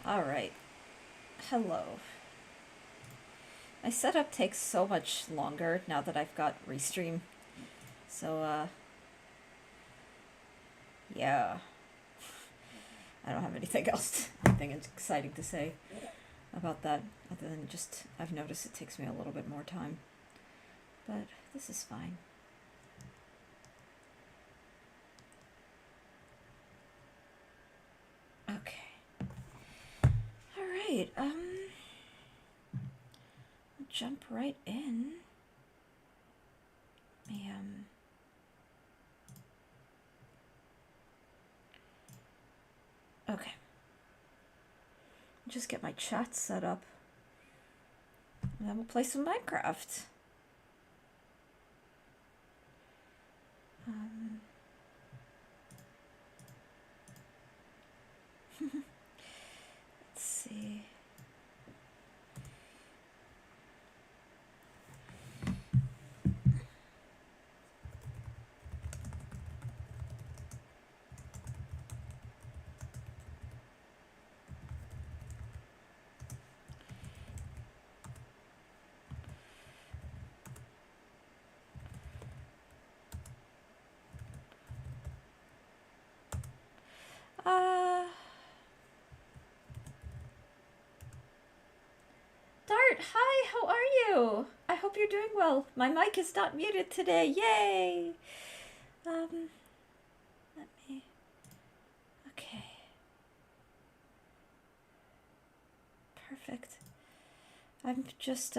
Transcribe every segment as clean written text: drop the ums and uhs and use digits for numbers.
Alright. Hello. My setup takes so much longer now that I've got Restream. So, yeah. I don't have anything exciting to say about that, other than just, I've noticed it takes me a little bit more time. But this is fine. Okay. Alright, I'll jump right in. Okay. Just get my chat set up. And then we'll play some Minecraft. Let's see. Dart, hi, how are you? I hope you're doing well. My mic is not muted today. Yay! Let me... Okay. Perfect. I'm just,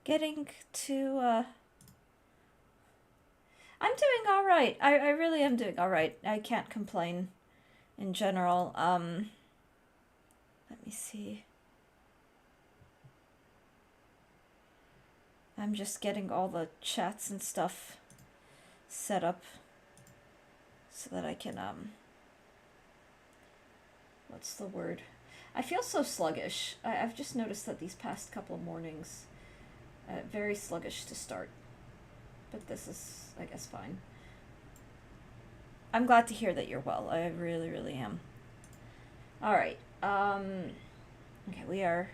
getting to, I'm doing alright. I really am doing alright. I can't complain in general. Let me see. I'm just getting all the chats and stuff set up so that I can, what's the word? I feel so sluggish. I've just noticed that these past couple of mornings, very sluggish to start. But this is, I guess, fine. I'm glad to hear that you're well. I really, really am. Alright. Okay, we are...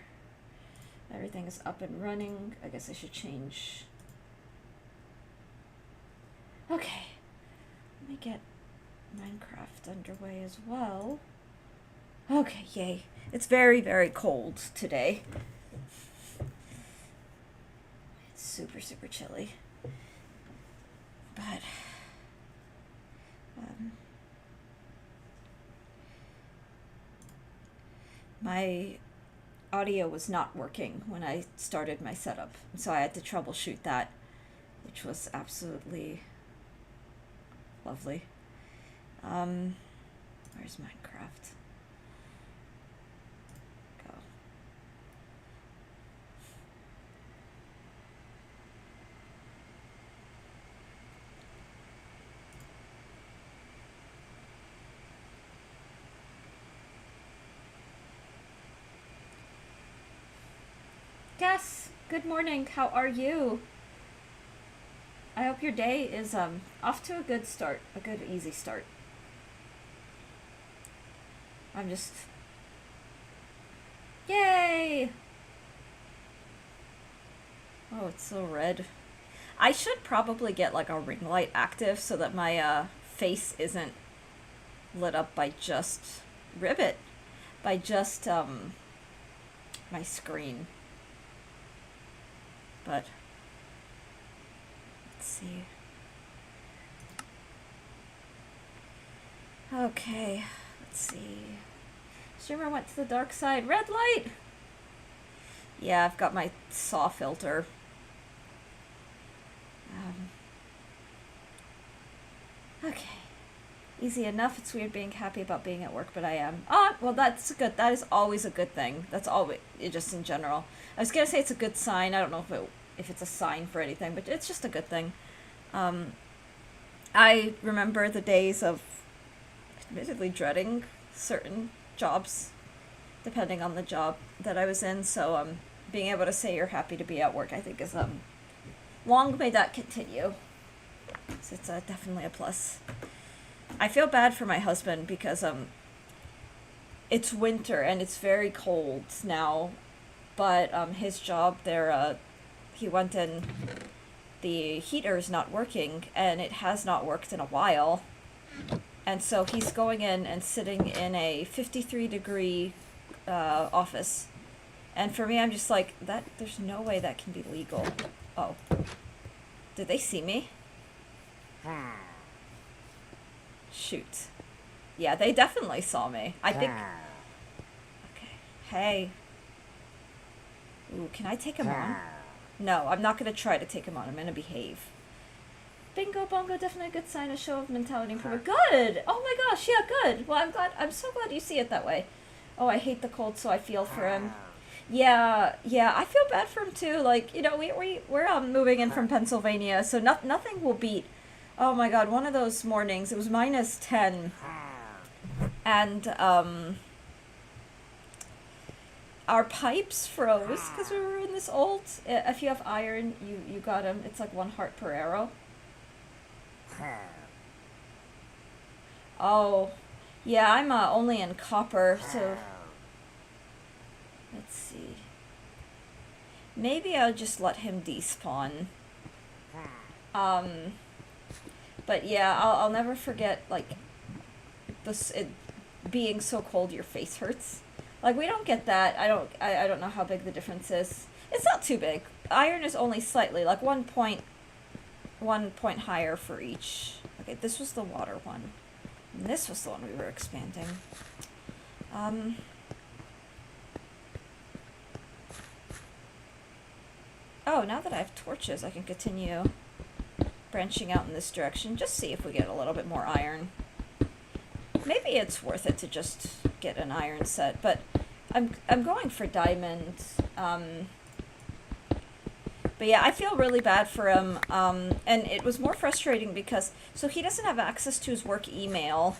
Everything is up and running. I guess I should change... Okay. Let me get Minecraft underway as well. Okay, yay. It's very, very cold today. It's super, super chilly. But... my audio was not working when I started my setup, so I had to troubleshoot that, which was absolutely lovely. Where's Minecraft? Go. Gus, good morning. How are you? I hope your day is off to a good start, a good easy start. I'm just... Yay! Oh, it's so red. I should probably get like a ring light active so that my face isn't lit up by just Ribbit, by just my screen. But let's see. Okay, let's see. Streamer went to the dark side. Red light! Yeah, I've got my saw filter. Okay. Easy enough. It's weird being happy about being at work, but I am. Oh, well, that's good. That is always a good thing. That's always, just in general. I was gonna say it's a good sign. I don't know if it's a sign for anything, but it's just a good thing. I remember the days of admittedly dreading certain jobs, depending on the job that I was in. So being able to say you're happy to be at work, I think is long may that continue. So it's definitely a plus. I feel bad for my husband because it's winter and it's very cold now, but his job there, he went in, the heater is not working, and it has not worked in a while. And so he's going in and sitting in a 53-degree office. And for me, I'm just like, that. There's no way that can be legal. Oh. Did they see me? Shoot. Yeah, they definitely saw me. I think... Okay. Hey. Ooh, can I take him on? No, I'm not going to try to take him on. I'm going to behave. Bingo bongo, definitely a good sign, a show of mentality improvement. Good! Oh my gosh, yeah, good. Well, I'm so glad you see it that way. Oh, I hate the cold, so I feel for him. Yeah, I feel bad for him too. Like, you know, we're moving in from Pennsylvania, so nothing will beat. Oh my god, one of those mornings, it was -10. And, our pipes froze because we were in this old... If you have iron, you got them. It's like 1 heart per arrow. Oh, yeah, I'm only in copper, so... Let's see. Maybe I'll just let him despawn. But yeah, I'll never forget, like, it being so cold your face hurts. Like, we don't get that. I don't know how big the difference is. It's not too big. Iron is only slightly, like 1 point higher for each. Okay, this was the water one. And this was the one we were expanding. Oh, now that I have torches, I can continue branching out in this direction. Just see if we get a little bit more iron. Maybe it's worth it to just get an iron set, but I'm going for diamonds. But yeah, I feel really bad for him, and it was more frustrating because, so he doesn't have access to his work email,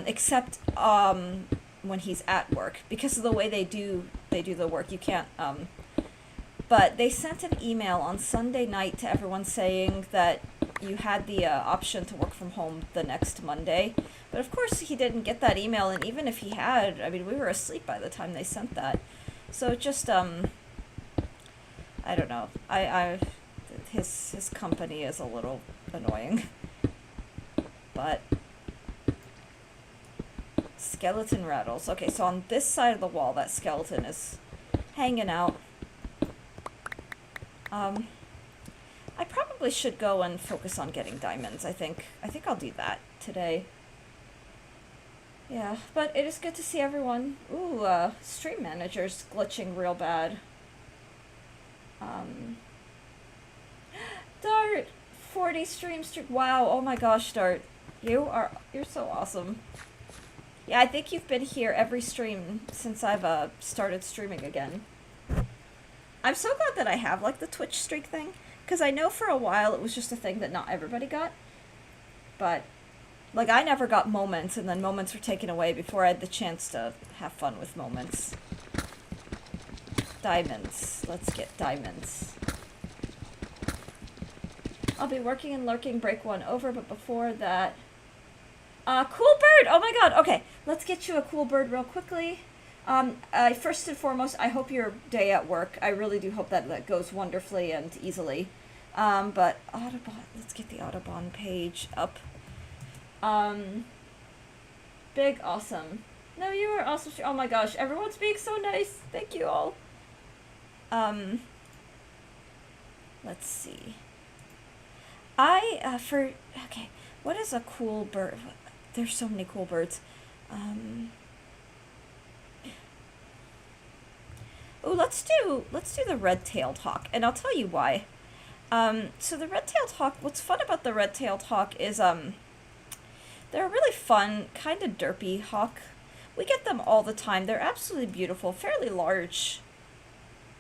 except when he's at work, because of the way they do the work. You can't, but they sent an email on Sunday night to everyone saying that you had the option to work from home the next Monday. But of course he didn't get that email, and even if he had, I mean, we were asleep by the time they sent that. So it just, I don't know. His company is a little annoying. But skeleton rattles. Okay, so on this side of the wall, that skeleton is hanging out. I probably should go and focus on getting diamonds. I think I'll do that today. Yeah, but it is good to see everyone. Ooh, Stream Manager's glitching real bad. Dart! 40 stream streak. Wow, oh my gosh, Dart. You're so awesome. Yeah, I think you've been here every stream since I've started streaming again. I'm so glad that I have, like, the Twitch streak thing, because I know for a while it was just a thing that not everybody got. But, like, I never got moments, and then moments were taken away before I had the chance to have fun with moments. Diamonds. Let's get diamonds. I'll be working and lurking, break 1 over, but before that... cool bird! Oh my god, okay. Let's get you a cool bird real quickly. First and foremost, I hope your day at work, I really do hope that goes wonderfully and easily. But Audubon, let's get the Audubon page up. Big awesome. No, you are awesome. Oh my gosh, everyone's being so nice. Thank you all. Let's see. Okay, what is a cool bird? There's so many cool birds. Oh, let's do the red-tailed hawk, and I'll tell you why. So the red-tailed hawk, what's fun about the red-tailed hawk is, they're a really fun, kind of derpy hawk. We get them all the time. They're absolutely beautiful, fairly large,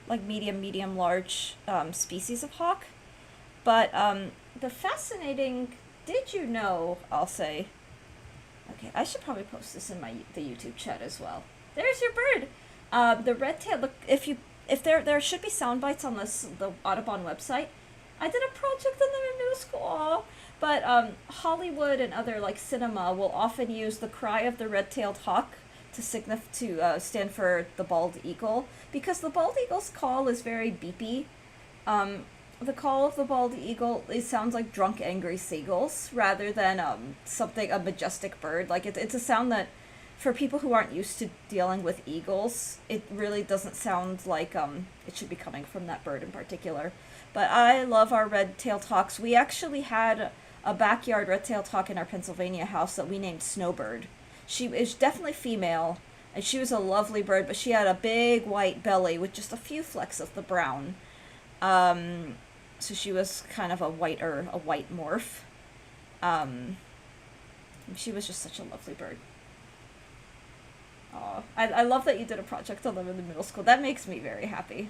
like medium large, species of hawk. But, the fascinating, did you know, I'll say, okay, I should probably post this in the YouTube chat as well. There's your bird! The red tail, look, if there should be sound bites on the Audubon website. I did a project in the middle school, but Hollywood and other like cinema will often use the cry of the red-tailed hawk to stand for the bald eagle, because the bald eagle's call is very beepy. The call of the bald eagle, it sounds like drunk, angry seagulls rather than a majestic bird. Like it's a sound that, for people who aren't used to dealing with eagles, it really doesn't sound like it should be coming from that bird in particular. But I love our red-tailed hawks. We actually had a backyard red-tailed hawk in our Pennsylvania house that we named Snowbird. She is definitely female, and she was a lovely bird, but she had a big white belly with just a few flecks of the brown. So she was kind of a white morph. She was just such a lovely bird. Aw, I love that you did a project on them in the middle school. That makes me very happy.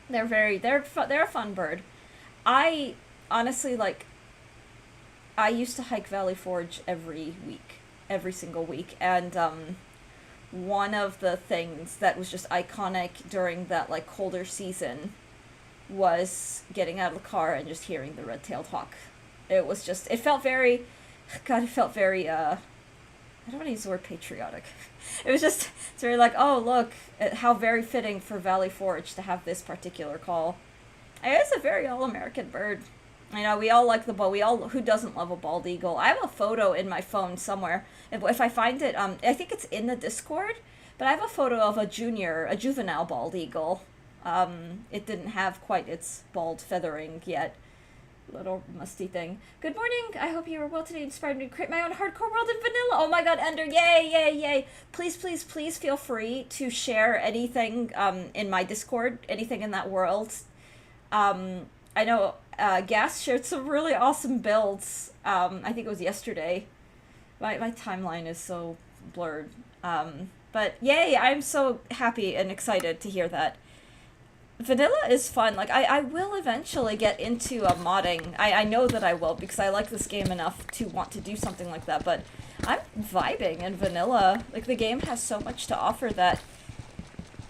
They're a fun bird. I honestly, like, I used to hike Valley Forge every single week, and one of the things that was just iconic during that, like, colder season was getting out of the car and just hearing the red-tailed hawk. It felt very, I don't want to use the word patriotic. It's very like, oh, look, how very fitting for Valley Forge to have this particular call. It's a very all-American bird. I know, we all like who doesn't love a bald eagle? I have a photo in my phone somewhere. If I find it, I think it's in the Discord, but I have a photo of a juvenile bald eagle. It didn't have quite its bald feathering yet. Little musty thing. Good morning. I hope you are well today. Inspired me to create my own hardcore world in vanilla. Oh my god, Ender. Yay. Please feel free to share anything in my Discord, anything in that world. I know Gas shared some really awesome builds. I think it was yesterday. My timeline is so blurred. But yay, I'm so happy and excited to hear that. Vanilla is fun. Like, I will eventually get into modding. I know that I will, because I like this game enough to want to do something like that, but I'm vibing in vanilla. Like, the game has so much to offer that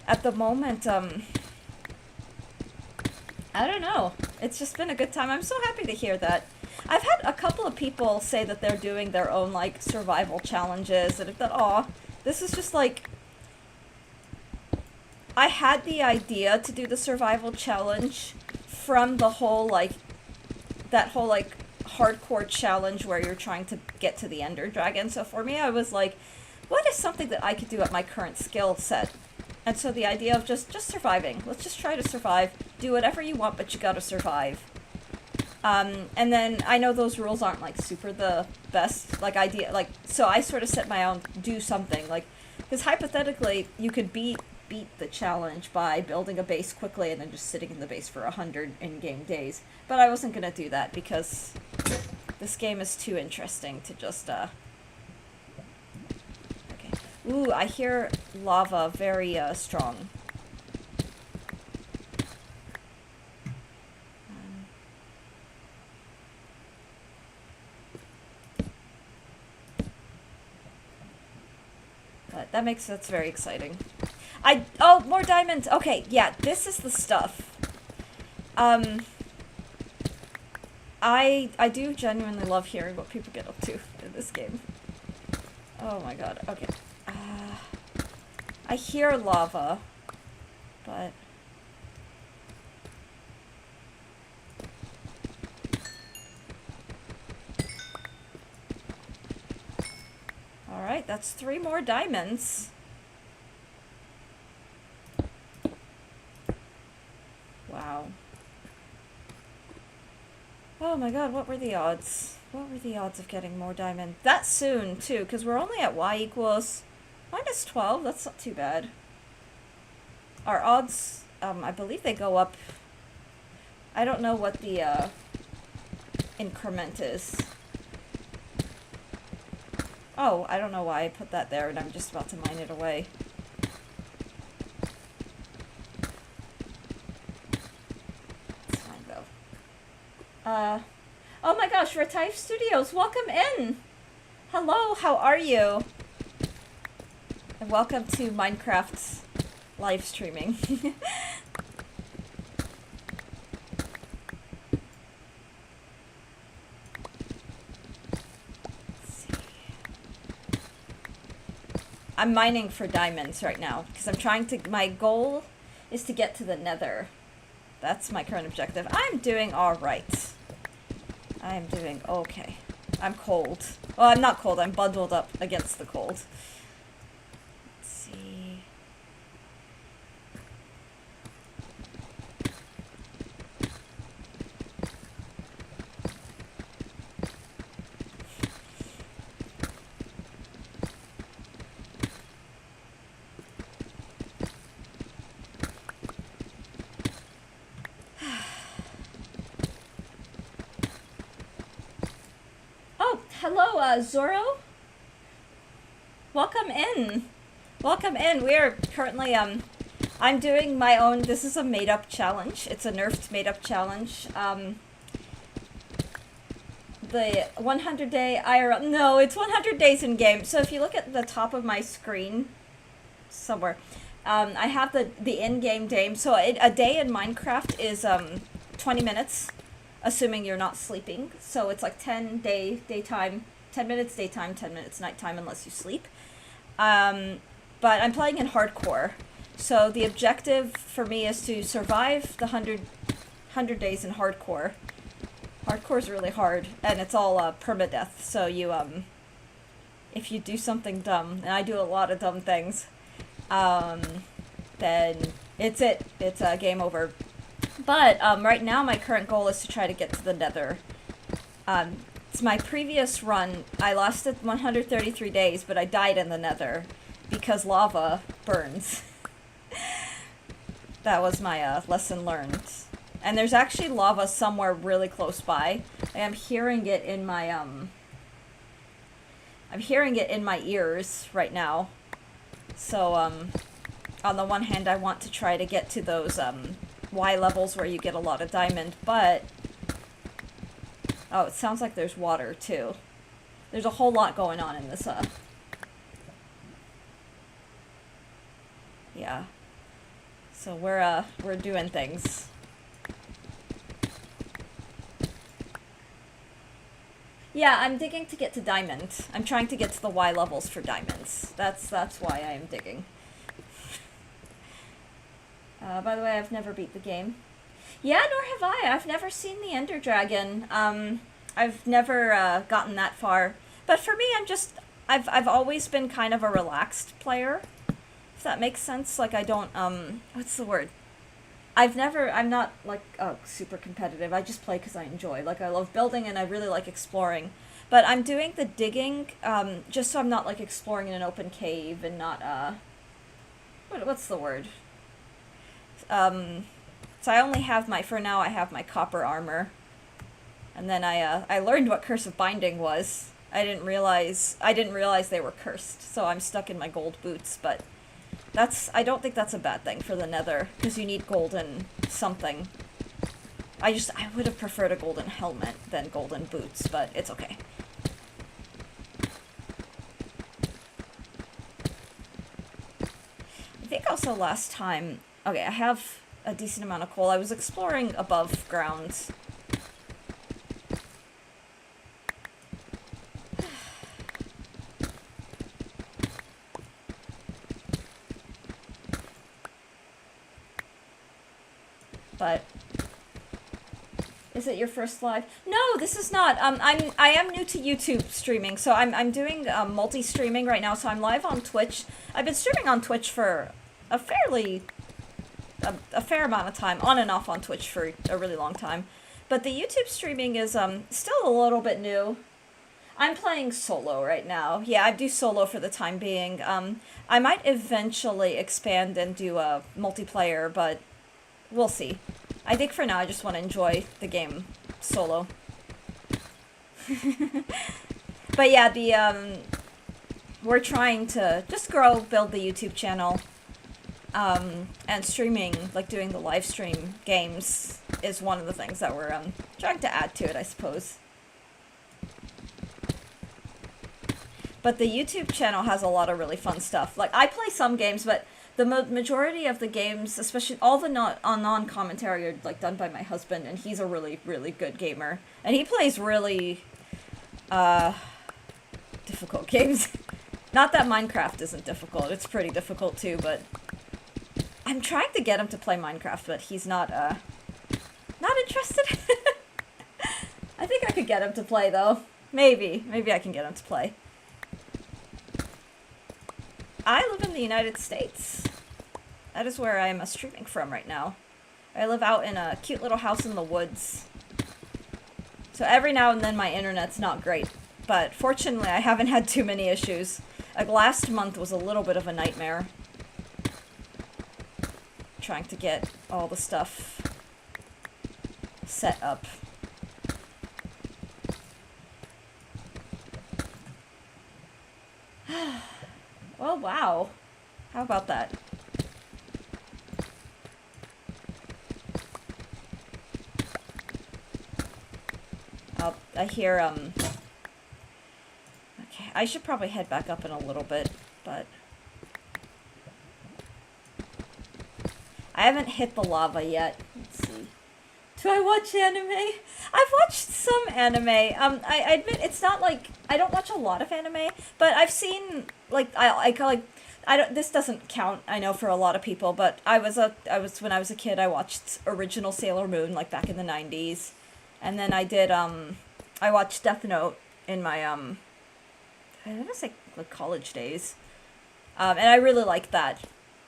at the moment, I don't know. It's just been a good time. I'm so happy to hear that. I've had a couple of people say that they're doing their own, like, survival challenges, and I thought, aw, this is just, like... I had the idea to do the survival challenge from the whole, like, that whole, like, hardcore challenge where you're trying to get to the Ender Dragon. So for me, I was like, what is something that I could do at my current skill set? And so the idea of just surviving. Let's just try to survive. Do whatever you want, but you gotta survive. And then I know those rules aren't, like, super the best, like, idea. Like, so I sort of set my own, do something. Like, because hypothetically, you could beat the challenge by building a base quickly and then just sitting in the base for 100 in-game days. But I wasn't gonna do that because this game is too interesting to just, Okay. Ooh, I hear lava very, strong. But that's very exciting. Oh, more diamonds! Okay, yeah, this is the stuff. I do genuinely love hearing what people get up to in this game. Oh my god, okay. I hear lava, but... Alright, that's 3 more diamonds. Wow. Oh my god, what were the odds? What were the odds of getting more diamond? That soon, too, because we're only at y equals minus 12. That's not too bad. Our odds, I believe they go up. I don't know what the, increment is. Oh, I don't know why I put that there, and I'm just about to mine it away. Oh my gosh, Retife Studios, welcome in! Hello, how are you? And welcome to Minecraft's live streaming. I'm mining for diamonds right now because I'm trying to. My goal is to get to the Nether. That's my current objective. I'm doing all right. I'm doing okay. I'm cold. Well, I'm not cold. I'm bundled up against the cold. Let's see. Hello, Zorro. Welcome in. Welcome in. We are currently, I'm doing my own, this is a made-up challenge. It's a nerfed made-up challenge. The 100-day IRL, no, it's 100 days in-game. So if you look at the top of my screen, somewhere, I have the in-game day. So a day in Minecraft is, 20 minutes. Assuming you're not sleeping. So it's like 10 daytime, 10 minutes daytime, 10 minutes nighttime unless you sleep. But I'm playing in hardcore. So the objective for me is to survive the 100 days in hardcore. Hardcore is really hard, and it's all permadeath. So you, if you do something dumb, and I do a lot of dumb things, then it's it. It's game over. But right now my current goal is to try to get to the Nether. It's my previous run. I lasted 133 days, but I died in the Nether because lava burns. That was my lesson learned. And there's actually lava somewhere really close by. I'm hearing it in my I'm hearing it in my ears right now. So on the one hand I want to try to get to those Y levels where you get a lot of diamond, but oh, it sounds like there's water too. There's a whole lot going on in this yeah. So we're doing things. Yeah, I'm digging to get to diamond. I'm trying to get to the Y levels for diamonds. That's why I am digging. By the way, I've never beat the game. Yeah, nor have I. I've never seen the Ender Dragon. I've never gotten that far. But for me, I've always been kind of a relaxed player, if that makes sense. Like, I don't, what's the word? I'm not, like, super competitive. I just play because I enjoy. Like, I love building and I really like exploring. But I'm doing the digging, just so I'm not, like, exploring in an open cave and not, what's the word? So I only have for now I have my copper armor. And then I learned what Curse of Binding was. I didn't realize they were cursed, so I'm stuck in my gold boots, but I don't think that's a bad thing for the Nether, because you need golden something. I would have preferred a golden helmet than golden boots, but it's okay. I think also last time, okay, I have a decent amount of coal. I was exploring above ground. But is it your first live? No, this is not. I am new to YouTube streaming, so I'm doing multi-streaming right now. So I'm live on Twitch. I've been streaming on Twitch for a fair amount of time, on and off on Twitch for a really long time. But the YouTube streaming is still a little bit new. I'm playing solo right now. Yeah, I do solo for the time being. I might eventually expand and do a multiplayer, but we'll see. I think for now I just want to enjoy the game solo. But yeah, we're trying to just build the YouTube channel. And streaming, like doing the live stream games, is one of the things that we're trying to add to it, I suppose. But the YouTube channel has a lot of really fun stuff. Like, I play some games, but the majority of the games, especially all the non-commentary, are like done by my husband, and he's a really, really good gamer. And he plays really difficult games. Not that Minecraft isn't difficult, it's pretty difficult too, but I'm trying to get him to play Minecraft, but he's not interested. I think I could get him to play, though. Maybe I can get him to play. I live in the United States. That is where I am streaming from right now. I live out in a cute little house in the woods. So every now and then my internet's not great, but fortunately I haven't had too many issues. Like last month was a little bit of a nightmare. Trying to get all the stuff set up. Well, wow. How about that? I hear, okay, I should probably head back up in a little bit, but I haven't hit the lava yet. Let's see. Do I watch anime? I've watched some anime. I admit it's not like I don't watch a lot of anime, but I've seen like I don't. This doesn't count. I know for a lot of people, but I was when I was a kid. I watched original Sailor Moon like back in the 90s, and then I did I watched Death Note in my I want to say like college days, and I really liked that,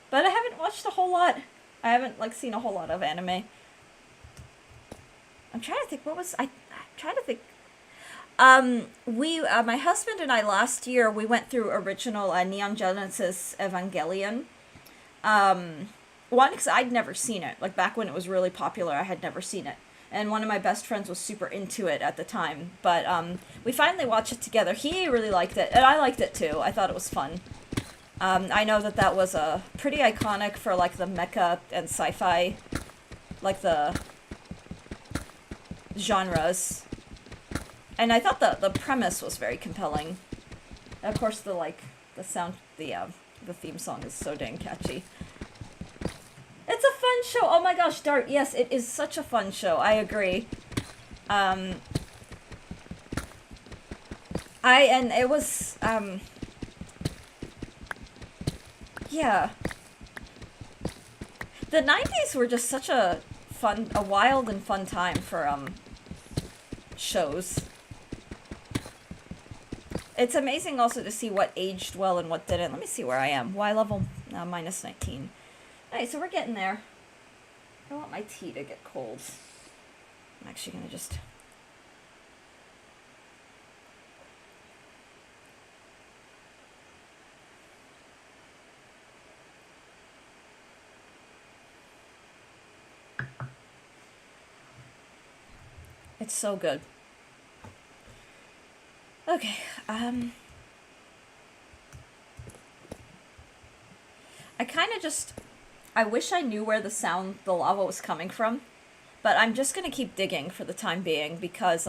but I haven't watched a whole lot. I haven't like seen a whole lot of anime. I'm trying to think, I'm trying to think. My husband and I last year, we went through original Neon Genesis Evangelion. One, because I'd never seen it. Like, back when it was really popular, I had never seen it. And one of my best friends was super into it at the time. But, we finally watched it together. He really liked it, and I liked it too. I thought it was fun. I know that was pretty iconic for, like, the mecha and sci-fi, like, the genres. And I thought the premise was very compelling. And of course, the sound, the theme song is so dang catchy. It's a fun show. Oh my gosh, Dart. Yes, it is such a fun show. I agree. And it was, yeah. The 90s were just such a wild and fun time for, shows. It's amazing also to see what aged well and what didn't. Let me see where I am. Y level minus 19. Alright, so we're getting there. I don't want my tea to get cold. I'm actually gonna just... It's so good. Okay, I kind of just... I wish I knew where the lava was coming from, but I'm just gonna keep digging for the time being, because,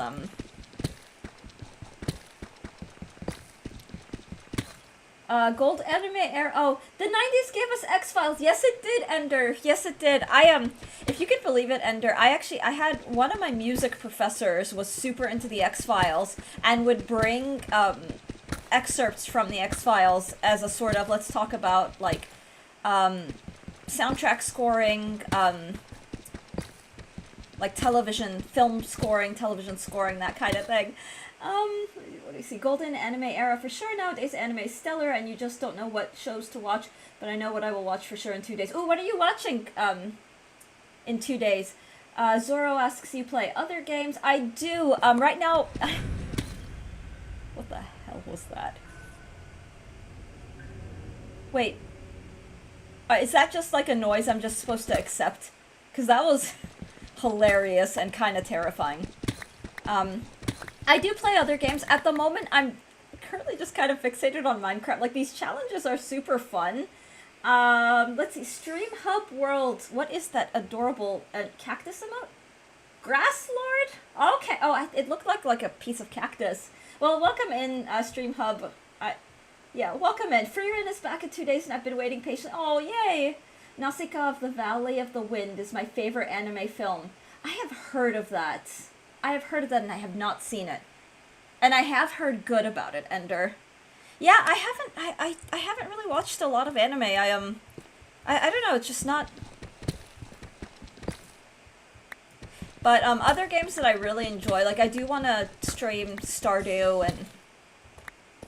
Gold Anime Air. Oh, the 90s gave us X-Files. Yes, it did, Ender. Yes, it did. If you could believe it, Ender, I had one of my music professors was super into the X-Files and would bring, excerpts from the X-Files as a sort of, let's talk about, like, soundtrack scoring, like film scoring, television scoring, that kind of thing. What do you see? Golden anime era for sure. Nowadays anime is stellar and you just don't know what shows to watch, but I know what I will watch for sure in 2 days. Ooh, what are you watching, in 2 days? Zoro asks, you play other games? I do. Right now... What the hell was that? Wait. Is that just like a noise I'm just supposed to accept? Because that was hilarious and kind of terrifying. I do play other games. At the moment, I'm currently just kind of fixated on Minecraft. Like, these challenges are super fun. Let's see. Stream Hub World. What is that adorable cactus emote? Grass Lord? Okay. Oh, it looked like a piece of cactus. Well, welcome in, Stream Hub. Yeah, welcome in. Freerun is back in 2 days, and I've been waiting patiently. Oh, yay! Nausicaa of the Valley of the Wind is my favorite anime film. I have heard of that. And I have not seen it. And I have heard good about it, Ender. Yeah, I haven't really watched a lot of anime. I don't know, it's just not. But other games that I really enjoy, like I do want to stream Stardew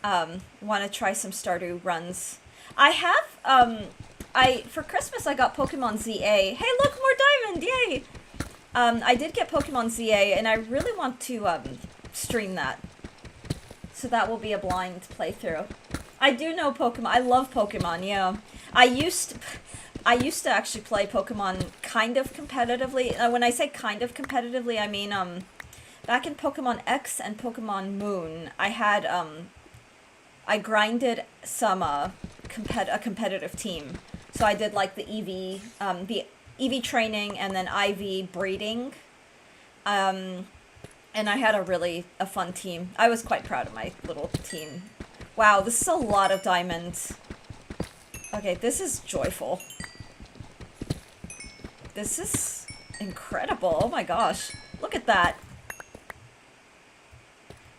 and want to try some Stardew runs. I have I for Christmas I got Pokemon ZA. Hey, look, more diamond! Yay! I did get Pokemon ZA, and I really want to stream that. So that will be a blind playthrough. I do know Pokemon. I love Pokemon. Yeah, I used to actually play Pokemon kind of competitively. When I say kind of competitively, I mean back in Pokemon X and Pokemon Moon, I had I grinded some a competitive team. So I did like the EV training and then IV breeding. And I had a fun team. I was quite proud of my little team. Wow, this is a lot of diamonds. Okay, this is joyful. This is incredible. Oh my gosh. Look at that.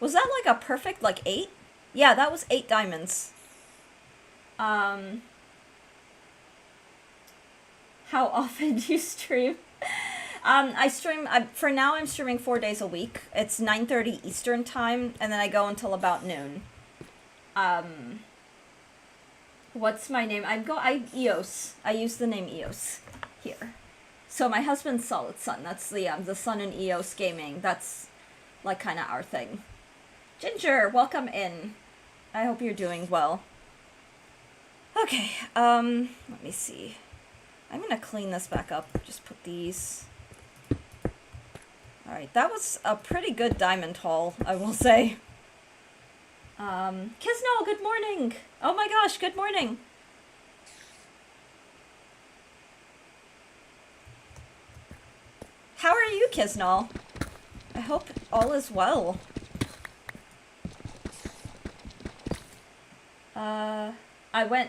Was that like a perfect, like 8? Yeah, that was 8 diamonds. How often do you stream? I stream, for now I'm streaming 4 days a week. It's 9:30 Eastern time, and then I go until about noon. What's my name? Eos. I use the name Eos here. So my husband's Solid Sun. That's the Sun in Eos Gaming. That's like kind of our thing. Ginger, welcome in. I hope you're doing well. Okay, let me see. I'm gonna clean this back up. Just put these. Alright, that was a pretty good diamond haul, I will say. Kisnell, good morning! Oh my gosh, good morning! How are you, Kisnell? I hope all is well.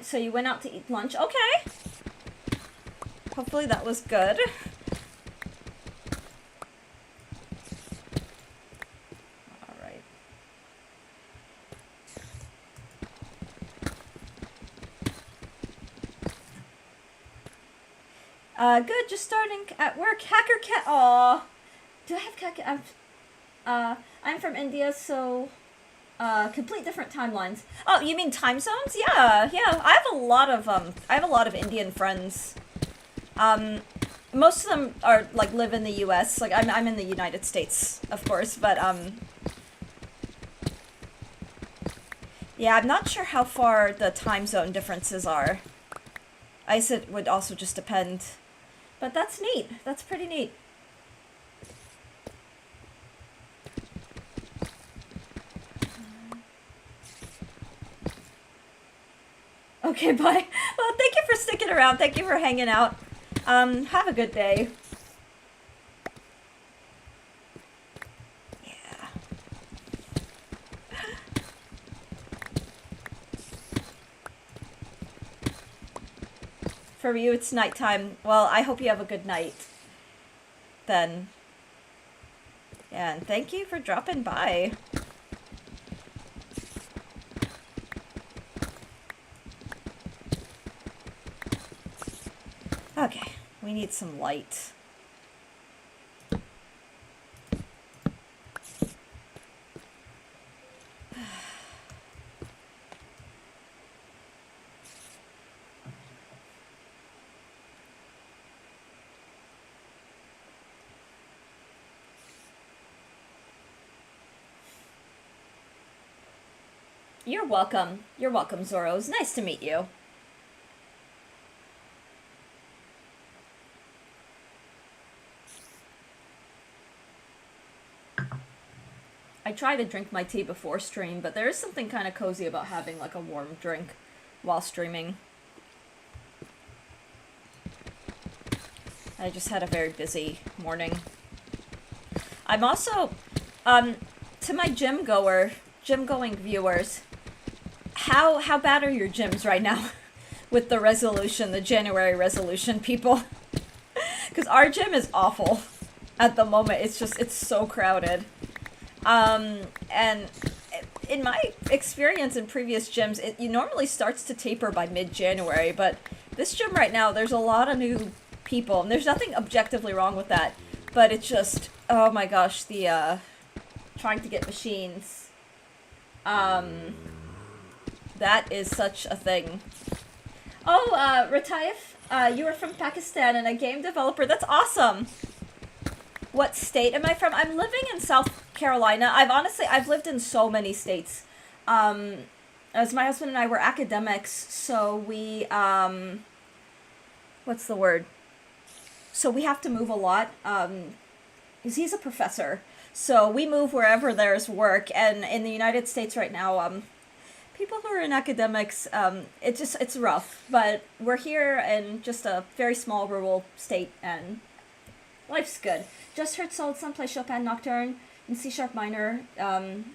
So you went out to eat lunch? Okay! Hopefully that was good. Alright. Good, just starting at work. Hacker cat. Aw. Do I have cat? I'm from India, so complete different timelines. Oh, you mean time zones? Yeah. I have a lot of Indian friends. Most of them are like live in the U.S. Like I'm in the United States, of course, but yeah, I'm not sure how far the time zone differences are. I guess it would also just depend. But that's neat. That's pretty neat. Okay, bye. Well, thank you for sticking around. Thank you for hanging out. Have a good day. Yeah. For you, it's nighttime. Well, I hope you have a good night. Then. Yeah, and thank you for dropping by. Okay, we need some light. You're welcome. You're welcome, Zoros. Nice to meet you. I try to drink my tea before stream, but there is something kind of cozy about having like a warm drink while streaming. I just had a very busy morning. I'm also, to my gym-going viewers, how bad are your gyms right now with the resolution, the January resolution, people? Because our gym is awful at the moment. It's so crowded. And in my experience in previous gyms, it normally starts to taper by mid-January, but this gym right now, there's a lot of new people, and there's nothing objectively wrong with that, but it's just, oh my gosh, the, trying to get machines, that is such a thing. Oh, Rataif, you are from Pakistan and a game developer, that's awesome! What state am I from? I'm living in South Carolina. I've lived in so many states. As my husband and I were academics, so we, what's the word? So we have to move a lot, because he's a professor. So we move wherever there's work, and in the United States right now, people who are in academics, it's rough, but we're here in just a very small rural state, and life's good. Just heard Solid Sun play Chopin Nocturne in C# minor, and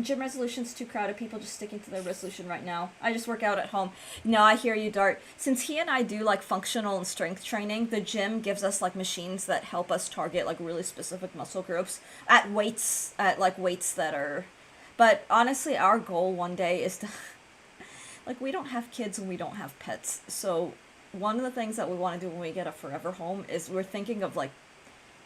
gym resolution's too crowded. People just sticking to their resolution right now. I just work out at home. No, I hear you, Dart. Since he and I do like functional and strength training, the gym gives us like machines that help us target like really specific muscle groups at weights that are. But honestly, our goal one day is to, like, we don't have kids and we don't have pets. So one of the things that we want to do when we get a forever home is we're thinking of like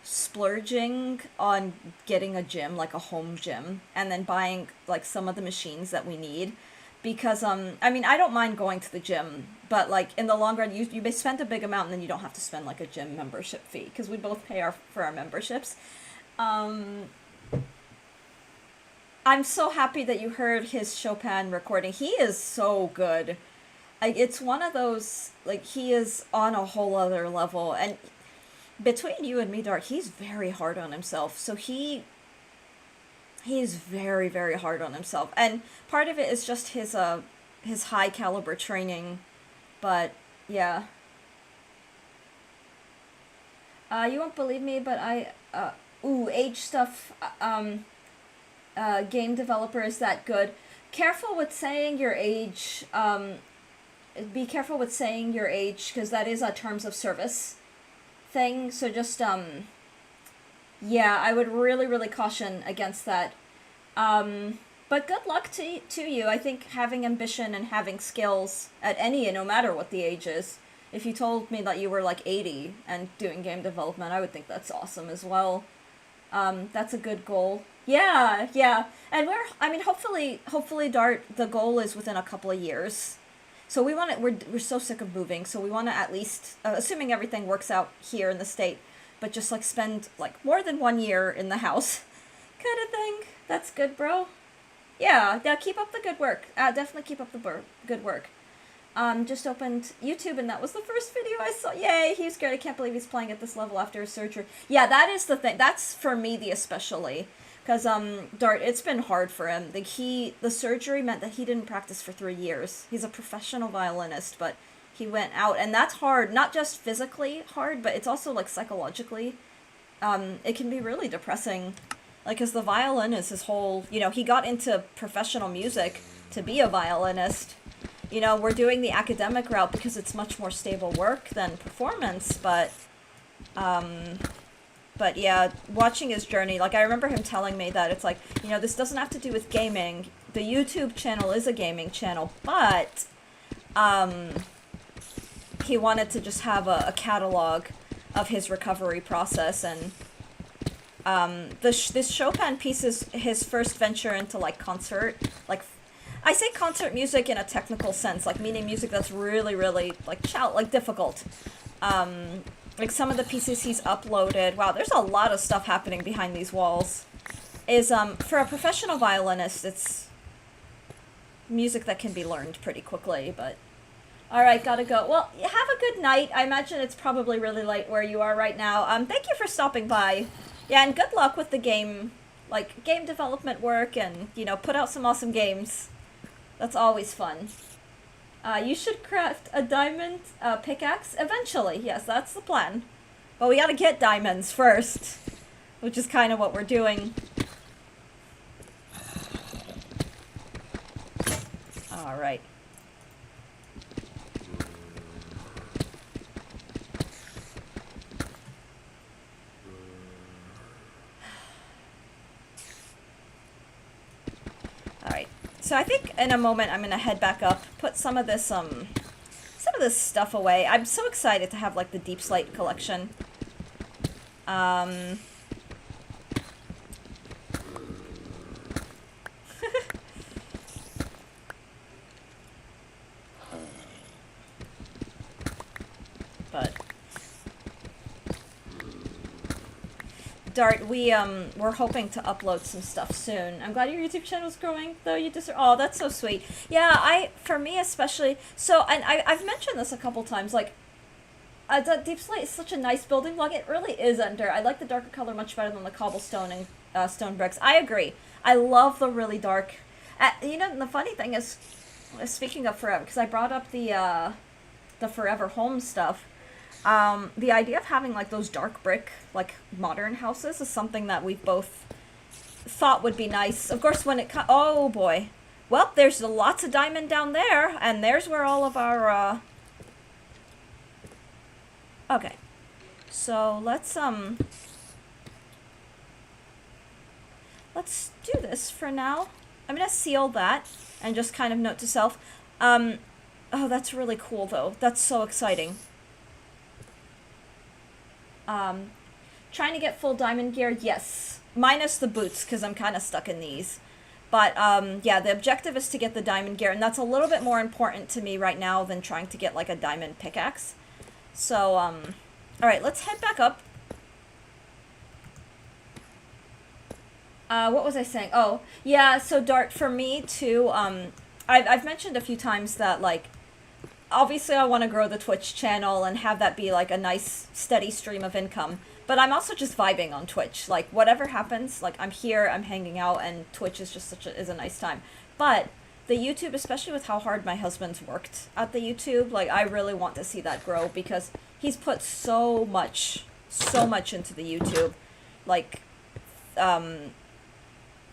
splurging on getting a gym, like a home gym, and then buying like some of the machines that we need, because I mean, I don't mind going to the gym, but like in the long run, you may spend a big amount and then you don't have to spend like a gym membership fee, because we both pay for our memberships. I'm so happy that you heard his Chopin recording. He is so good. Like, it's one of those, like, he is on a whole other level, and between you and me, Dart, he's very hard on himself. So he is very, very hard on himself. And part of it is just his high caliber training. But yeah. You won't believe me, but age stuff, game developer is that good. Careful with saying your age, be careful with saying your age, because that is a terms of service thing, so just, yeah, I would really, really caution against that. But good luck to you. I think having ambition and having skills at any, no matter what the age is, if you told me that you were like 80 and doing game development, I would think that's awesome as well. That's a good goal. Yeah, yeah, and hopefully, Dart, the goal is within a couple of years. So we're so sick of moving, so we want to at least, assuming everything works out here in the state, but just like spend like more than 1 year in the house, kind of thing. That's good, bro. Yeah, keep up the good work. Definitely keep up the good work. Just opened YouTube and that was the first video I saw. Yay, he's great. I can't believe he's playing at this level after his surgery. Yeah, that is the thing. That's for me the especially. Because, Dart, it's been hard for him. The surgery meant that he didn't practice for 3 years. He's a professional violinist, but he went out, and that's hard. Not just physically hard, but it's also, like, psychologically. It can be really depressing. Like, because the violin is his whole, he got into professional music to be a violinist. We're doing the academic route because it's much more stable work than performance, but yeah, watching his journey, like, I remember him telling me that it's like, this doesn't have to do with gaming. The YouTube channel is a gaming channel, but, he wanted to just have a catalog of his recovery process, and, this Chopin piece is his first venture into, like, concert, like, I say concert music in a technical sense, like, meaning music that's really, really, like, difficult. Like, some of the pieces he's uploaded, wow, there's a lot of stuff happening behind these walls, is, for a professional violinist, it's music that can be learned pretty quickly, but, alright, gotta go. Well, have a good night. I imagine it's probably really late where you are right now. Thank you for stopping by. Yeah, and good luck with the game development work, and, put out some awesome games. That's always fun. You should craft a diamond pickaxe eventually. Yes, that's the plan. But we gotta get diamonds first, which is kind of what we're doing. Alright. Alright. So I think in a moment I'm gonna head back up, put some of this stuff away. I'm so excited to have like the Deep Slate collection. But Dart, we're hoping to upload some stuff soon. I'm glad your YouTube channel's growing, though you deserve. Oh, that's so sweet. Yeah, for me especially. So, and I've mentioned this a couple times. Like, the Deep Slate is such a nice building block. It really is, Under. I like the darker color much better than the cobblestone and stone bricks. I agree. I love the really dark. You know, the funny thing is, speaking of forever, because I brought up the forever home stuff. The idea of having like those dark brick, like modern houses is something that we've both thought would be nice. Of course, when it oh boy, well, there's lots of diamond down there, and there's where all of our okay, so let's do this for now. I'm gonna seal that and just kind of note to self. Oh, that's really cool though. That's so exciting. Trying to get full diamond gear, yes. Minus the boots, because I'm kind of stuck in these. But, yeah, the objective is to get the diamond gear, and that's a little bit more important to me right now than trying to get, like, a diamond pickaxe. So, alright, let's head back up. What was I saying? Oh, yeah, so Dart, for me, too, I've mentioned a few times that, like, obviously I want to grow the Twitch channel and have that be like a nice steady stream of income, but I'm also just vibing on Twitch. Like whatever happens, like I'm here, I'm hanging out, and Twitch is just is a nice time. But the YouTube, especially with how hard my husband's worked at the YouTube, like I really want to see that grow because he's put so much into the YouTube, like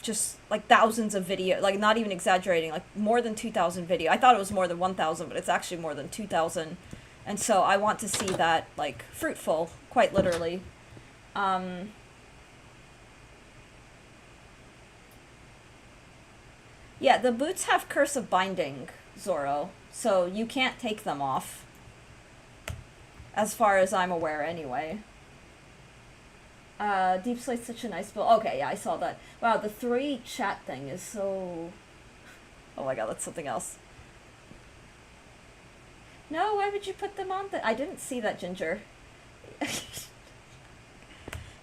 just like thousands of video, like not even exaggerating, like more than 2,000 video. I thought it was more than 1,000, but it's actually more than 2,000. And so I want to see that like fruitful, quite literally. Yeah, the boots have Curse of Binding, Zoro, so you can't take them off. As far as I'm aware, anyway. Deep Slate's such a nice build. Okay, yeah, I saw that. Wow, the 3 chat thing is so... Oh my god, that's something else. No, why would you put them on? I didn't see that, Ginger.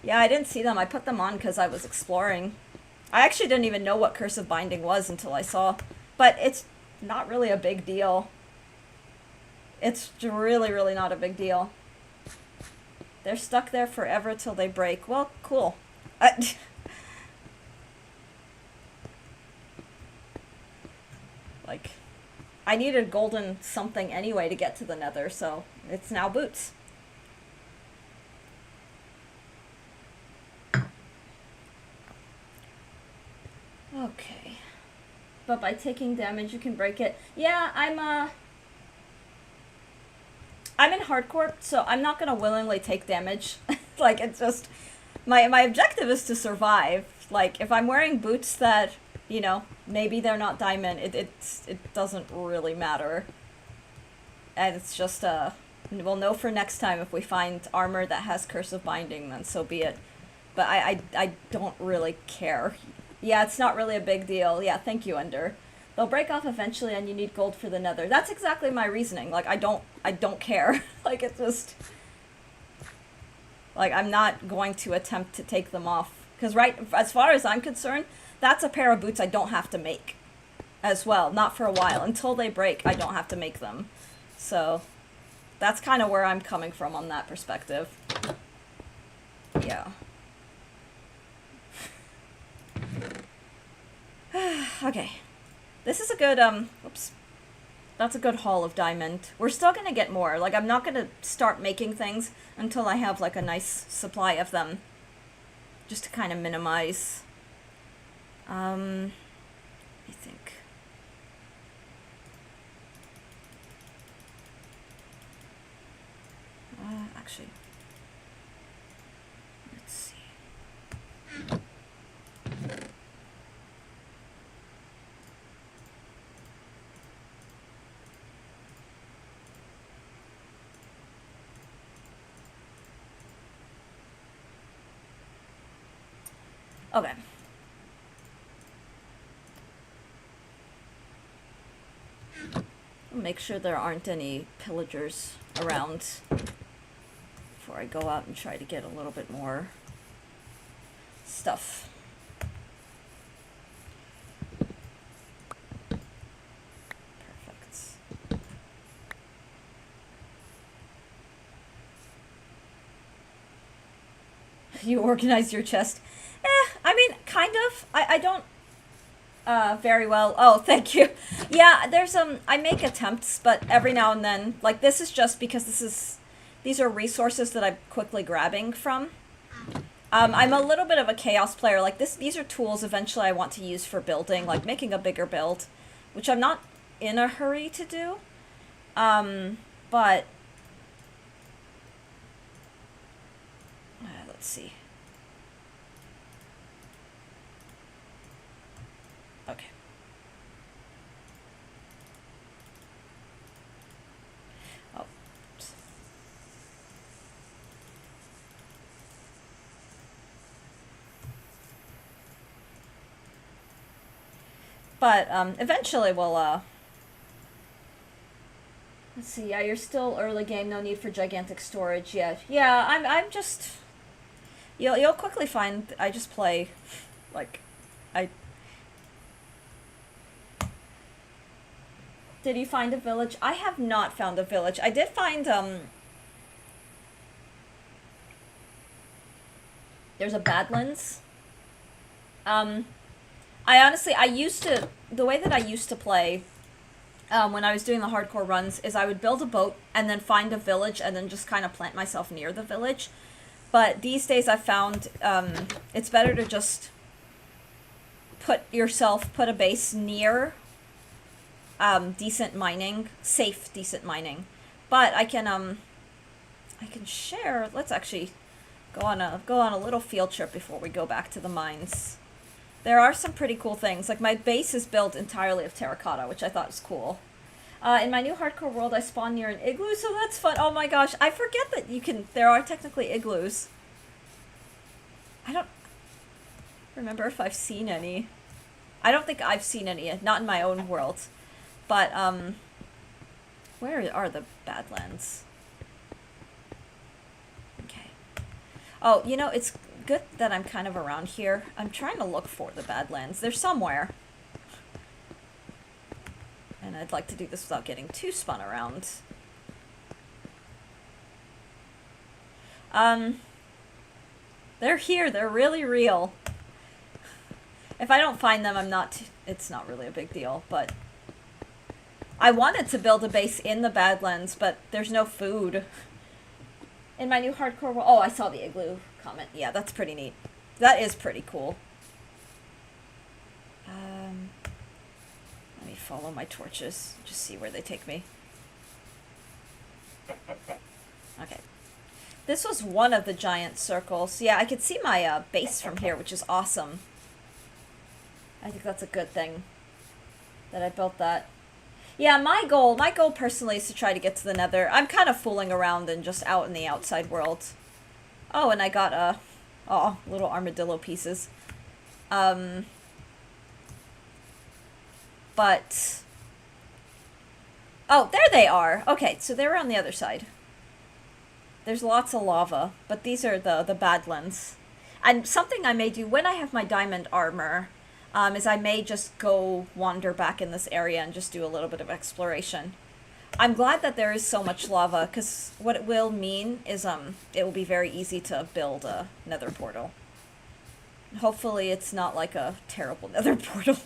Yeah, I didn't see them. I put them on because I was exploring. I actually didn't even know what Curse of Binding was until I saw. But it's not really a big deal. It's really, really not a big deal. They're stuck there forever till they break. Well, cool. Like, I needed golden something anyway to get to the Nether, so it's now boots. Okay. But by taking damage, you can break it. Yeah, I'm in hardcore, so I'm not gonna willingly take damage. Like, it's just... My objective is to survive. Like, if I'm wearing boots that, you know, maybe they're not diamond, it doesn't really matter. And it's just, we'll know for next time if we find armor that has Curse of Binding, then so be it. But I don't really care. Yeah, it's not really a big deal. Yeah, thank you, Ender. They'll break off eventually and you need gold for the Nether. That's exactly my reasoning. Like, I don't care. Like, it's just... Like, I'm not going to attempt to take them off. Because, right, as far as I'm concerned, that's a pair of boots I don't have to make. As well. Not for a while. Until they break, I don't have to make them. So, that's kind of where I'm coming from on that perspective. Yeah. Okay. This is a good, oops. That's a good haul of diamond. We're still gonna get more. Like, I'm not gonna start making things until I have, like, a nice supply of them. Just to kind of minimize. I think. Actually. Let's see. Okay. Make sure there aren't any pillagers around before I go out and try to get a little bit more stuff. Perfect. You organize your chest. I mean, kind of. I don't very well. Oh, thank you. Yeah, there's I make attempts, but every now and then, like, this is just because these are resources that I'm quickly grabbing from. I'm a little bit of a chaos player. Like, these are tools eventually I want to use for building, like making a bigger build, which I'm not in a hurry to do. But let's see. Okay. Oh. But eventually we'll let's see. Yeah, you're still early game. No need for gigantic storage yet. Yeah, I'm just. You'll quickly find I just play, like, I. Did you find a village? I have not found a village. I did find there's a Badlands. I used to, the way that I used to play when I was doing the hardcore runs is I would build a boat and then find a village and then just kind of plant myself near the village. But these days I found it's better to just put a base near decent mining, safe decent mining. But I can share, let's actually go on a little field trip before we go back to the mines. There are some pretty cool things. Like, my base is built entirely of terracotta, which I thought was cool. In my new hardcore world, I spawned near an igloo, so that's fun. Oh my gosh, I forget that there are technically igloos. I don't remember if I've seen any. I don't think I've seen any, not in my own world. But, where are the Badlands? Okay. Oh, you know, it's good that I'm kind of around here. I'm trying to look for the Badlands. They're somewhere. And I'd like to do this without getting too spun around. They're here. They're really real. If I don't find them, it's not really a big deal, but I wanted to build a base in the Badlands, but there's no food. In my new hardcore world, oh, I saw the igloo comment. Yeah, that's pretty neat. That is pretty cool. Let me follow my torches. Just see where they take me. Okay. This was one of the giant circles. Yeah, I could see my base from here, which is awesome. I think that's a good thing that I built that. Yeah, my goal personally is to try to get to the Nether. I'm kind of fooling around and just out in the outside world. Oh, and I got little armadillo pieces. But oh, there they are. Okay, so they're on the other side. There's lots of lava, but these are the Badlands. And something I may do when I have my diamond armor is I may just go wander back in this area and just do a little bit of exploration. I'm glad that there is so much lava, because what it will mean is it will be very easy to build a nether portal. Hopefully it's not like a terrible nether portal.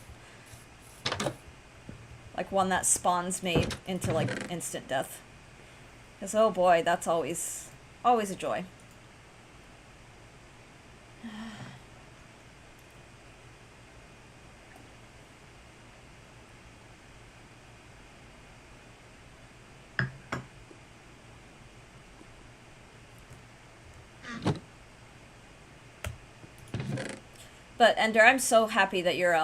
Like one that spawns me into like instant death. Because oh boy, that's always a joy. But Ender, I'm so happy that you're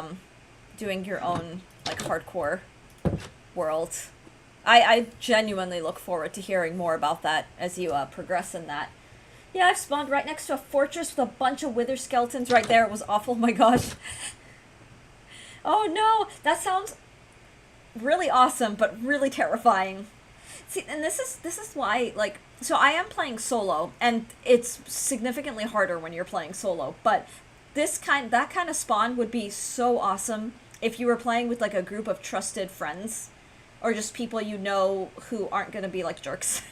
doing your own like hardcore world. I genuinely look forward to hearing more about that as you progress in that. Yeah, I've spawned right next to a fortress with a bunch of wither skeletons right there. It was awful. Oh my gosh. Oh no, that sounds really awesome, but really terrifying. See, and this is why, like, so I am playing solo, and it's significantly harder when you're playing solo, but that kind of spawn would be so awesome if you were playing with, like, a group of trusted friends, or just people you know who aren't gonna be, like, jerks.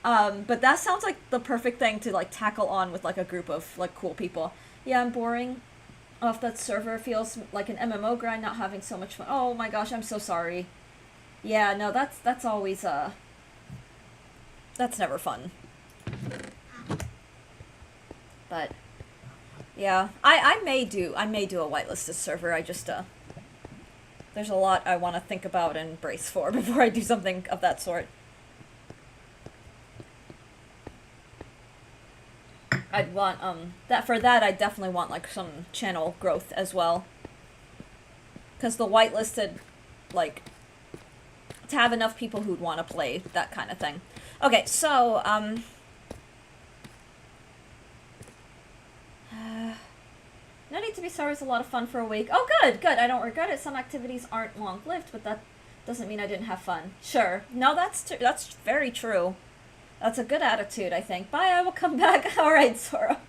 But that sounds like the perfect thing to, like, tackle on with, like, a group of, like, cool people. Yeah, I'm boring off that server. Feels like an MMO grind, not having so much fun. Oh my gosh, I'm so sorry. Yeah, no, that's always, that's never fun. But, yeah, I may do a whitelisted server. I just, there's a lot I want to think about and brace for before I do something of that sort. I'd want, I'd definitely want, like, some channel growth as well. Because the whitelisted, like, to have enough people who'd want to play, that kind of thing. Okay, so, no need to be sorry, it's a lot of fun for a week. Oh, good, good, I don't regret it. Some activities aren't long-lived, but that doesn't mean I didn't have fun. Sure. No, that's very true. That's a good attitude, I think. Bye, I will come back. Alright, Sora.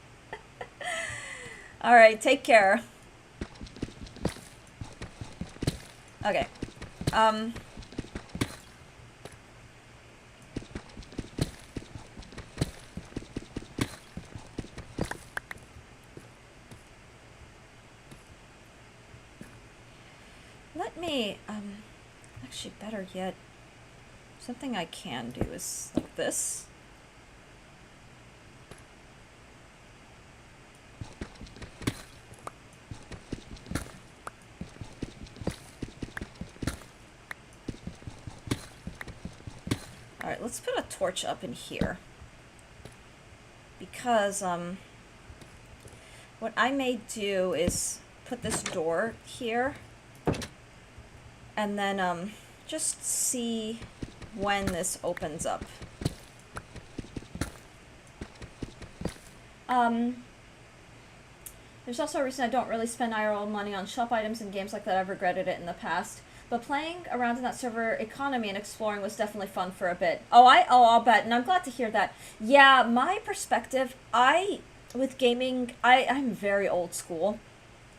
Alright, take care. Okay. Let me, actually, better yet, something I can do is like this. Alright, let's put a torch up in here. Because, what I may do is put this door here. And then, just see when this opens up. There's also a reason I don't really spend IRL money on shop items and games like that. I've regretted it in the past. But playing around in that server economy and exploring was definitely fun for a bit. I'll bet, and I'm glad to hear that. Yeah, my perspective, with gaming, I'm very old school.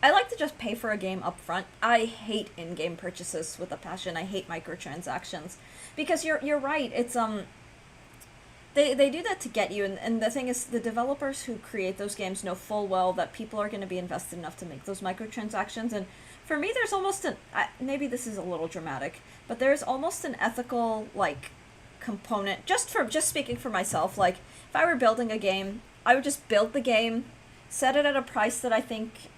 I like to just pay for a game up front. I hate in-game purchases with a passion. I hate microtransactions. Because you're right, it's, they do that to get you, and the thing is, the developers who create those games know full well that people are going to be invested enough to make those microtransactions, and for me, there's almost maybe this is a little dramatic, but there's almost an ethical, like, component, just speaking for myself, like, if I were building a game, I would just build the game, set it at a price that I think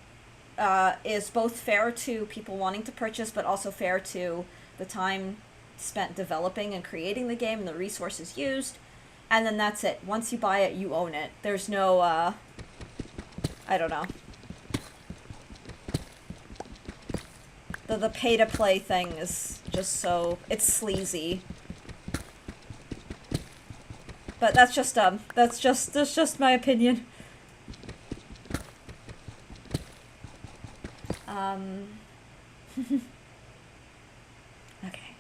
is both fair to people wanting to purchase, but also fair to the time spent developing and creating the game and the resources used, and then that's it. Once you buy it, you own it. There's no, I don't know. The pay-to-play thing is just so... it's sleazy. But that's just my opinion. Okay.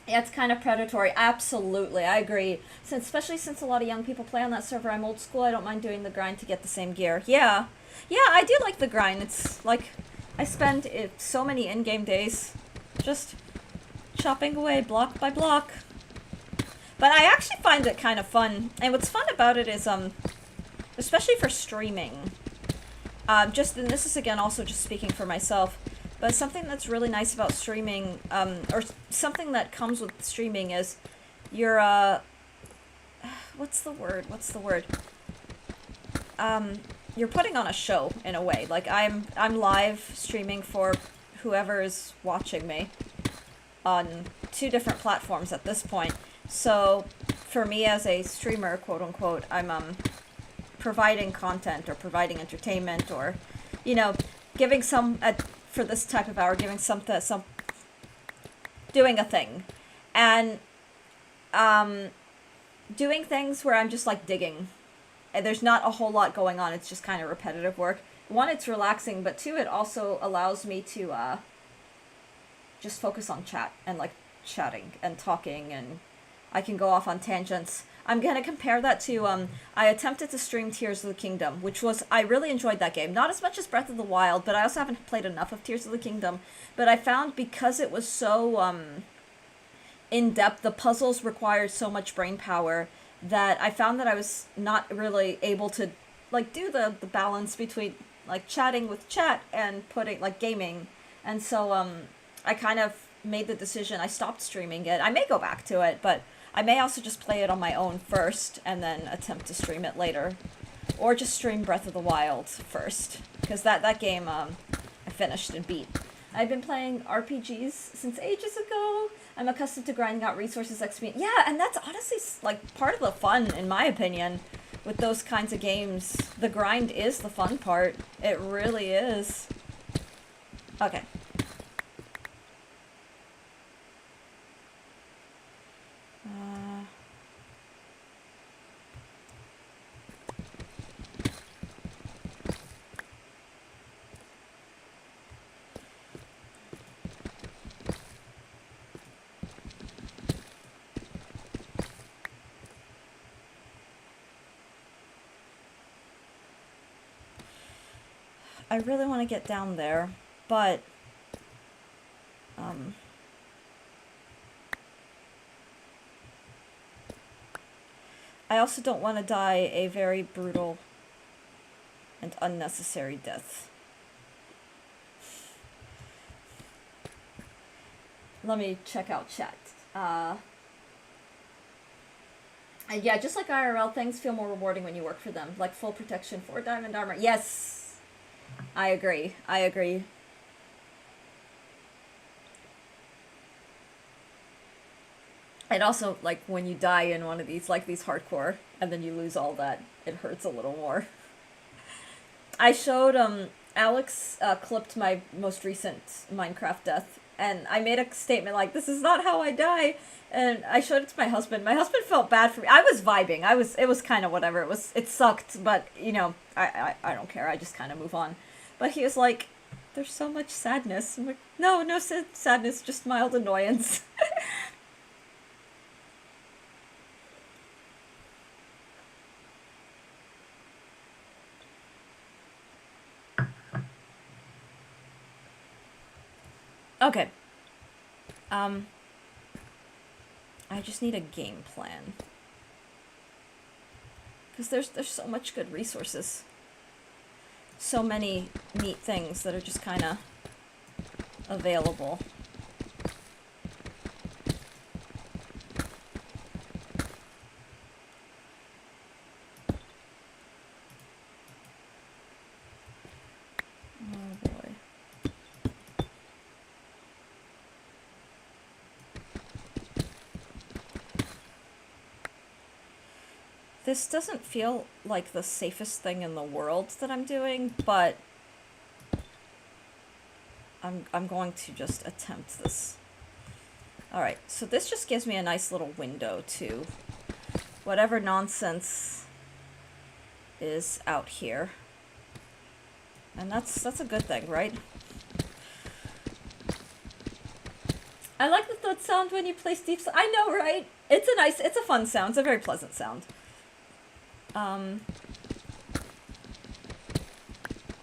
Yeah, it's kind of predatory. Absolutely, I agree. Especially since a lot of young people play on that server, I'm old school. I don't mind doing the grind to get the same gear. Yeah. Yeah, I do like the grind. It's like, I spend so many in-game days just chopping away block by block. But I actually find it kind of fun. And what's fun about it is, especially for streaming, and this is again also just speaking for myself, but something that's really nice about streaming, or something that comes with streaming is you're, what's the word? You're putting on a show, in a way. Like, I'm live streaming for whoever is watching me on 2 different platforms at this point. So, for me as a streamer, quote-unquote, I'm, providing content or providing entertainment or, you know, giving for this type of hour, giving doing a thing. And, doing things where I'm just, like, digging. And there's not a whole lot going on, it's just kind of repetitive work. One, it's relaxing, but two, it also allows me to, just focus on chat, and, like, chatting, and talking, and I can go off on tangents. I'm gonna compare that to, I attempted to stream Tears of the Kingdom, which was, I really enjoyed that game. Not as much as Breath of the Wild, but I also haven't played enough of Tears of the Kingdom. But I found because it was so, in-depth, the puzzles required so much brain power, that I found that I was not really able to, like, do the balance between, like, chatting with chat and putting, like, gaming. And so, I kind of made the decision, I stopped streaming it. I may go back to it, but I may also just play it on my own first, and then attempt to stream it later. Or just stream Breath of the Wild first, because that game, I finished and beat. I've been playing RPGs since ages ago. I'm accustomed to grinding out resources, XP. Yeah, and that's honestly, like, part of the fun, in my opinion, with those kinds of games. The grind is the fun part. It really is. Okay. I really want to get down there, but, I also don't want to die a very brutal and unnecessary death. Let me check out chat. And yeah, just like IRL, things feel more rewarding when you work for them. Like full protection, 4 diamond armor. Yes! I agree. I agree. And also, like, when you die in one of these, like, these hardcore, and then you lose all that, it hurts a little more. I showed, Alex, clipped my most recent Minecraft death, and I made a statement like, this is not how I die, and I showed it to my husband. My husband felt bad for me. I was vibing. It was kind of whatever. It sucked, but, you know, I don't care. I just kind of move on. But he was like, there's so much sadness. I'm like, no sadness, just mild annoyance. Okay. I just need a game plan. Because there's so much good resources. So many neat things that are just kind of available. Oh boy. This doesn't feel like the safest thing in the world that I'm doing, but I'm going to just attempt this. Alright, so this just gives me a nice little window to whatever nonsense is out here. And that's a good thing, right? I like the thud sound when you place deep. I know, right? It's a fun sound. It's a very pleasant sound.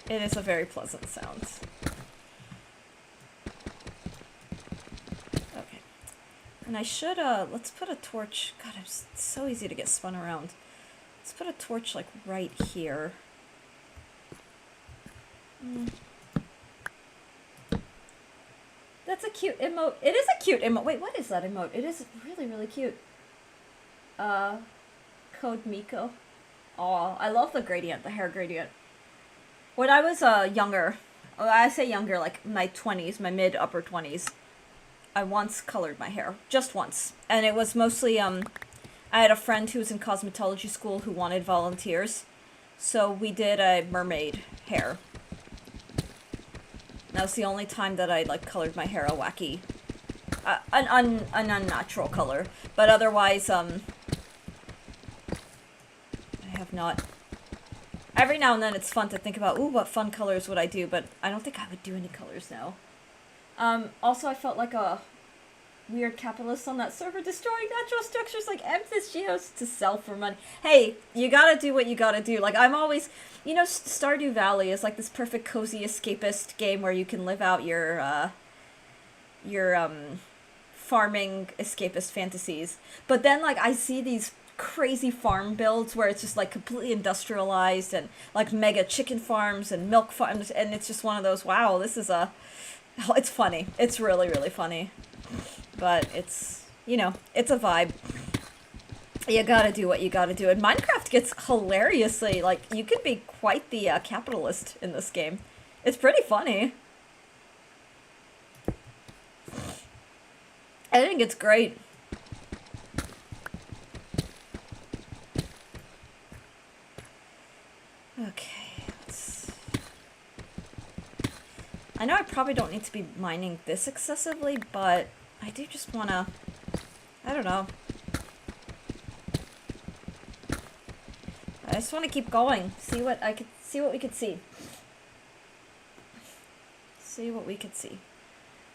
It is a very pleasant sound. Okay. And I should, let's put a torch. God, it's so easy to get spun around. Let's put a torch, like, right here. That's a cute emote. It is a cute emote. Wait, what is that emote? It is really, really cute. Code Miko. Aw, I love the gradient, the hair gradient. When I was, younger, I say younger, like my 20s, my mid-upper 20s, I once colored my hair. Just once. And it was mostly, I had a friend who was in cosmetology school who wanted volunteers. So we did a mermaid hair. That was the only time that I, like, colored my hair a wacky, an unnatural color. But otherwise, I have not. Every now and then it's fun to think about, ooh, what fun colors would I do, but I don't think I would do any colors now. Also, I felt like a weird capitalist on that server, destroying natural structures like Amethyst Geos to sell for money. Hey, you gotta do what you gotta do. Like, I'm always, you know, Stardew Valley is like this perfect cozy escapist game where you can live out your farming escapist fantasies. But then, like, I see these crazy farm builds where it's just, like, completely industrialized and, like, mega chicken farms and milk farms, and it's just one of those, wow, this is it's funny. It's really, really funny. But it's, you know, it's a vibe. You gotta do what you gotta do. And Minecraft gets hilariously, like, you could be quite the capitalist in this game. It's pretty funny. I think it's great. Okay, I know I probably don't need to be mining this excessively, but I do just wanna, I don't know. I just want to keep going. See what we could see. See what we could see.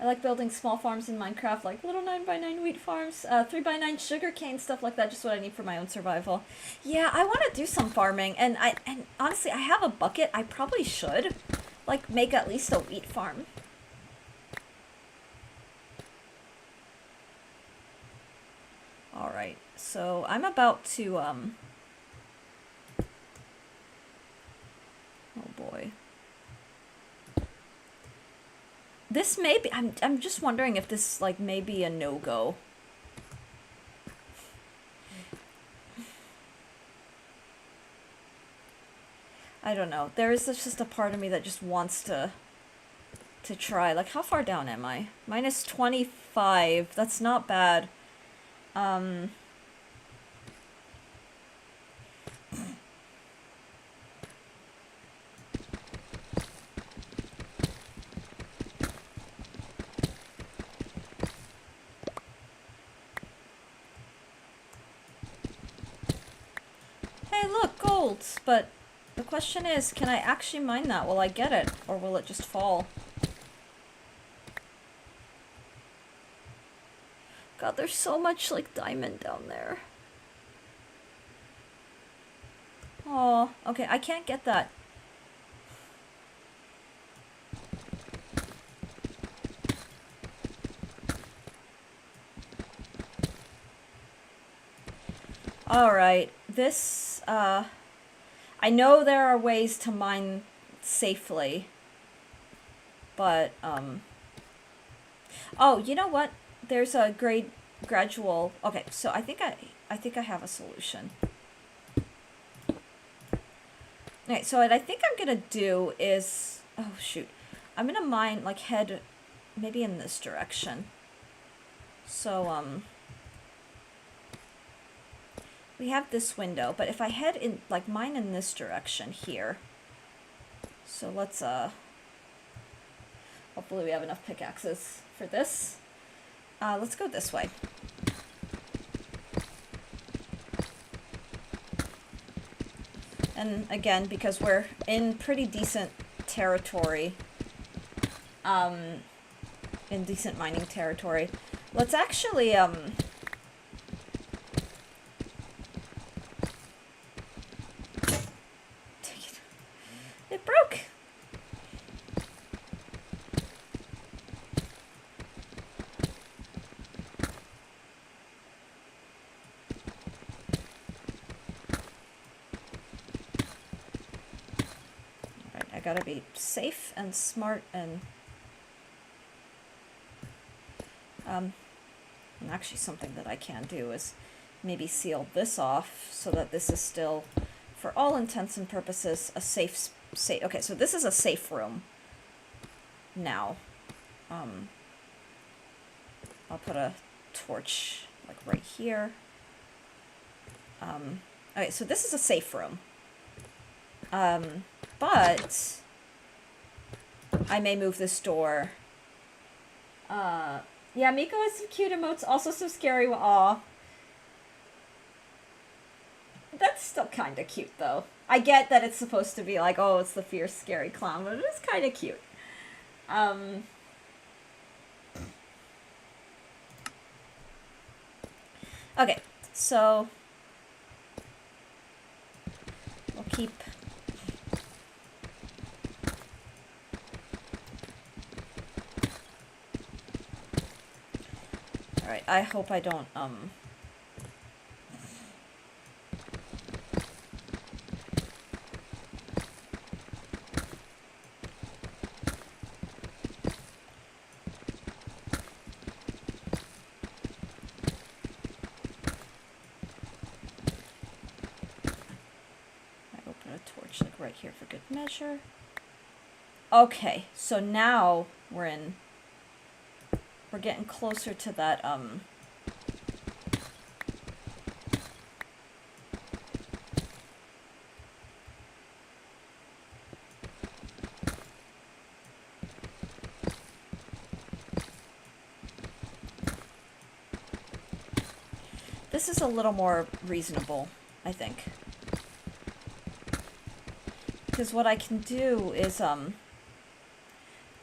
I like building small farms in Minecraft, like little 9x9 wheat farms, 3x9 sugarcane, stuff like that, just what I need for my own survival. Yeah, I want to do some farming, and honestly, I have a bucket. I probably should, like, make at least a wheat farm. Alright, so I'm about to, oh boy. This may be, I'm just wondering if this, like, may be a no-go. I don't know. There is just a part of me that just wants to try. Like, how far down am I? Minus 25. That's not bad. Hey, look, gold! But the question is, can I actually mine that? Will I get it? Or will it just fall? God, there's so much, like, diamond down there. Oh, okay, I can't get that. Alright, this, I know there are ways to mine safely, but, oh, you know what? There's a gradual, okay, so I think I have a solution. Okay, so what I think I'm gonna do is, oh shoot, I'm gonna mine, like, head maybe in this direction. So, we have this window, but if I head in, like, mine in this direction here. So let's, hopefully we have enough pickaxes for this. Let's go this way. And again, because we're in pretty decent territory, in decent mining territory, let's actually, it broke! Gotta be safe and smart and actually something that I can do is maybe seal this off so that this is still, for all intents and purposes, a safe okay, so this is a safe room now. I'll put a torch like right here. Okay, so this is a safe room. But I may move this door. Yeah, Miko has some cute emotes, also some scary. Aw. That's still kind of cute, though. I get that it's supposed to be like, oh, it's the fierce, scary clown, but it is kind of cute. Okay, so we'll keep... Alright, I hope I don't, right here for good measure. Okay, so now we're getting closer to that, this is a little more reasonable, I think. Because what I can do is,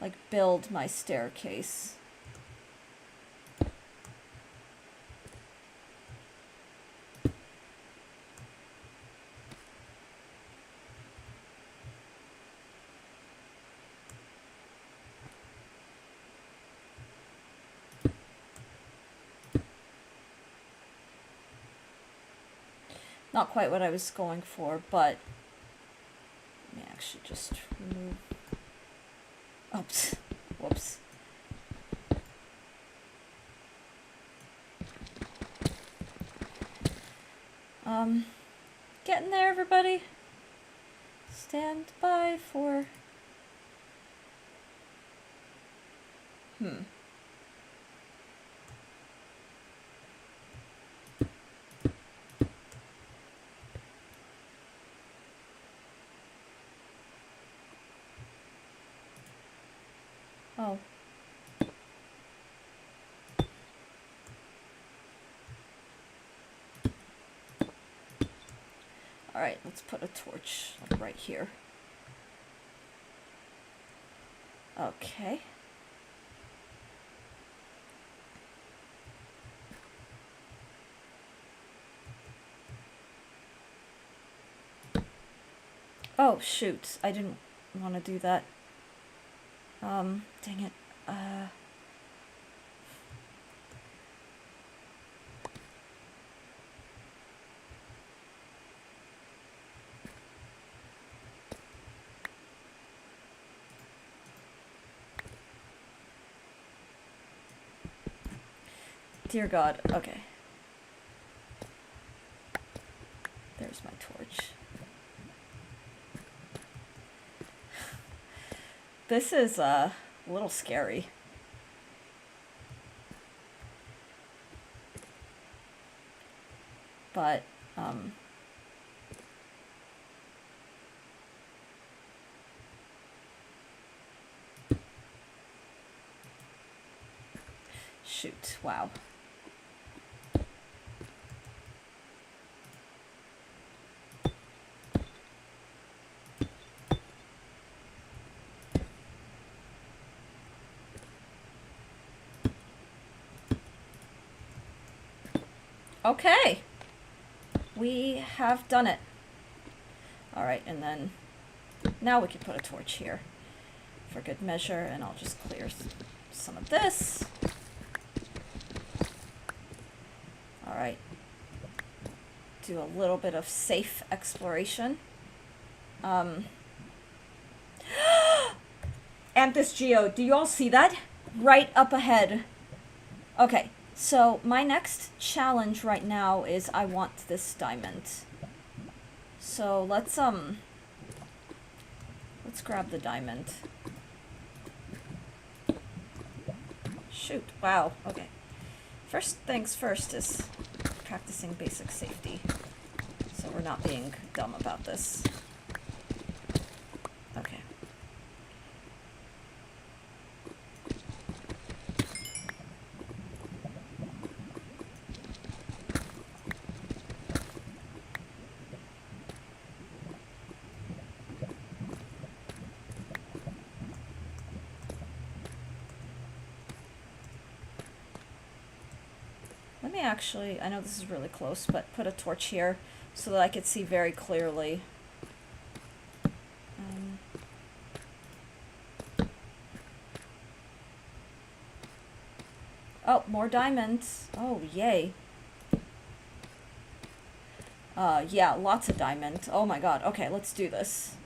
like, build my staircase. Not quite what I was going for, but... Let me actually just remove... Oops. Whoops. Getting there, everybody. Stand by for... Oh. Alright, let's put a torch like right here. Okay. Oh, shoot. I didn't want to do that. Dang it. Dear God. Okay. There's my torch. This is a little scary. But, shoot, wow. Okay. We have done it. Alright, and then now we can put a torch here for good measure, and I'll just clear some of this. Alright. Do a little bit of safe exploration. Anthus Geo, do you all see that? Right up ahead. Okay. So, my next challenge right now is I want this diamond. So, let's grab the diamond. Shoot, wow, okay. First things first is practicing basic safety. So we're not being dumb about this. Okay. actually, I know this is really close, but put a torch here so that I could see very clearly. Oh, more diamonds. Oh, yay. Yeah, lots of diamond. Oh my god. Okay, let's do this.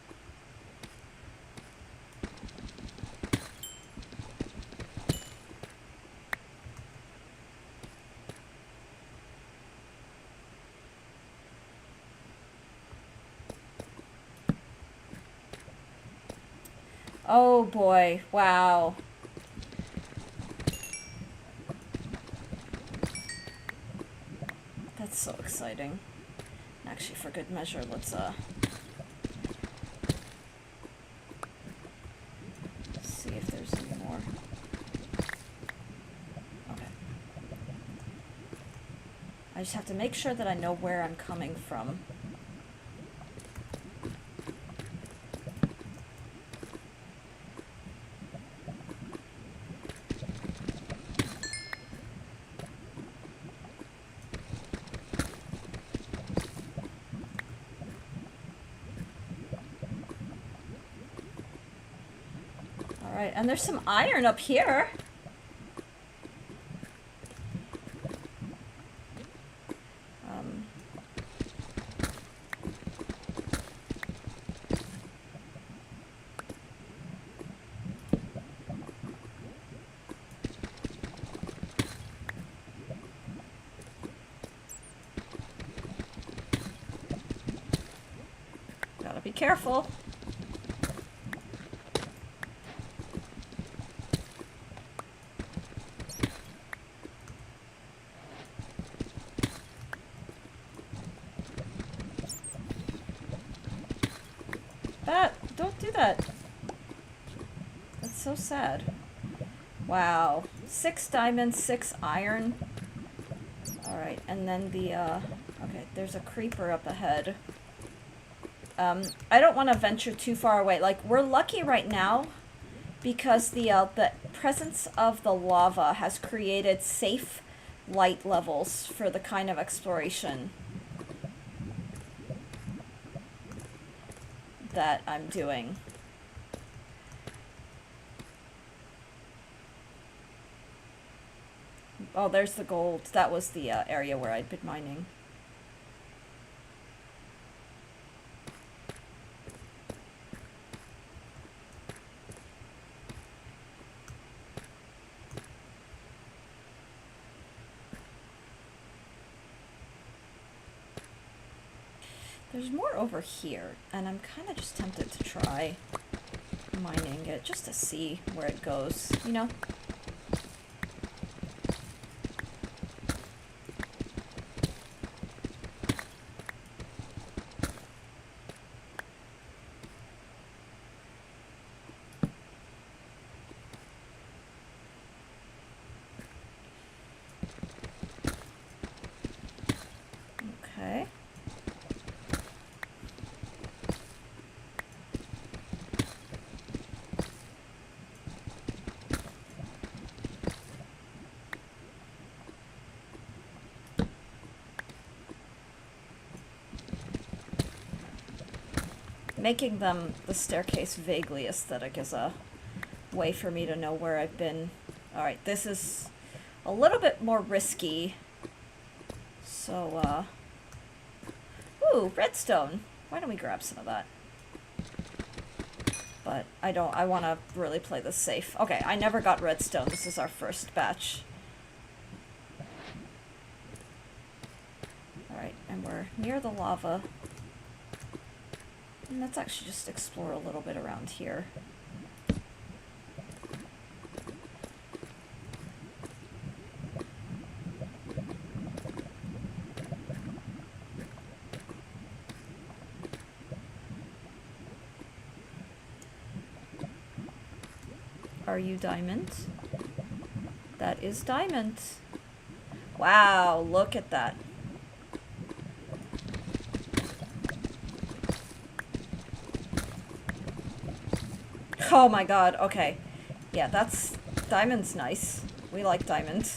Oh boy. Wow. That's so exciting. Actually, for good measure, let's see if there's any more. Okay. I just have to make sure that I know where I'm coming from. Alright, and there's some iron up here. Gotta be careful. Don't do that. That's so sad. Wow. 6 diamonds, 6 iron. Alright, and then the, okay, there's a creeper up ahead. I don't want to venture too far away. Like, we're lucky right now because the presence of the lava has created safe light levels for the kind of exploration that I'm doing. Oh, there's the gold. That was the area where I'd been mining. There's more over here, and I'm kind of just tempted to try mining it just to see where it goes, you know? Okay. Making them the staircase vaguely aesthetic is a way for me to know where I've been. Alright, this is a little bit more risky. So, ooh, redstone. Why don't we grab some of that? But I want to really play this safe. Okay, I never got redstone. This is our first batch. Alright, and we're near the lava. And let's actually just explore a little bit around here. Are you diamond? That is diamond. Wow, look at that. Oh my god, okay. Yeah, that's... diamond's nice. We like diamond.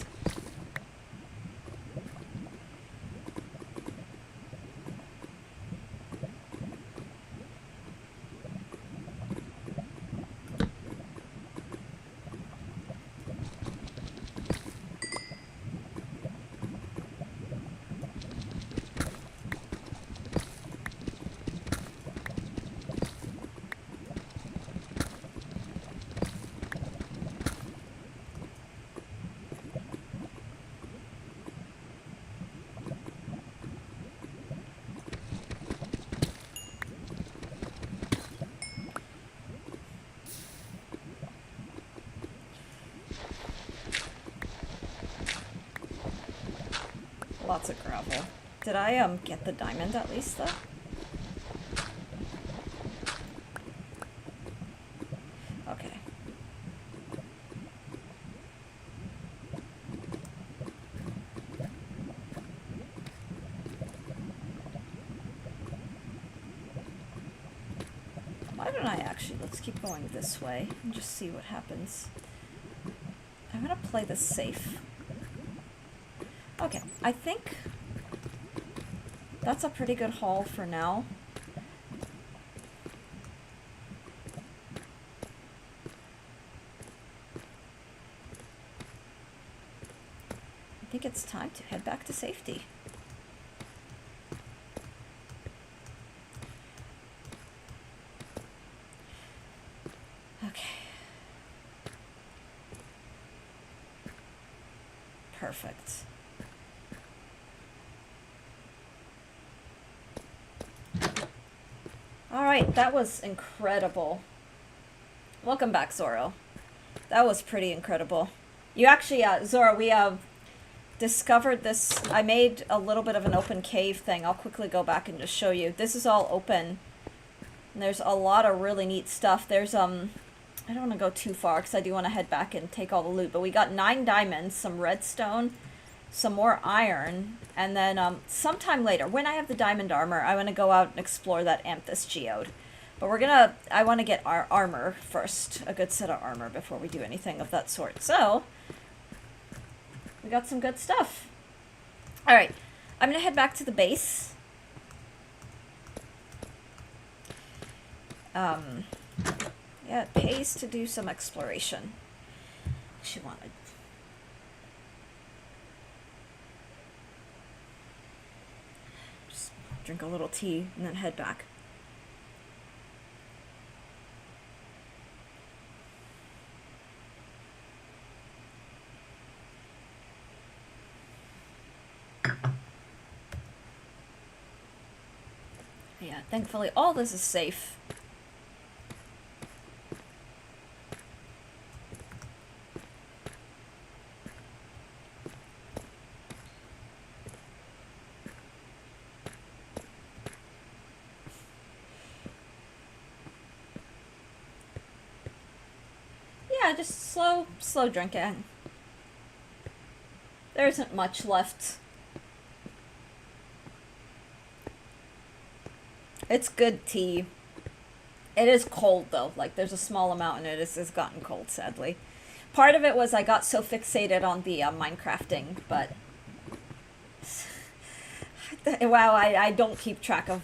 lots of gravel. Did I get the diamond at least though? Okay. Why don't I actually, let's keep going this way and just see what happens. I'm gonna play this safe. Okay, I think that's a pretty good haul for now. I think it's time to head back to safety. Okay. Perfect. Alright, that was incredible. Welcome back, Zoro. That was pretty incredible. You actually, Zoro, we discovered this. I made a little bit of an open cave thing. I'll quickly go back and just show you. This is all open. And there's a lot of really neat stuff. There's, I don't want to go too far because I do want to head back and take all the loot. But we got 9 diamonds, some redstone, some more iron, and then sometime later, when I have the diamond armor, I want to go out and explore that amethyst geode. But I want to get our armor first, a good set of armor before we do anything of that sort. So, we got some good stuff. Alright, I'm going to head back to the base. Yeah, it pays to do some exploration. She wanted. Just drink a little tea and then head back. Yeah, thankfully all this is safe. Yeah, just slow drinking. There isn't much left. It's good tea. It is cold though, like there's a small amount and it has gotten cold, sadly. Part of it was I got so fixated on the Minecrafting, but wow, I don't keep track of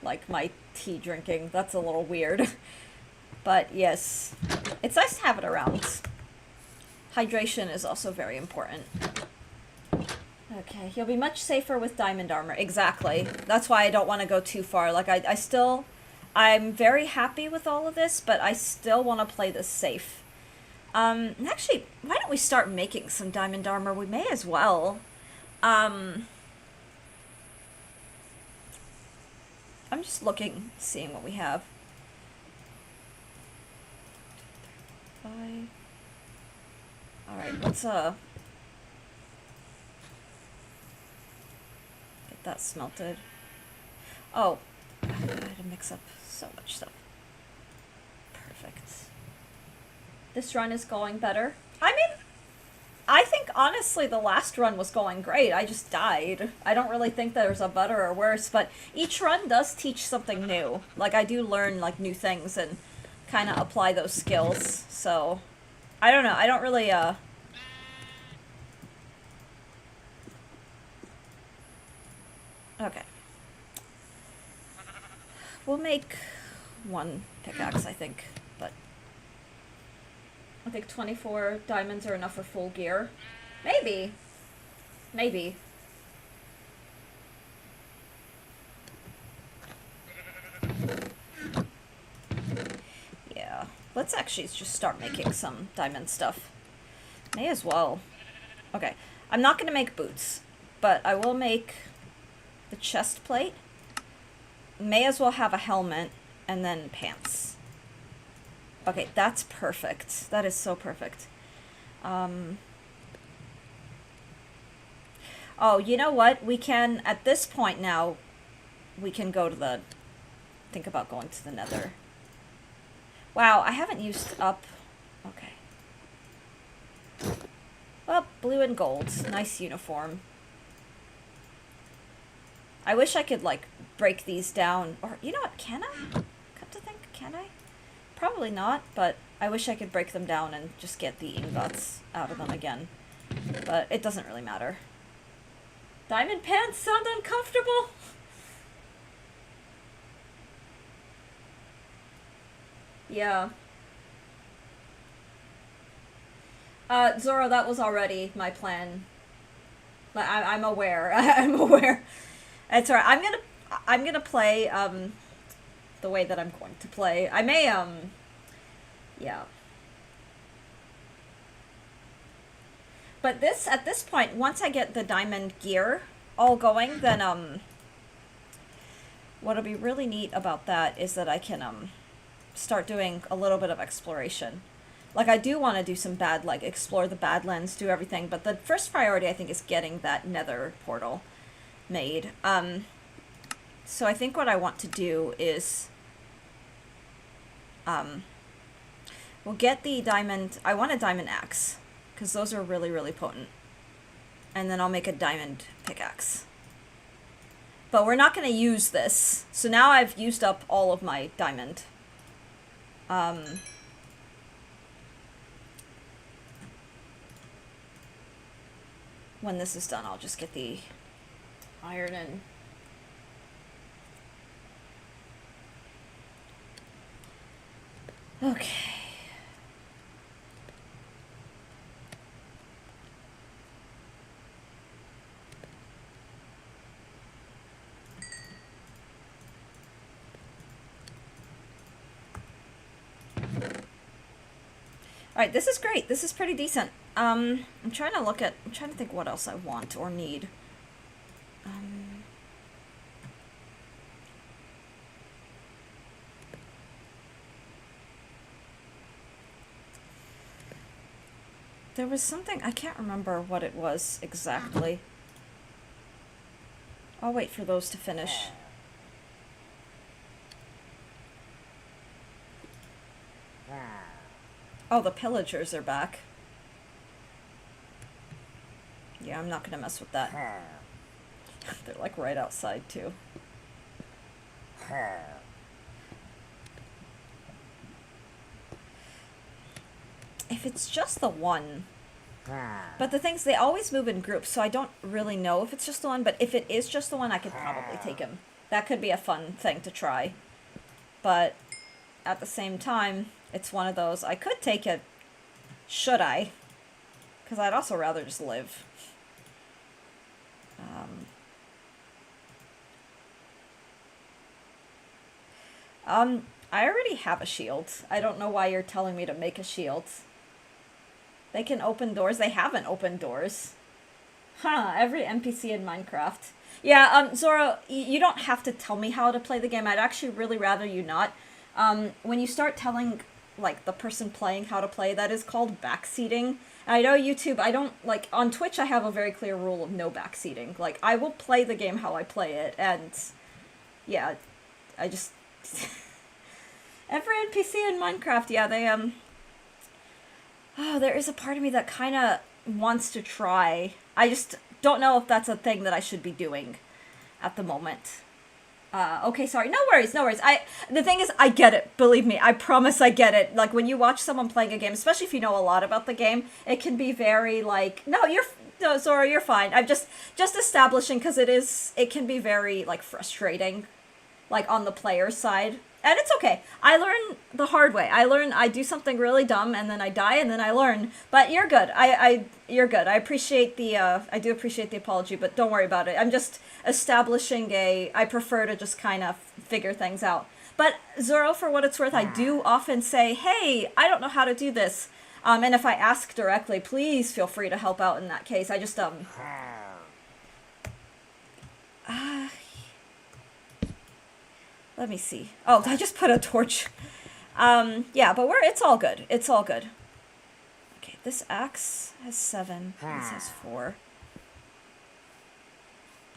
like my tea drinking. That's a little weird. But yes, it's nice to have it around. Hydration is also very important. Okay, you'll be much safer with diamond armor. Exactly. That's why I don't want to go too far. Like, I'm very happy with all of this, but I still want to play this safe. Actually, why don't we start making some diamond armor? We may as well. I'm just looking, seeing what we have. 5. Alright, let's, get that smelted. Oh, I had to mix up so much stuff. Perfect. This run is going better. I mean, I think honestly the last run was going great. I just died. I don't really think there's a better or worse, but each run does teach something new. Like, I do learn, like, new things and kind of apply those skills. So, I don't know. I don't really, Okay. We'll make one pickaxe, I think, but I think 24 diamonds are enough for full gear. Maybe. Maybe. Yeah. Let's actually just start making some diamond stuff. May as well. Okay. I'm not gonna make boots, but I will make the chest plate. May as well have a helmet and then pants. Okay, that's perfect. That is so perfect. Oh, you know what? We can, at this point now, we can go to the... Think about going to the Nether. Wow, I haven't used up... Okay. Well, blue and gold. Nice uniform. I wish I could, like, break these down. Or, you know what, can I? Come to think, can I? Probably not, but I wish I could break them down and just get the ingots out of them again. But it doesn't really matter. Diamond pants sound uncomfortable? Yeah. Zoro, that was already my plan. I'm aware. I'm aware. It's alright. I'm gonna play, the way that I'm going to play. I may, yeah. But at this point, once I get the diamond gear all going, then, what'll be really neat about that is that I can, start doing a little bit of exploration. Like, I do want to do some explore the Badlands, do everything, but the first priority, I think, is getting that Nether portal made. So I think what I want to do is, we'll get the diamond, I want a diamond axe, because those are really, really potent. And then I'll make a diamond pickaxe. But we're not going to use this. So now I've used up all of my diamond. When this is done, I'll just get the iron and... Okay. Alright, this is great. This is pretty decent. I'm trying to think what else I want or need. There was something, I can't remember what it was exactly. I'll wait for those to finish. Oh, the pillagers are back. Yeah, I'm not gonna mess with that. They're like right outside too. If it's just the one. But the things, they always move in groups, so I don't really know if it's just the one, but if it is just the one, I could probably take him. That could be a fun thing to try. But at the same time, it's one of those, I could take it, should I? Because I'd also rather just live. I already have a shield. I don't know why you're telling me to make a shield. They can open doors. They haven't opened doors. Huh, every NPC in Minecraft. Yeah, Zoro, you don't have to tell me how to play the game. I'd actually really rather you not. When you start telling, like, the person playing how to play, that is called backseating. I know YouTube, I don't, like, on Twitch I have a very clear rule of no backseating. Like, I will play the game how I play it, and, yeah, I just... Every NPC in Minecraft, yeah, they, oh, there is a part of me that kind of wants to try. I just don't know if that's a thing that I should be doing at the moment. Okay, sorry. No worries, no worries. The thing is, I get it. Believe me, I promise I get it. Like, when you watch someone playing a game, especially if you know a lot about the game, it can be very, like, no, Zora, you're fine. I'm just establishing, because it can be very, like, frustrating, like, on the player's side. And it's okay. I learn the hard way. I do something really dumb, and then I die, and then I learn. But you're good. You're good. I appreciate I do appreciate the apology, but don't worry about it. I'm just establishing I prefer to just kind of figure things out. But, Zoro, for what it's worth, I do often say, hey, I don't know how to do this. And if I ask directly, please feel free to help out in that case. I just, let me see. Oh, I just put a torch. Yeah, but it's all good. It's all good. Okay, this axe has 7. This has 4.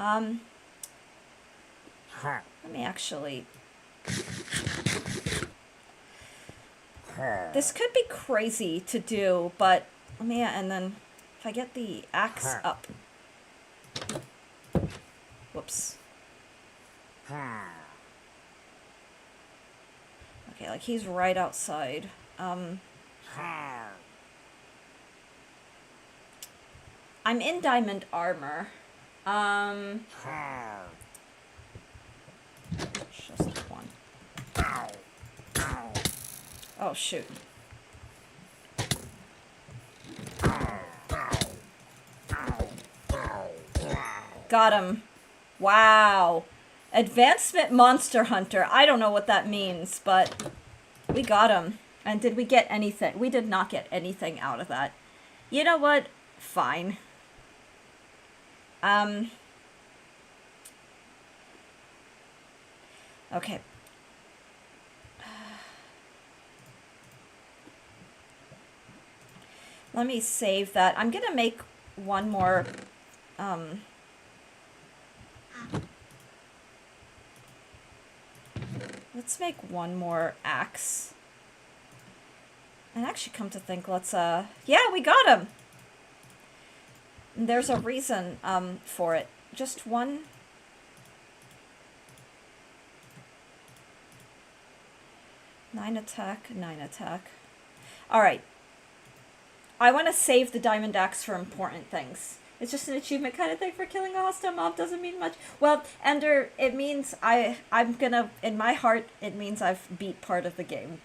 Let me actually... This could be crazy to do, but let me... And then if I get the axe up... Whoops. Okay, like he's right outside. I'm in diamond armor. Just one. Oh, shoot. Got him. Wow. Advancement Monster Hunter. I don't know what that means, but we got him. And did we get anything? We did not get anything out of that. You know what? Fine. Okay. Let me save that. I'm gonna make one more, let's make one more axe. And actually, come to think, let's, yeah, we got him! There's a reason, for it. Just one... 9 attack, 9 attack. Alright. I want to save the diamond axe for important things. It's just an achievement kind of thing for killing a hostile mob. Doesn't mean much. Well, Ender, it means I'm gonna... In my heart, it means I've beat part of the game.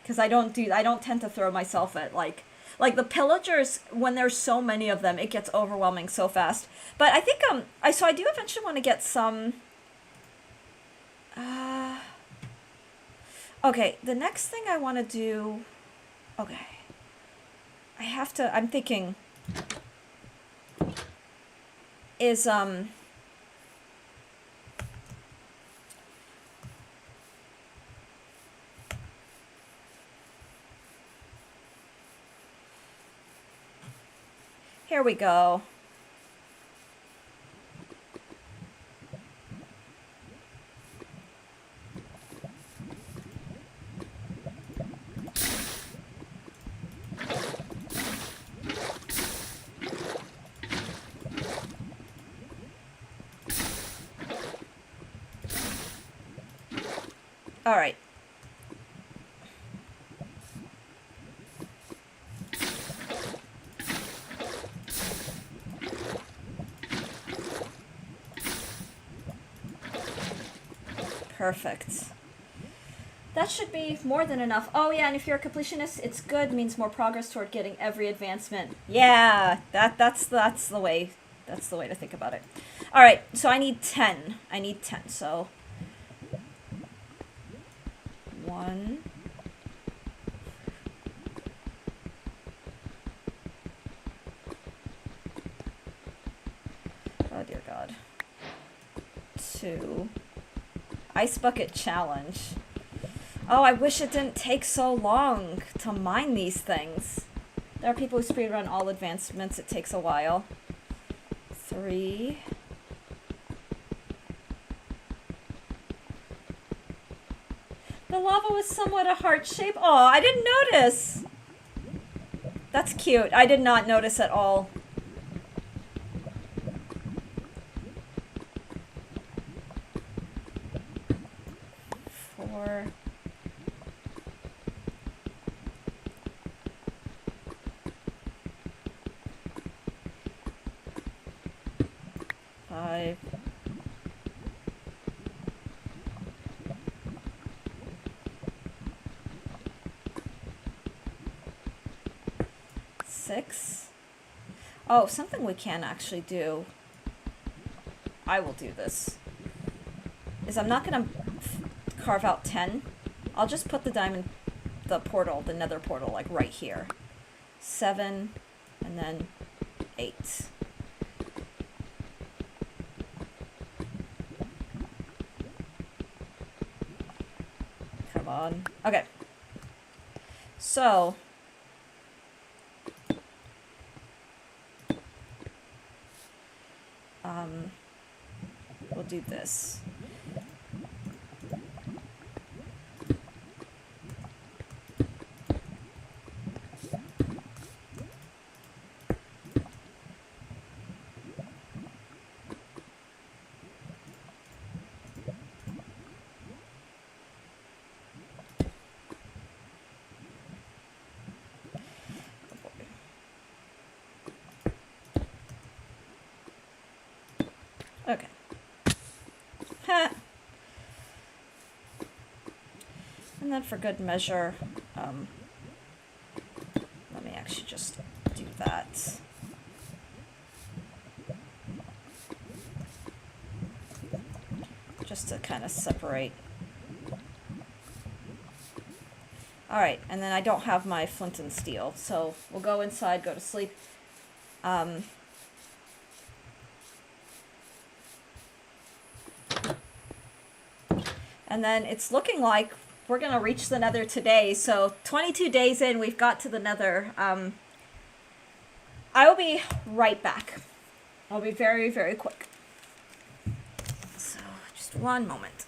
Because I don't tend to throw myself at, like the pillagers, when there's so many of them, it gets overwhelming so fast. But I think, so I do eventually want to get some, okay, the next thing I want to do, okay, I'm thinking, is, here we go. All right. Perfect. That should be more than enough. Oh yeah, and if you're a completionist, it's good. Means more progress toward getting every advancement. Yeah, that's the way. That's the way to think about it. All right, so I need 10. I need 10. So 1. Oh dear God. 2. Ice Bucket Challenge. Oh, I wish it didn't take so long to mine these things. There are people who speedrun all advancements. It takes a while. 3. The lava was somewhat a heart shape. Oh, I didn't notice. That's cute. I did not notice at all. 4. 5. 6. Oh, something we can actually do. I will do this. Is I'm not gonna carve out 10. I'll just put the portal, the nether portal, like right here. 7, and then 8. Come on. Okay. So, do this. Okay. And then for good measure, let me actually just do that. Just to kind of separate. Alright, and then I don't have my flint and steel, so we'll go inside, go to sleep. And then it's looking like we're going to reach the Nether today. So 22 days in, we've got to the Nether. I will be right back. I'll be very, very quick. So just one moment.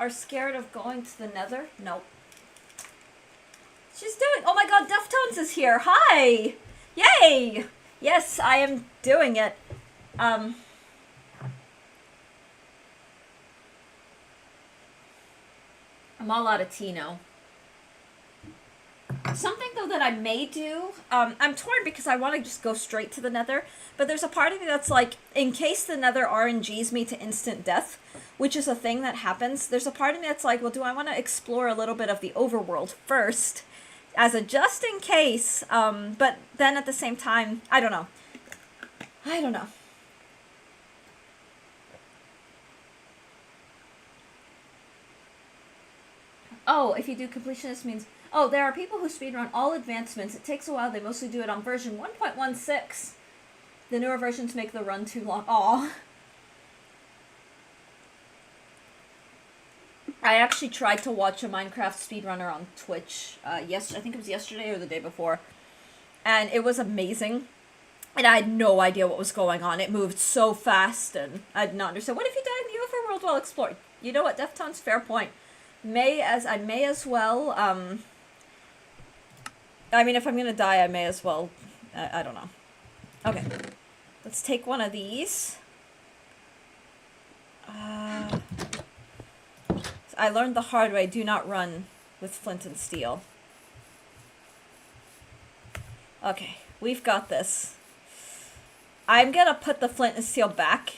Are scared of going to the Nether? Nope. She's doing... Oh my god, Deftones is here. Hi! Yay! Yes, I am doing it. I'm all out of tea now. Something, though, that I may do, I'm torn because I want to just go straight to the Nether, but there's a part of me that's like, in case the Nether RNGs me to instant death, which is a thing that happens, there's a part of me that's like, well, do I want to explore a little bit of the overworld first, as a just in case, but then at the same time, I don't know. I don't know. Oh, if you do completionist means... Oh, there are people who speedrun all advancements. It takes a while. They mostly do it on version 1.16. The newer versions make the run too long. Aw. I actually tried to watch a Minecraft speedrunner on Twitch. I think it was yesterday or the day before. And it was amazing. And I had no idea what was going on. It moved so fast, and I did not understand. What if you died in the overworld while exploring? You know what, Deftones? Fair point. I may as well, I mean, if I'm gonna die, I may as well, I don't know. Okay. Let's take one of these. I learned the hard way, do not run with flint and steel. Okay, we've got this. I'm gonna put the flint and steel back.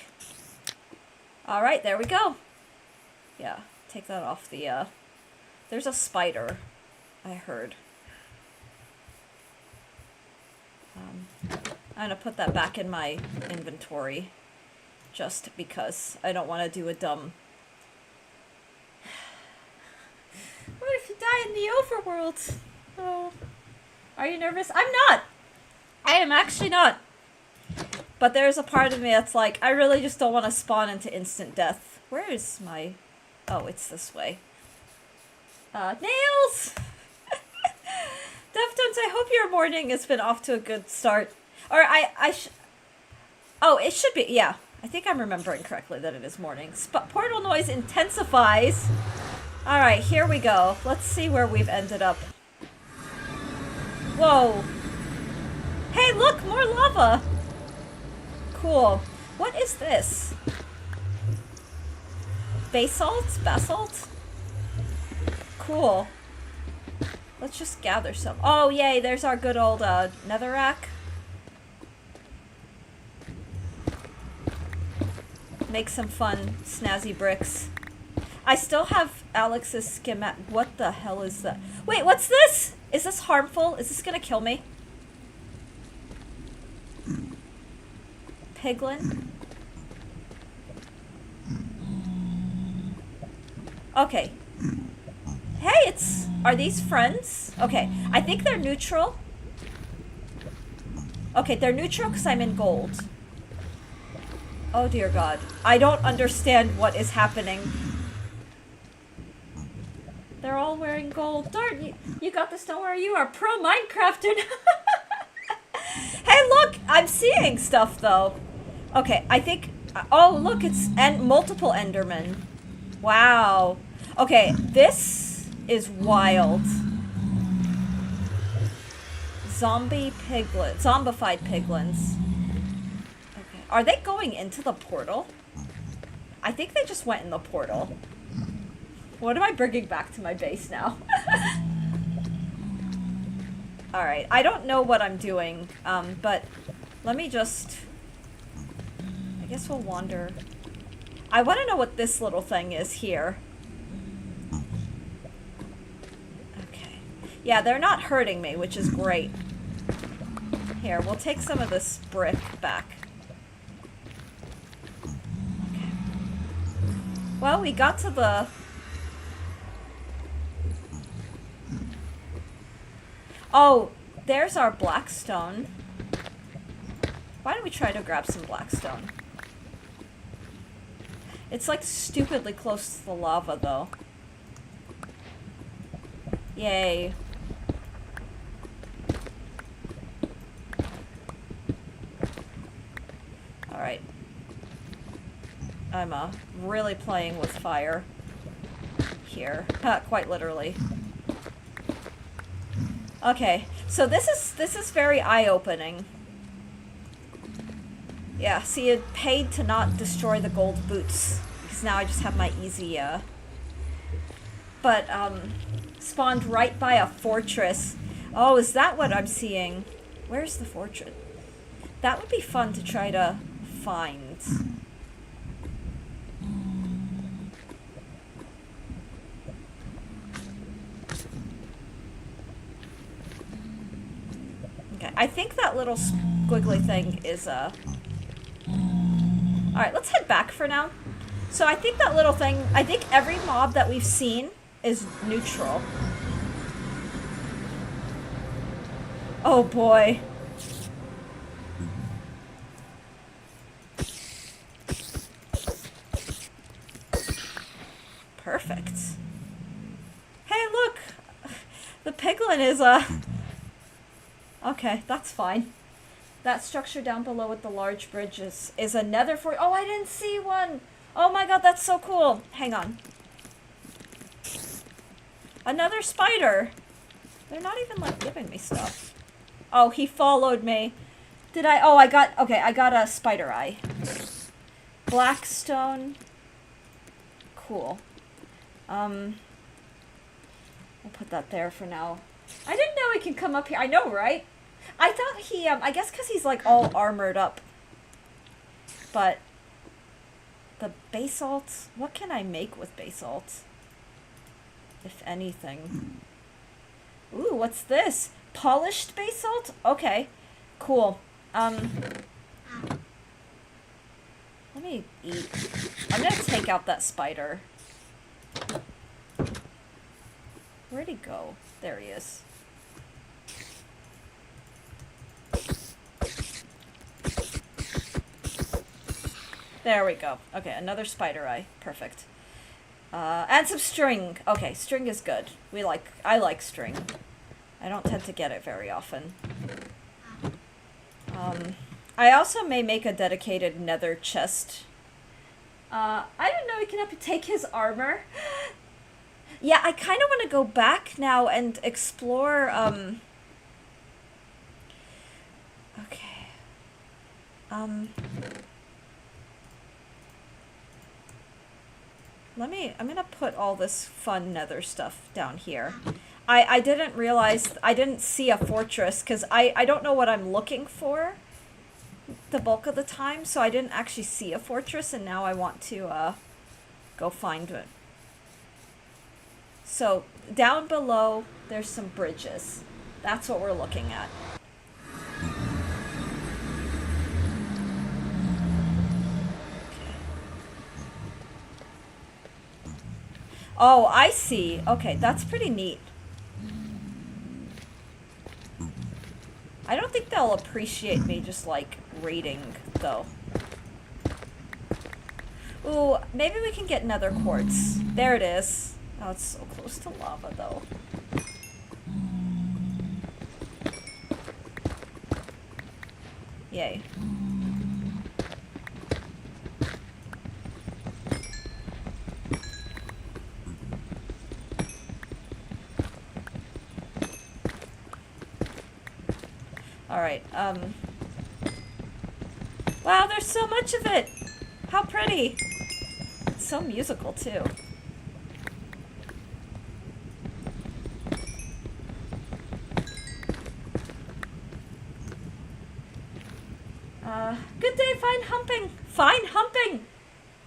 Alright, there we go. Yeah, take that off the, there's a spider, I heard. I'm gonna put that back in my inventory, just because I don't want to do a dumb... What if you die in the overworld? Oh. Are you nervous? I'm not! I am actually not. But there's a part of me that's like, I really just don't want to spawn into instant death. Where is my... Oh, it's this way. Nails! Deftones, I hope your morning has been off to a good start. Or Oh, it should be, yeah. I think I'm remembering correctly that it is morning. Portal noise intensifies. Alright, here we go. Let's see where we've ended up. Whoa. Hey, look! More lava! Cool. What is this? Basalt? Basalt? Cool. Let's just gather some. Oh, yay, there's our good old netherrack. Make some fun, snazzy bricks. I still have Alex's schematic. What the hell is that? Wait, what's this? Is this harmful? Is this gonna kill me? Piglin? Okay. Hey, are these friends? Okay, I think they're neutral. Okay, they're neutral because I'm in gold. Oh dear God. I don't understand what is happening. They're all wearing gold. Darn, you got this, don't worry, you are pro Minecrafter now. Hey, look! I'm seeing stuff, though. Okay, I think... Oh, look, it's multiple Endermen. Wow. Okay, this is wild. Zombified piglins. Okay. Are they going into the portal? I think they just went in the portal. What am I bringing back to my base now? Alright, I don't know what I'm doing, but let me just... I guess we'll wander. I want to know what this little thing is here. Okay. Yeah, they're not hurting me, which is great. Here, we'll take some of this brick back. Okay. Well, we got to the... Oh, there's our blackstone. Why don't we try to grab some blackstone? It's like stupidly close to the lava, though. Yay. Alright. I'm really playing with fire here. Quite literally. Okay, so this is very eye-opening. Yeah, see, it paid to not destroy the gold boots, because now I just have my easy, But, spawned right by a fortress. Oh, is that what I'm seeing? Where's the fortress? That would be fun to try to find. Okay, I think that little squiggly thing is, Alright, let's head back for now. So I think that little thing, I think every mob that we've seen is neutral. Oh boy. Perfect. Hey, look! The piglin is, Okay, that's fine. That structure down below with the large bridge is a nether fort. Oh, I didn't see one! Oh my god, that's so cool! Hang on. Another spider! They're not even, like, giving me stuff. Oh, he followed me. Did I? Oh, I got a spider eye. Blackstone. Cool. We'll put that there for now. I didn't know he could come up here. I know, right? I thought he, I guess because he's, like, all armored up. But the basalt, what can I make with basalt? If anything. Ooh, what's this? Polished basalt? Okay, cool. Let me eat. I'm gonna take out that spider. Where'd he go? There he is. There we go. Okay, another spider eye. Perfect. And some string. Okay, string is good. I like string. I don't tend to get it very often. I also may make a dedicated nether chest. I didn't know we can take his armor. Yeah, I kind of want to go back now and explore, okay. I'm gonna put all this fun nether stuff down here. I didn't realize, I didn't see a fortress, because I don't know what I'm looking for the bulk of the time, so I didn't actually see a fortress, and now I want to, go find it. So, down below, there's some bridges. That's what we're looking at. Oh, I see. Okay, that's pretty neat. I don't think they'll appreciate me just, like, raiding, though. Ooh, maybe we can get nether quartz. There it is. Oh, it's so close to lava, though. Yay. Alright, wow, there's so much of it! How pretty! It's so musical, too. Good day, fine humping! Fine humping!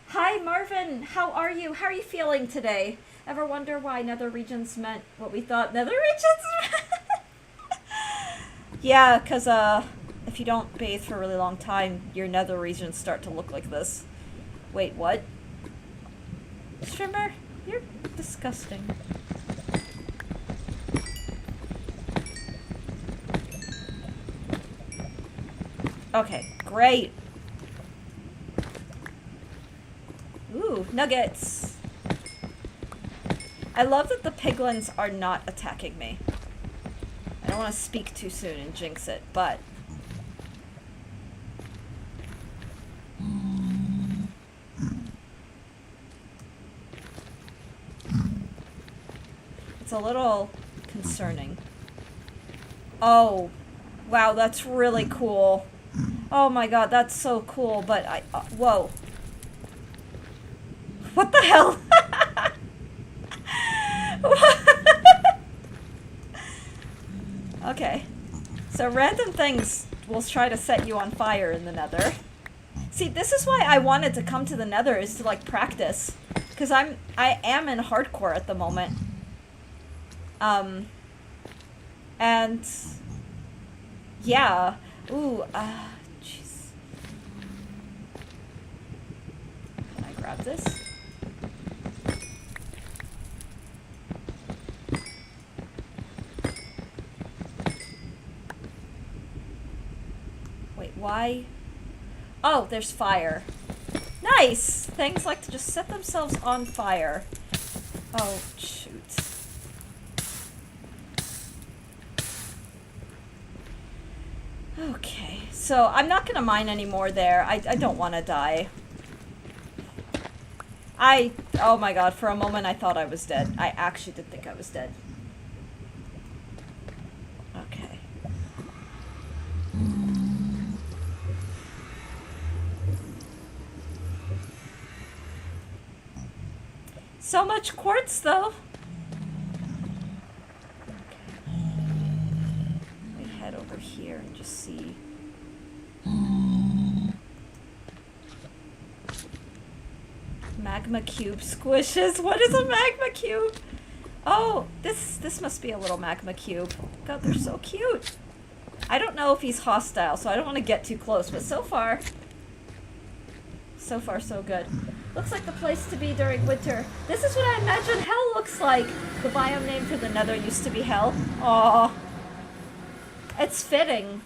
Hi, Marvin! How are you? How are you feeling today? Ever wonder why nether regions meant what we thought nether regions meant? Yeah, because, if you don't bathe for a really long time, your nether regions start to look like this. Wait, what? Shrimmer, you're disgusting. Okay, great. Ooh, nuggets. I love that the piglins are not attacking me. I don't want to speak too soon and jinx it, but... it's a little concerning. Oh, wow, that's really cool. Oh my god, that's so cool, but whoa. What the hell? Okay. So random things will try to set you on fire in the nether. See, this is why I wanted to come to the nether, is to, like, practice. Because I am in hardcore at the moment. And... yeah. Ooh, jeez. Can I grab this? Wait, why? Oh, there's fire. Nice! Things like to just set themselves on fire. Oh, shoot. Okay, so I'm not gonna mine anymore there. I don't want to die. Oh my god, for a moment I thought I was dead. I actually did think I was dead. Okay. So much quartz, though. Let me head over here and just see. Magma cube squishes. What is a magma cube? Oh, this must be a little magma cube. God, they're so cute. I don't know if he's hostile, so I don't want to get too close, but so far so good. Looks like the place to be during winter. This is what I imagine hell looks like. The biome name for the nether used to be hell. Aww. It's fitting.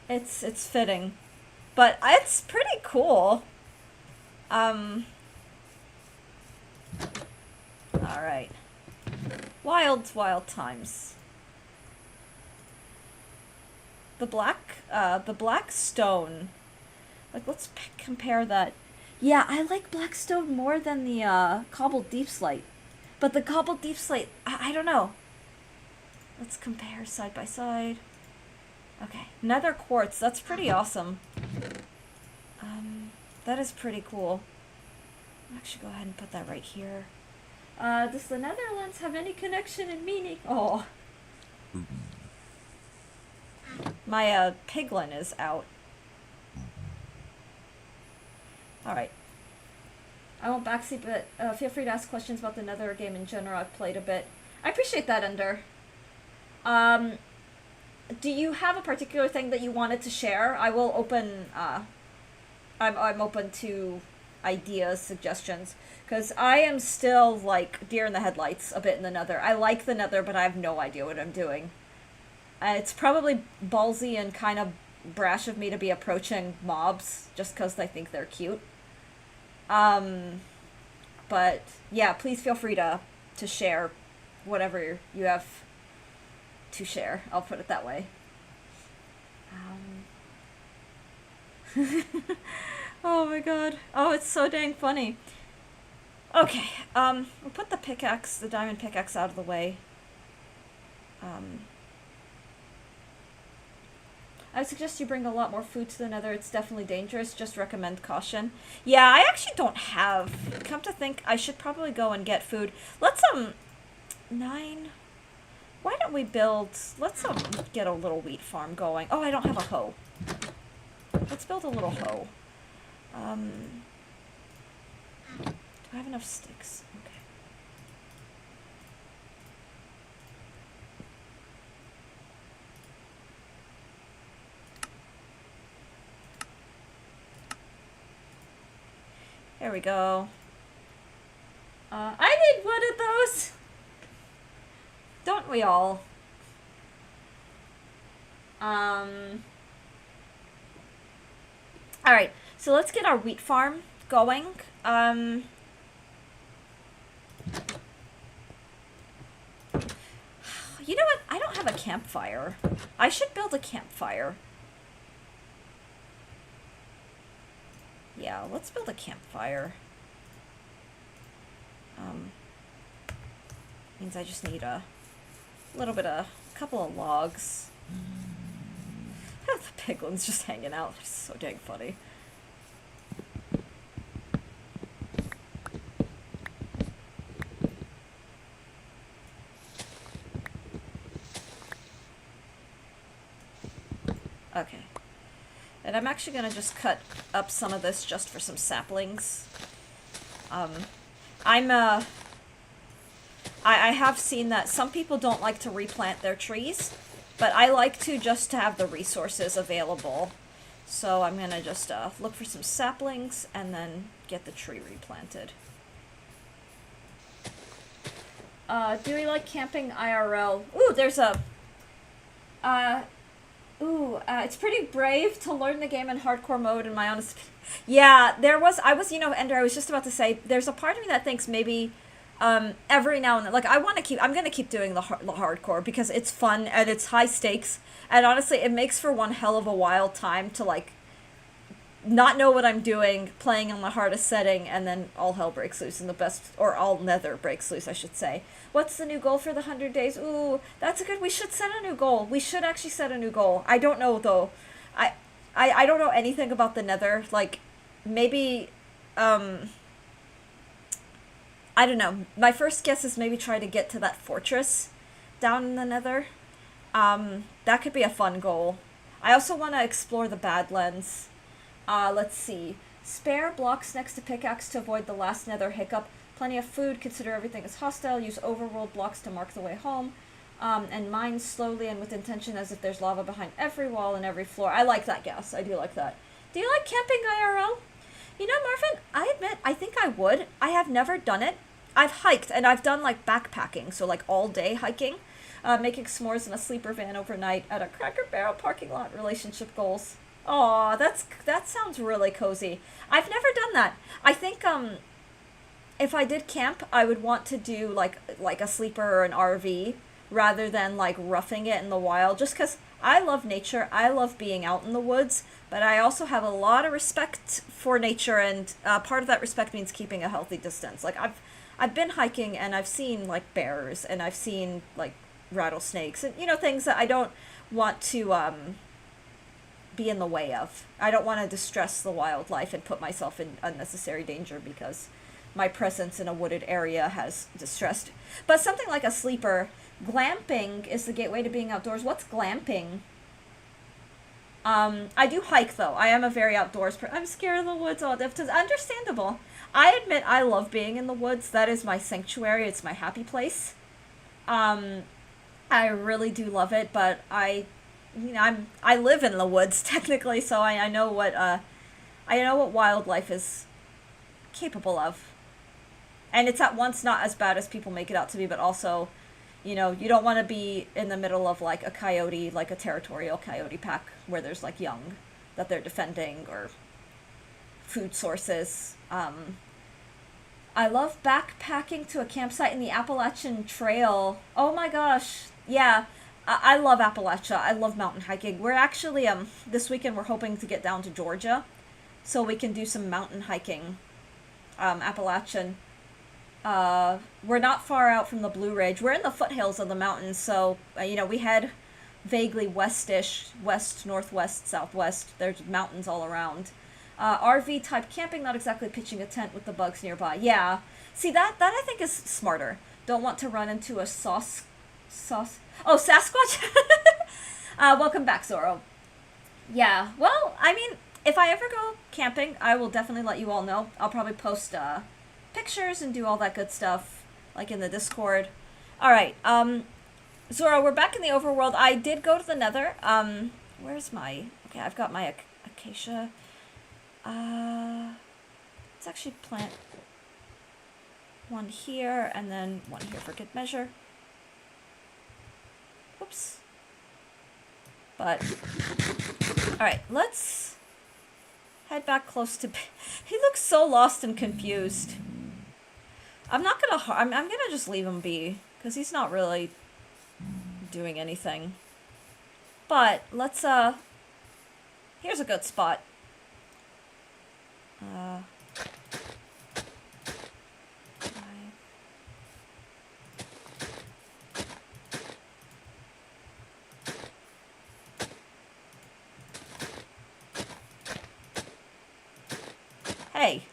It's fitting. But it's pretty cool. Alright. Wild times. The black stone. Like, let's compare that. Yeah, I like black stone more than the, cobbled deep slate. But the cobbled deep slate, I don't know. Let's compare side by side. Okay, nether quartz, that's pretty awesome. That is pretty cool. I'll actually go ahead and put that right here. Does the Netherlands have any connection and meaning? Oh. My, piglin is out. Alright. I won't backseat, but feel free to ask questions about the Nether game in general. I've played a bit. I appreciate that, Ender. Do you have a particular thing that you wanted to share? I will open, I'm open to ideas, suggestions, because I am still, like, deer in the headlights a bit in the Nether. I like the Nether, but I have no idea what I'm doing. It's probably ballsy and kind of brash of me to be approaching mobs just because I think they're cute. But yeah, please feel free to share whatever you have to share. I'll put it that way. Oh my god. Oh, it's so dang funny. Okay, we'll put the pickaxe, the diamond pickaxe out of the way. I would suggest you bring a lot more food to the Nether. It's definitely dangerous. Just recommend caution. Yeah, I actually don't have. Come to think, I should probably go and get food. Let's, 9. Why don't we build, let's, get a little wheat farm going. Oh, I don't have a hoe. Let's build a little hoe. Do I have enough sticks? Okay. There we go. I need one of those! Don't we all? Alright, so let's get our wheat farm going. You know what? I don't have a campfire. I should build a campfire. Yeah, let's build a campfire. Means I just need a little bit of, couple of logs. The piglin's just hanging out. It's so dang funny. Okay. And I'm actually gonna just cut up some of this just for some saplings. I have seen that some people don't like to replant their trees, but I like to just to have the resources available. So I'm gonna just look for some saplings and then get the tree replanted. Do we like camping IRL? Ooh, there's a... it's pretty brave to learn the game in hardcore mode, in my honest opinion. Yeah, I was, Ender, I was just about to say, there's a part of me that thinks maybe, every now and then, like, I'm gonna keep doing the hardcore, because it's fun, and it's high stakes, and honestly, it makes for one hell of a wild time to, like, not know what I'm doing, playing on the hardest setting, and then all hell breaks loose in the best, or all nether breaks loose, I should say. What's the new goal for the 100 days? Ooh, that's a good, we should set a new goal. We should actually set a new goal. I don't know, though. I don't know anything about the nether. Like, maybe, I don't know. My first guess is maybe try to get to that fortress down in the nether. That could be a fun goal. I also want to explore the Badlands. Let's see. Spare blocks next to pickaxe to avoid the last nether hiccup. Plenty of food, consider everything is hostile, use overworld blocks to mark the way home, and mine slowly and with intention as if there's lava behind every wall and every floor. I like that guess. I do like that. Do you like camping IRL? You know, Marvin, I admit, I think I would. I have never done it. I've hiked, and I've done, like, backpacking, so, like, all-day hiking, making s'mores in a sleeper van overnight at a Cracker Barrel parking lot, relationship goals. Aw, that sounds really cozy. I've never done that. I think if I did camp, I would want to do like a sleeper or an RV rather than like roughing it in the wild. Just because I love nature, I love being out in the woods, but I also have a lot of respect for nature, and part of that respect means keeping a healthy distance. Like I've been hiking and I've seen like bears and I've seen like rattlesnakes and things that I don't want to be in the way of. I don't want to distress the wildlife and put myself in unnecessary danger because my presence in a wooded area has distressed. But something like a sleeper, glamping is the gateway to being outdoors. What's glamping? I do hike though. I am a very outdoors person. I'm scared of the woods. All that. It's understandable. I admit I love being in the woods. That is my sanctuary. It's my happy place. I really do love it, but I live in the woods technically, so I know what wildlife is capable of. And it's at once not as bad as people make it out to be, but also, you don't want to be in the middle of like a coyote, like a territorial coyote pack where there's like young that they're defending or food sources. I love backpacking to a campsite in the Appalachian Trail. Oh my gosh. Yeah. I love Appalachia. I love mountain hiking. We're actually, this weekend we're hoping to get down to Georgia so we can do some mountain hiking. Appalachian. We're not far out from the Blue Ridge. We're in the foothills of the mountains, so, we head vaguely westish, west, northwest, southwest. There's mountains all around. RV type camping, not exactly pitching a tent with the bugs nearby. Yeah. See, that I think is smarter. Don't want to run into a Oh, Sasquatch? Welcome back, Zoro. Yeah, well, I mean, if I ever go camping, I will definitely let you all know. I'll probably post pictures and do all that good stuff, like in the Discord. Alright, Zoro, we're back in the overworld. I did go to the Nether. Where's my... Okay, I've got my acacia. Let's actually plant one here, and then one here for good measure. Oops. But, alright, let's head back close to... He looks so lost and confused. I'm not gonna... I'm gonna just leave him be, because he's not really doing anything. But, let's, here's a good spot. Hey.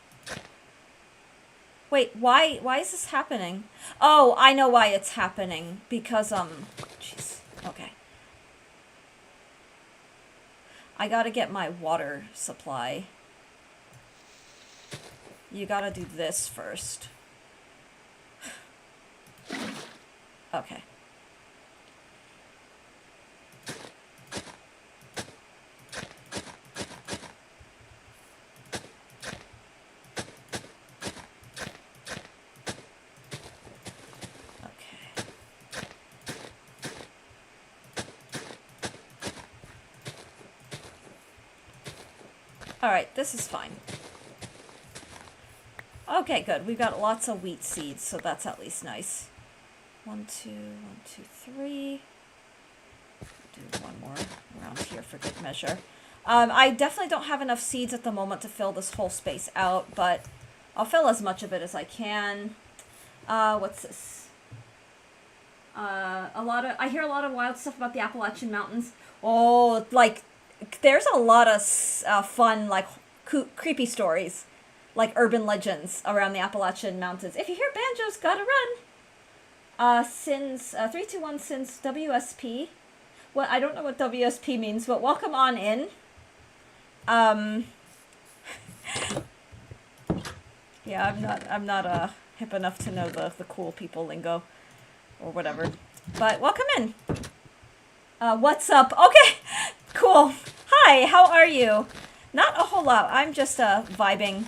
Wait, why is this happening? Oh, I know why it's happening. Because, jeez. Okay. I gotta get my water supply. You gotta do this first. Okay. Alright, this is fine. Okay, good. We've got lots of wheat seeds, so that's at least nice. 1, 2, 1, 2, 3. Do one more around here for good measure. I definitely don't have enough seeds at the moment to fill this whole space out, but I'll fill as much of it as I can. What's this? I hear a lot of wild stuff about the Appalachian Mountains. Oh, like, there's a lot of fun, like, creepy stories, like urban legends around the Appalachian Mountains. If you hear banjos, gotta run. Sins, 321 Sins WSP. Well, I don't know what WSP means, but welcome on in. Yeah, I'm not hip enough to know the cool people lingo or whatever. But welcome in. What's up? Okay, cool. Hi, how are you? Not a whole lot. I'm just vibing.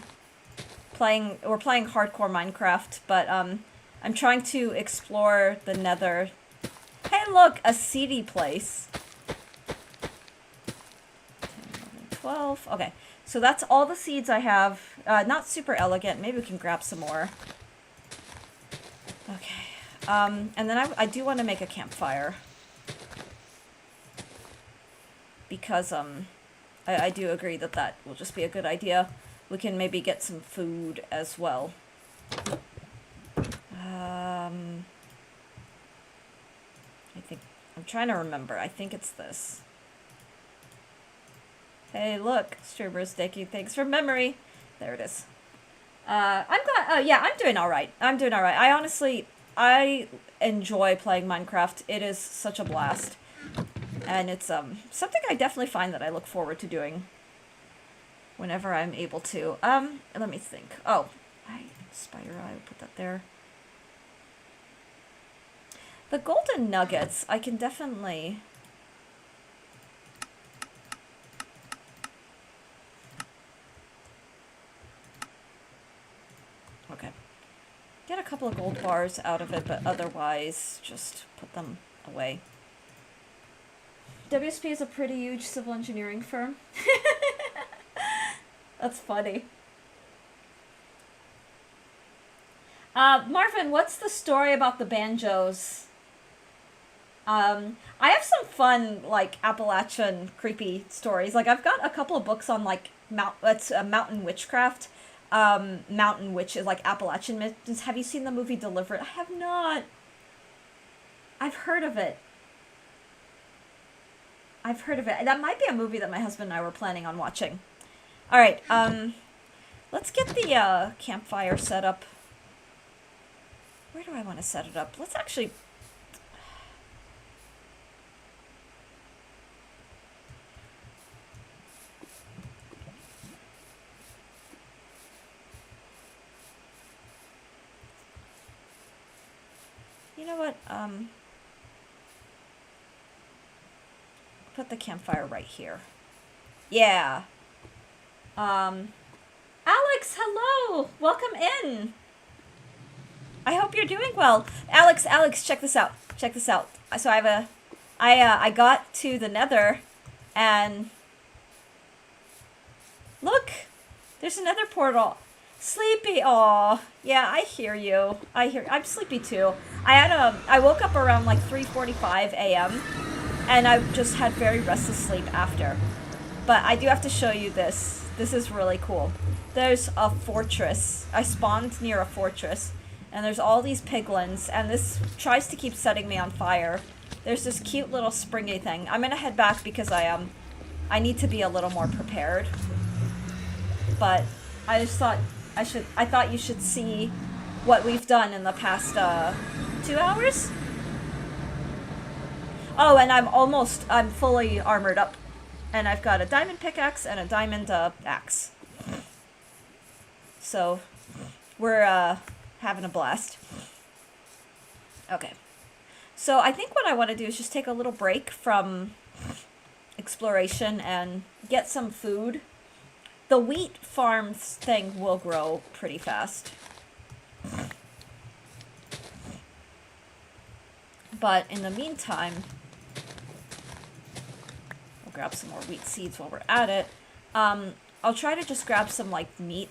We're playing hardcore Minecraft, but I'm trying to explore the Nether. Hey, look, a seedy place. 10, 11, 12. Okay, so that's all the seeds I have. Not super elegant. Maybe we can grab some more. Okay. And then I do want to make a campfire. Because, I do agree that that will just be a good idea. We can maybe get some food as well. I think, I'm trying to remember. I think it's this. Hey, look, Streamer's Dicky, thanks for memory. There it is. I'm glad, yeah, I'm doing alright. I'm doing alright. I enjoy playing Minecraft. It is such a blast. And it's, something I definitely find that I look forward to doing whenever I'm able to. Let me think. Oh, spider eye, I'll put that there. The golden nuggets, I can definitely... Okay. Get a couple of gold bars out of it, but otherwise just put them away. WSP is a pretty huge civil engineering firm. That's funny. Marvin, what's the story about the banjos? I have some fun, like, Appalachian creepy stories. Like, I've got a couple of books on, like, mountain witchcraft. Mountain witches, like, Appalachian myths. Have you seen the movie Delivered? I have not. I've heard of it. I've heard of it. That might be a movie that my husband and I were planning on watching. Alright, let's get the, campfire set up. Where do I want to set it up? Let's actually... You know what, put the campfire right here. Yeah. Alex, hello! Welcome in! I hope you're doing well. Alex, check this out. Check this out. So I got to the Nether, and look! There's another portal. Sleepy, aw. Yeah, I hear you. I'm sleepy too. I woke up around like 3:45 a.m. and I just had very restless sleep after. But I do have to show you this. This is really cool. There's a fortress. I spawned near a fortress, and there's all these piglins, and this tries to keep setting me on fire. There's this cute little springy thing. I'm gonna head back because I need to be a little more prepared. But I just thought I thought you should see what we've done in the past 2 hours. Oh, and I'm fully armored up, and I've got a diamond pickaxe and a diamond axe. So we're having a blast. Okay. So I think what I want to do is just take a little break from exploration and get some food. The wheat farms thing will grow pretty fast. But in the meantime, we'll grab some more wheat seeds while we're at it. I'll try to just grab some, like, meat.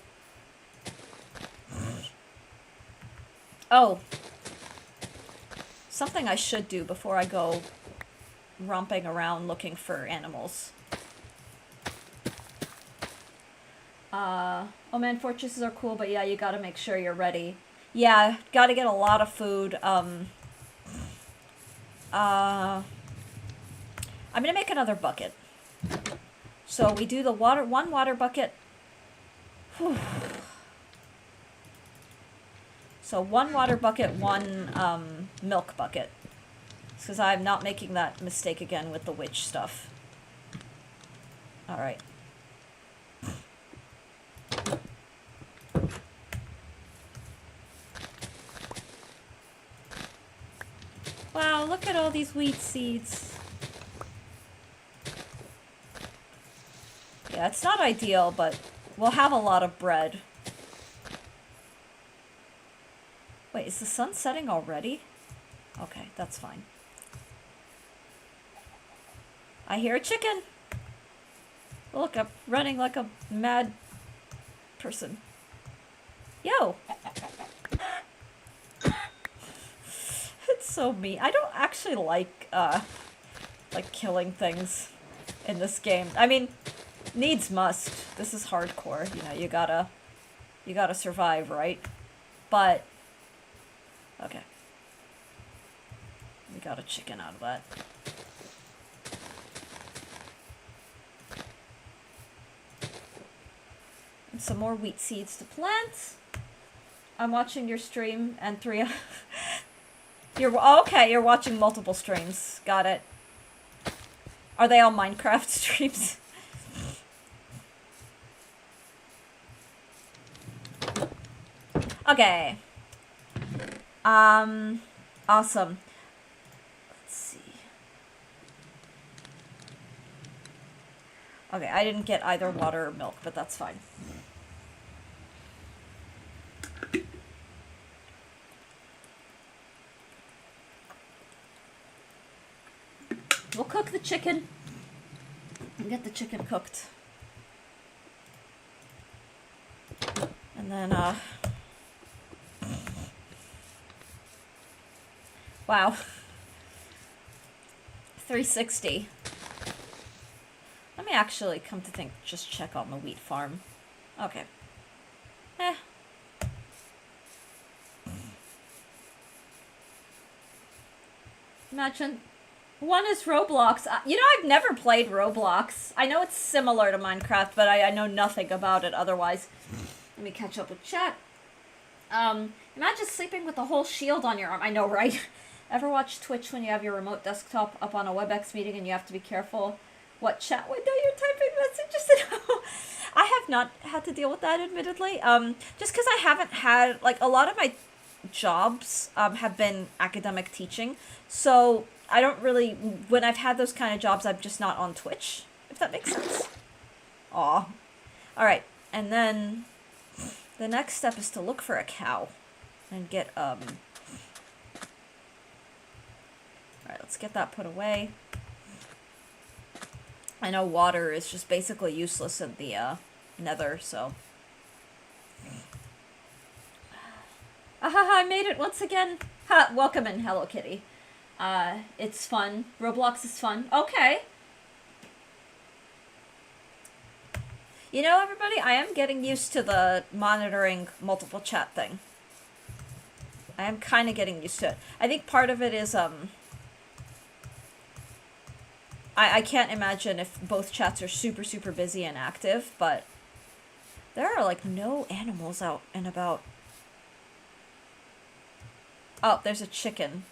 Oh. Something I should do before I go romping around looking for animals. Oh man, fortresses are cool, but yeah, you gotta make sure you're ready. Yeah, gotta get a lot of food. I'm gonna make another bucket. So we do the one water bucket. Whew. So one water bucket, one milk bucket. Because I'm not making that mistake again with the witch stuff. Alright. Wow, look at all these wheat seeds. Yeah, it's not ideal, but we'll have a lot of bread. Wait, is the sun setting already? Okay, that's fine. I hear a chicken. Look, I'm running like a mad person. Yo! It's so mean. I don't actually like killing things in this game. I mean, needs must. This is hardcore. You know, you gotta survive, right? But, okay. We got a chicken out of that. And some more wheat seeds to plant. I'm watching your stream and you're watching multiple streams. Got it. Are they all Minecraft streams? Okay. Awesome. Let's see. Okay, I didn't get either water or milk, but that's fine. We'll cook the chicken and get the chicken cooked. And then, wow. 360. Let me actually, come to think, just check on the wheat farm. Okay. Imagine. One is Roblox. You know, I've never played Roblox. I know it's similar to Minecraft, but I know nothing about it otherwise. Let me catch up with chat. Imagine sleeping with a whole shield on your arm. I know, right? Ever watch Twitch when you have your remote desktop up on a WebEx meeting and you have to be careful what chat window you're typing messages in? I have not had to deal with that, admittedly. Just because I haven't had, like, a lot of my jobs have been academic teaching, so I don't really, when I've had those kind of jobs, I'm just not on Twitch, if that makes sense. Aw. Alright, and then the next step is to look for a cow and get, alright, let's get that put away. I know water is just basically useless in the, Nether, so. Ahaha, I made it once again. Ha, welcome in, Hello Kitty. It's fun. Roblox is fun. Okay. You know, everybody, I am getting used to the monitoring multiple chat thing. I am kind of getting used to it. I think part of it is, I can't imagine if both chats are super, super busy and active, but there are, like, no animals out and about. Oh, there's a chicken.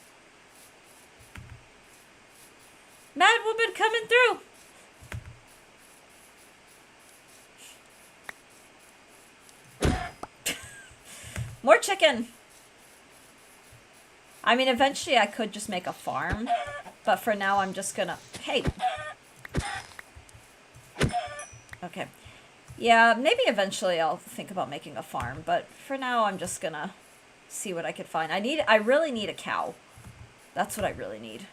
Mad woman coming through! More chicken! I mean, eventually I could just make a farm, but for now I'm just gonna... Hey! Okay. Yeah, maybe eventually I'll think about making a farm, but for now I'm just gonna see what I could find. I really need a cow. That's what I really need.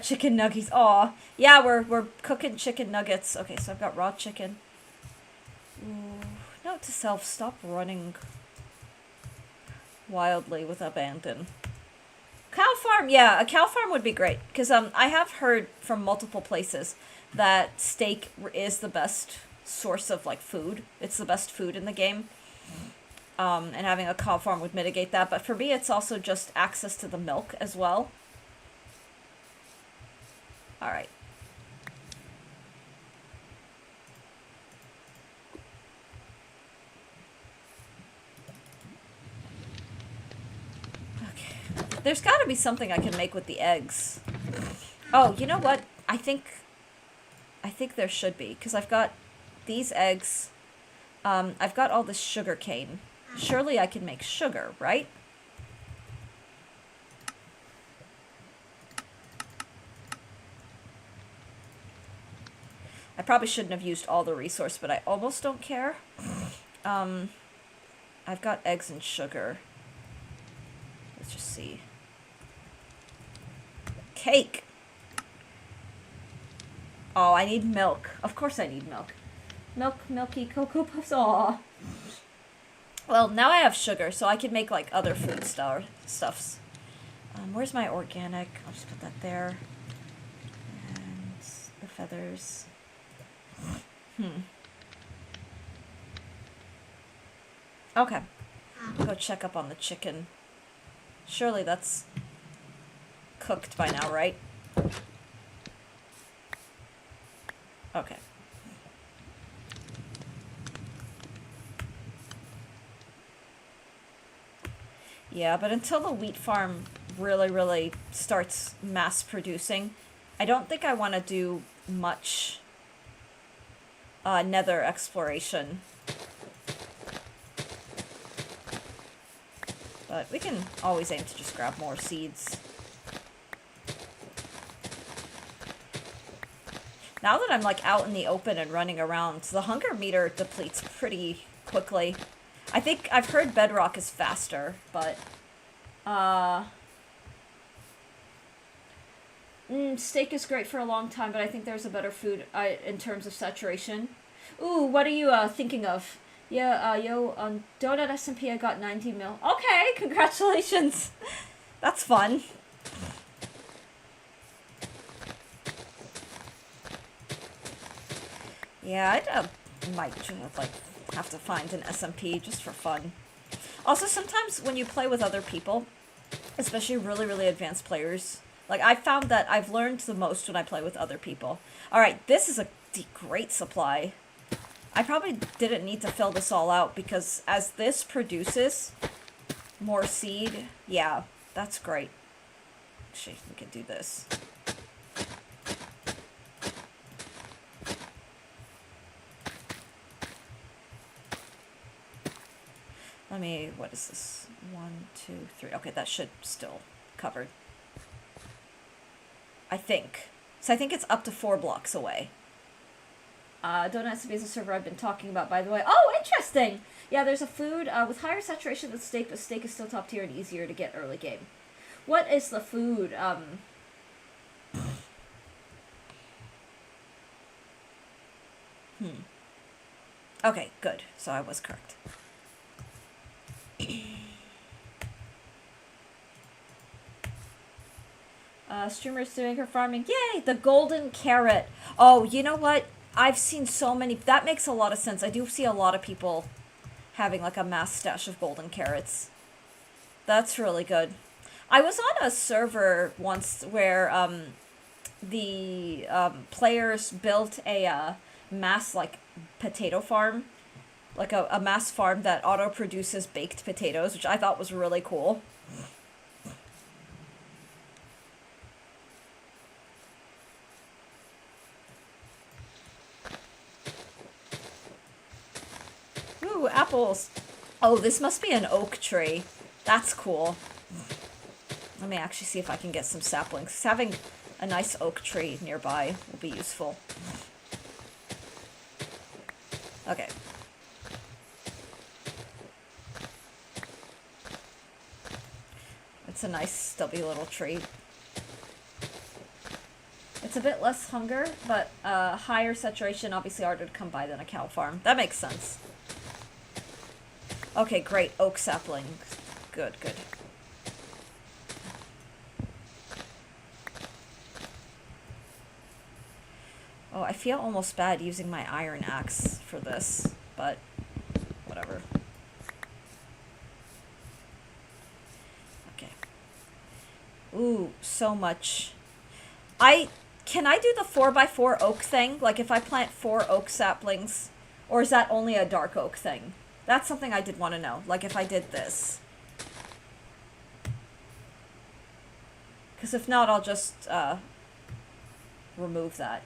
Chicken nuggies. Aw. Yeah, we're cooking chicken nuggets. Okay, so I've got raw chicken. Ooh. Note to self, stop running wildly with abandon. Cow farm, yeah, a cow farm would be great. Because I have heard from multiple places that steak is the best source of, like, food. It's the best food in the game. And having a cow farm would mitigate that. But for me, it's also just access to the milk as well. Alright. Okay. There's gotta be something I can make with the eggs. Oh, you know what? I think there should be. Because I've got these eggs. I've got all this sugar cane. Surely I can make sugar, right? I probably shouldn't have used all the resource, but I almost don't care. I've got eggs and sugar. Let's just see. Cake! Oh, I need milk. Of course I need milk. Milk, milky Cocoa Puffs. Aw. Well, now I have sugar, so I can make, like, other food stuffs. Where's my organic? I'll just put that there. And the feathers. Okay. Go check up on the chicken. Surely that's cooked by now, right? Okay. Yeah, but until the wheat farm really starts mass producing, I don't think I want to do much nether exploration. But we can always aim to just grab more seeds. Now that I'm like out in the open and running around, the hunger meter depletes pretty quickly. I think I've heard bedrock is faster, but steak is great for a long time, but I think there's a better food in terms of saturation. Ooh, what are you thinking of? Yeah, on Donut SMP I got 90 mil. Okay, congratulations. That's fun. Yeah, I might like have to find an SMP just for fun. Also, sometimes when you play with other people, especially really advanced players, like I found that I've learned the most when I play with other people. Alright, this is a great supply. I probably didn't need to fill this all out because as this produces more seed, yeah, that's great. Actually, we could do this. Let me, what is this? 1, 2, 3. Okay, that should still covered. I think. So I think it's up to 4 blocks away. Donut SMP is a server I've been talking about, by the way. Oh, interesting! Yeah, there's a food with higher saturation than steak, but steak is still top tier and easier to get early game. What is the food? Okay, good. So I was correct. Streamers doing her farming. Yay! The golden carrot. Oh, you know what? I've seen so many. That makes a lot of sense. I do see a lot of people having like a mass stash of golden carrots. That's really good. I was on a server once where the players built a mass like potato farm. Like a mass farm that auto-produces baked potatoes, which I thought was really cool. Ooh, apples. Oh, this must be an oak tree. That's cool. Let me actually see if I can get some saplings. Having a nice oak tree nearby will be useful. Okay. It's a nice stubby little tree. It's a bit less hunger, but higher saturation, obviously harder to come by than a cow farm. That makes sense. Okay, great. Oak sapling. Good, good. Oh, I feel almost bad using my iron axe for this, but whatever. Okay. Ooh, so much. Can I do the 4x4 oak thing? Like if I plant 4 oak saplings, or is that only a dark oak thing? That's something I did want to know. Like if I did this. Because if not, I'll just remove that.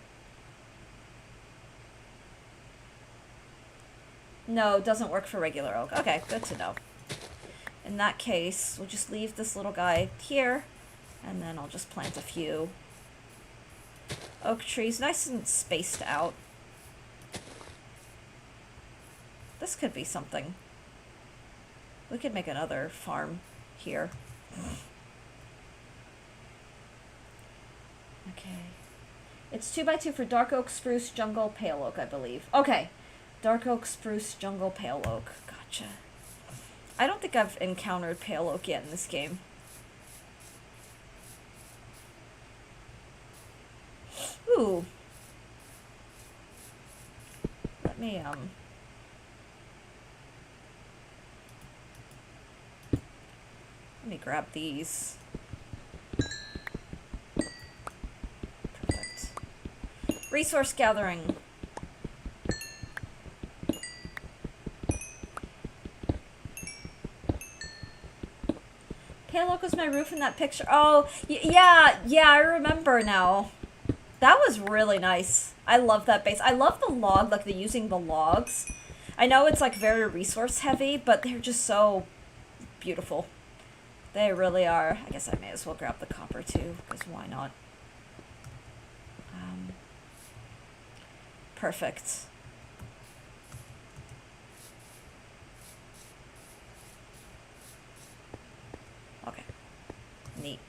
No, it doesn't work for regular oak. Okay, good to know. In that case, we'll just leave this little guy here, and then I'll just plant a few oak trees, nice and spaced out. This could be something. We could make another farm here. Okay. It's 2x2 for dark oak, spruce, jungle, pale oak, I believe. Okay. Dark oak, spruce, jungle, pale oak. Gotcha. I don't think I've encountered pale oak yet in this game. Ooh. Let me grab these. Perfect. Resource gathering. Pale oak was my roof in that picture. Oh, yeah, I remember now. That was really nice. I love that base. I love the log, like using the logs. I know it's like very resource heavy, but they're just so beautiful. They really are. I guess I may as well grab the copper too, because why not? Perfect. Okay. Neat.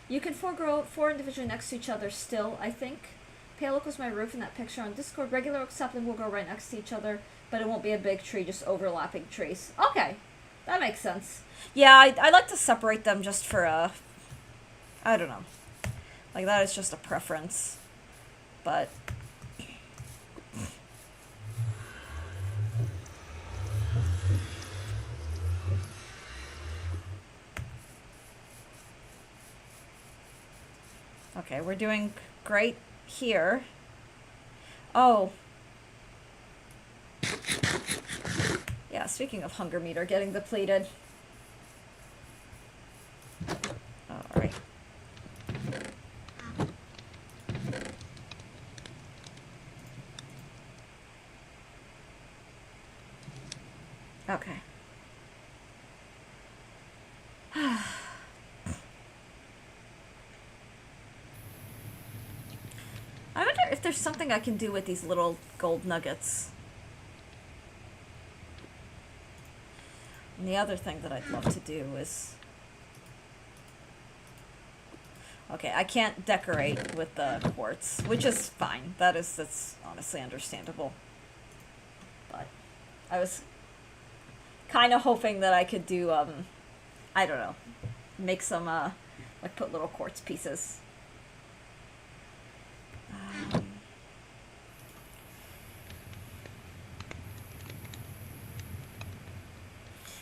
You can grow 4 individually next to each other still, I think. Pale oak was my roof in that picture on Discord. Regular oak sapling will grow right next to each other, but it won't be a big tree, just overlapping trees. Okay, that makes sense. Yeah, I like to separate them just for, I don't know. Like, that is just a preference. But... Okay, we're doing great here. Oh. Yeah, speaking of hunger meter getting depleted. Alright. Okay. I wonder if there's something I can do with these little gold nuggets. And the other thing that I'd love to do is... Okay, I can't decorate with the quartz, which is fine. That's honestly understandable. But I was kind of hoping that I could do, I don't know, make some, like put little quartz pieces.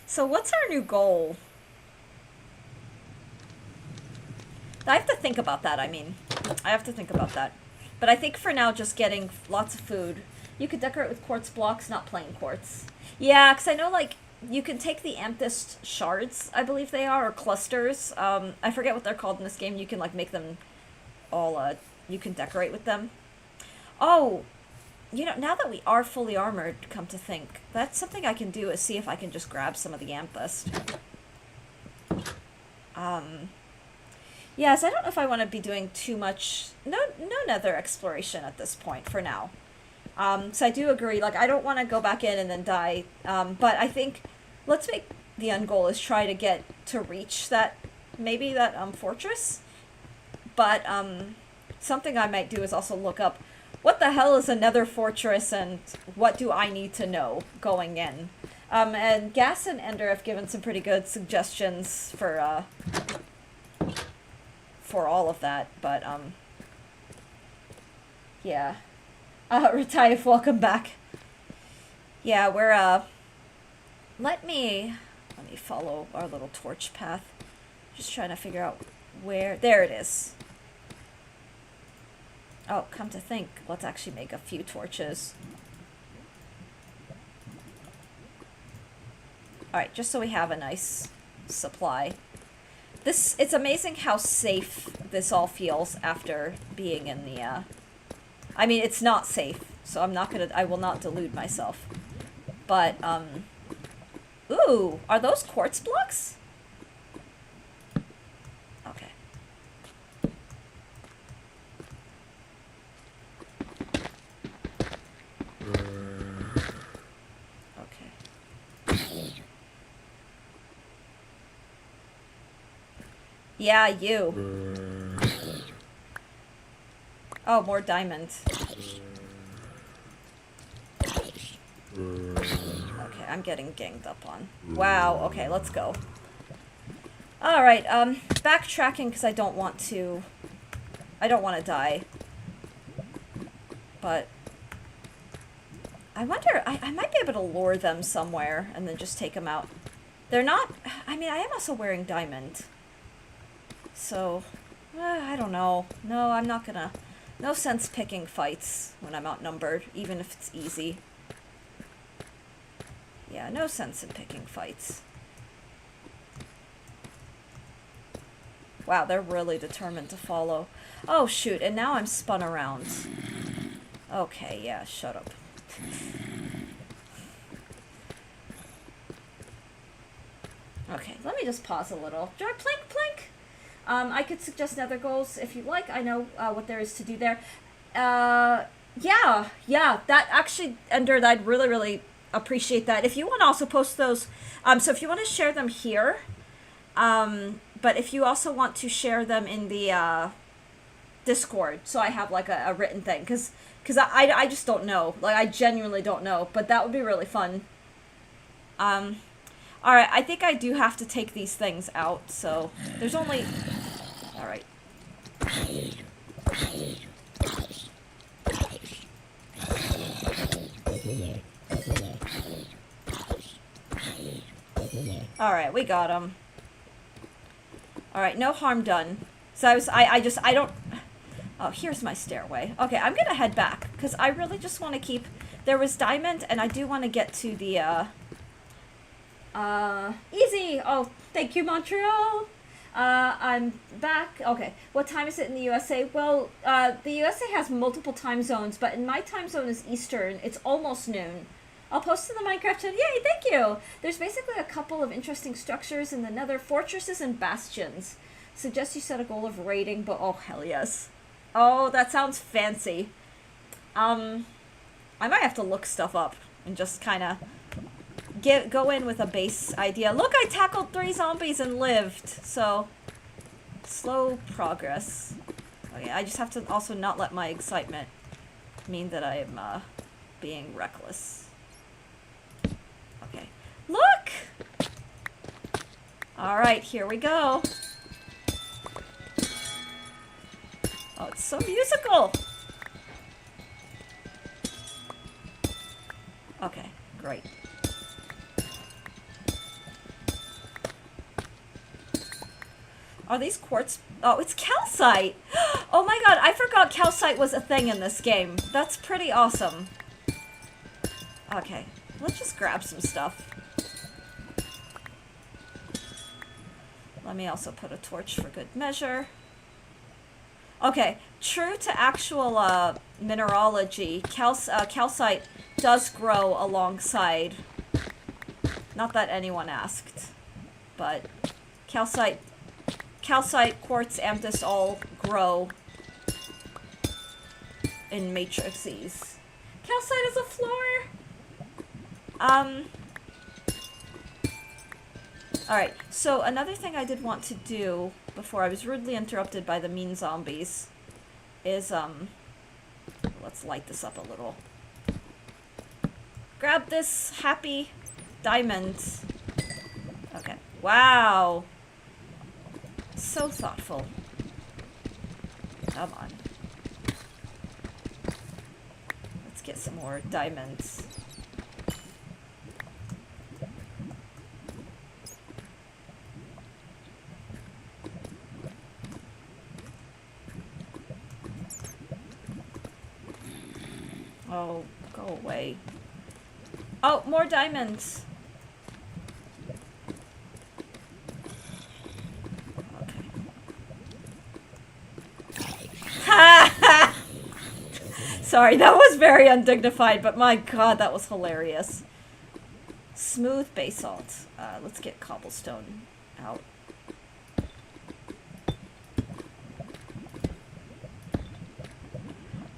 So what's our new goal? I have to think about that, I mean. I have to think about that. But I think for now, just getting lots of food. You could decorate with quartz blocks, not plain quartz. Yeah, because I know, like, you can take the amethyst shards, I believe they are, or clusters. I forget what they're called in this game. You can, like, make them all, you can decorate with them. Oh, you know, now that we are fully armored, come to think, that's something I can do is see if I can just grab some of the amethyst. Yes, I don't know if I want to be doing too much, no nether exploration at this point, for now. So I do agree, like, I don't want to go back in and then die, but I think, let's make the end goal is try to get to reach that, maybe that, fortress. But, something I might do is also look up, what the hell is a nether fortress, and what do I need to know going in? And Gas and Ender have given some pretty good suggestions for all of that, but, yeah. Retief, welcome back. Yeah, we're, let me follow our little torch path. Just trying to figure out where, there it is. Oh, come to think, let's actually make a few torches. Alright, just so we have a nice supply. It's amazing how safe this all feels after being in the, I mean, it's not safe, so I will not delude myself. But, ooh, are those quartz blocks? Yeah, you. Oh, more diamond. Okay, I'm getting ganged up on. Wow, okay, let's go. Alright, backtracking because I don't want to die. But I wonder, I might be able to lure them somewhere and then just take them out. They're not, I mean, I am also wearing diamond. So, I don't know. No, I'm not gonna, no sense picking fights when I'm outnumbered, even if it's easy. Yeah, no sense in picking fights. Wow, they're really determined to follow. Oh, shoot, and now I'm spun around. Okay, yeah, shut up. Okay, let me just pause a little. Plink, plink! I could suggest nether goals if you like. I know what there is to do there. Yeah, that actually, Ender, I'd really, really appreciate that. If you want to also post those, so if you want to share them here, but if you also want to share them in the Discord, so I have like a written thing, because I just don't know. Like, I genuinely don't know, but that would be really fun. Alright, I think I do have to take these things out, so there's only... Alright. Alright, we got him. Alright, no harm done. So I don't... Oh, here's my stairway. Okay, I'm gonna head back, because I really just want to keep... There was diamond, and I do want to get to the, easy! Oh, thank you, Montreal! I'm back. Okay, what time is it in the USA? Well, the USA has multiple time zones, but in my time zone is Eastern. It's almost noon. I'll post in the Minecraft chat. Yay, thank you! There's basically a couple of interesting structures in the Nether. Fortresses and bastions. Suggest you set a goal of raiding, but oh, hell yes. Oh, that sounds fancy. I might have to look stuff up and just kind of go in with a base idea. Look, I tackled 3 zombies and lived. So, slow progress. Okay, I just have to also not let my excitement mean that I am being reckless. Okay, look! Alright, here we go. Oh, it's so musical! Okay, great. Are these quartz? Oh, it's calcite! Oh my god, I forgot calcite was a thing in this game. That's pretty awesome. Okay, let's just grab some stuff. Let me also put a torch for good measure. Okay, true to actual mineralogy, calcite does grow alongside. Not that anyone asked, but calcite, quartz, amethyst all grow in matrices. Calcite is a floor. Alright, so another thing I did want to do before I was rudely interrupted by the mean zombies is, let's light this up a little. Grab this happy diamond. Okay. Wow. So thoughtful. Come on. Let's get some more diamonds. Oh, go away. Oh, more diamonds. Okay. Sorry, that was very undignified, but my god, that was hilarious. Smooth basalt. Let's get cobblestone out.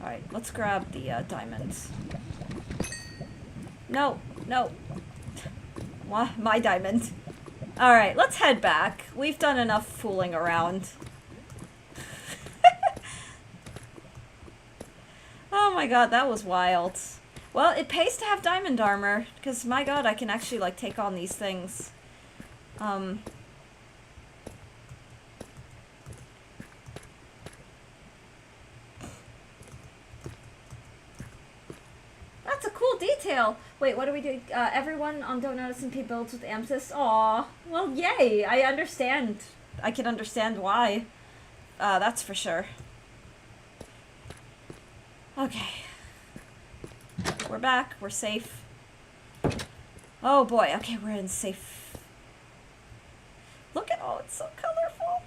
Alright, let's grab the diamonds. No, no. My diamond. Alright, let's head back. We've done enough fooling around. Oh my god, that was wild. Well, it pays to have diamond armor, because my god, I can actually, like, take on these things. That's a cool detail! Wait, what do we do? Everyone on Donut SMP builds with amethyst? Aw, well, yay! I understand. I can understand why. That's for sure. Okay. We're back. We're safe. Oh boy. Okay, we're in safe. Look at all, it's so colorful.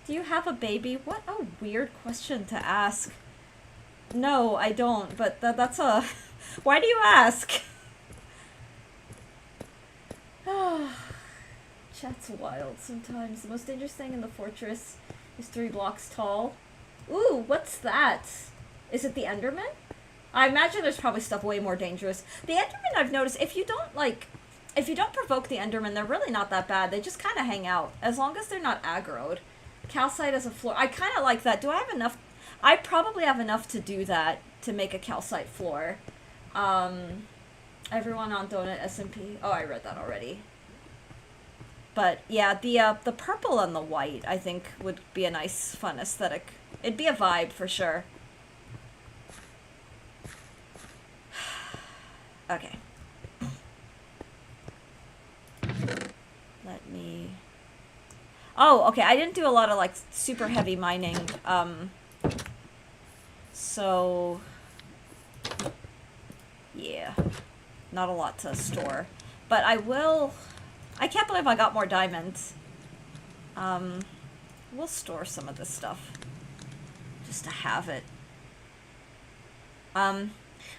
Do you have a baby? What a weird question to ask. No, I don't, but that's a... Why do you ask? Chat's wild sometimes. The most dangerous thing in the fortress is 3 blocks tall. Ooh, what's that? Is it the Enderman? I imagine there's probably stuff way more dangerous. The Enderman, I've noticed, if you don't provoke the Enderman, they're really not that bad. They just kind of hang out, as long as they're not aggroed. Calcite as a floor. I kind of like that. Do I have enough? I probably have enough to do that, to make a calcite floor. Everyone on Donut SMP. Oh, I read that already. But yeah, the purple and the white, I think, would be a nice, fun aesthetic. It'd be a vibe for sure. Okay. Let me... Oh, okay, I didn't do a lot of, like, super heavy mining, so... Yeah. Not a lot to store. But I will... I can't believe I got more diamonds. We'll store some of this stuff. Just to have it.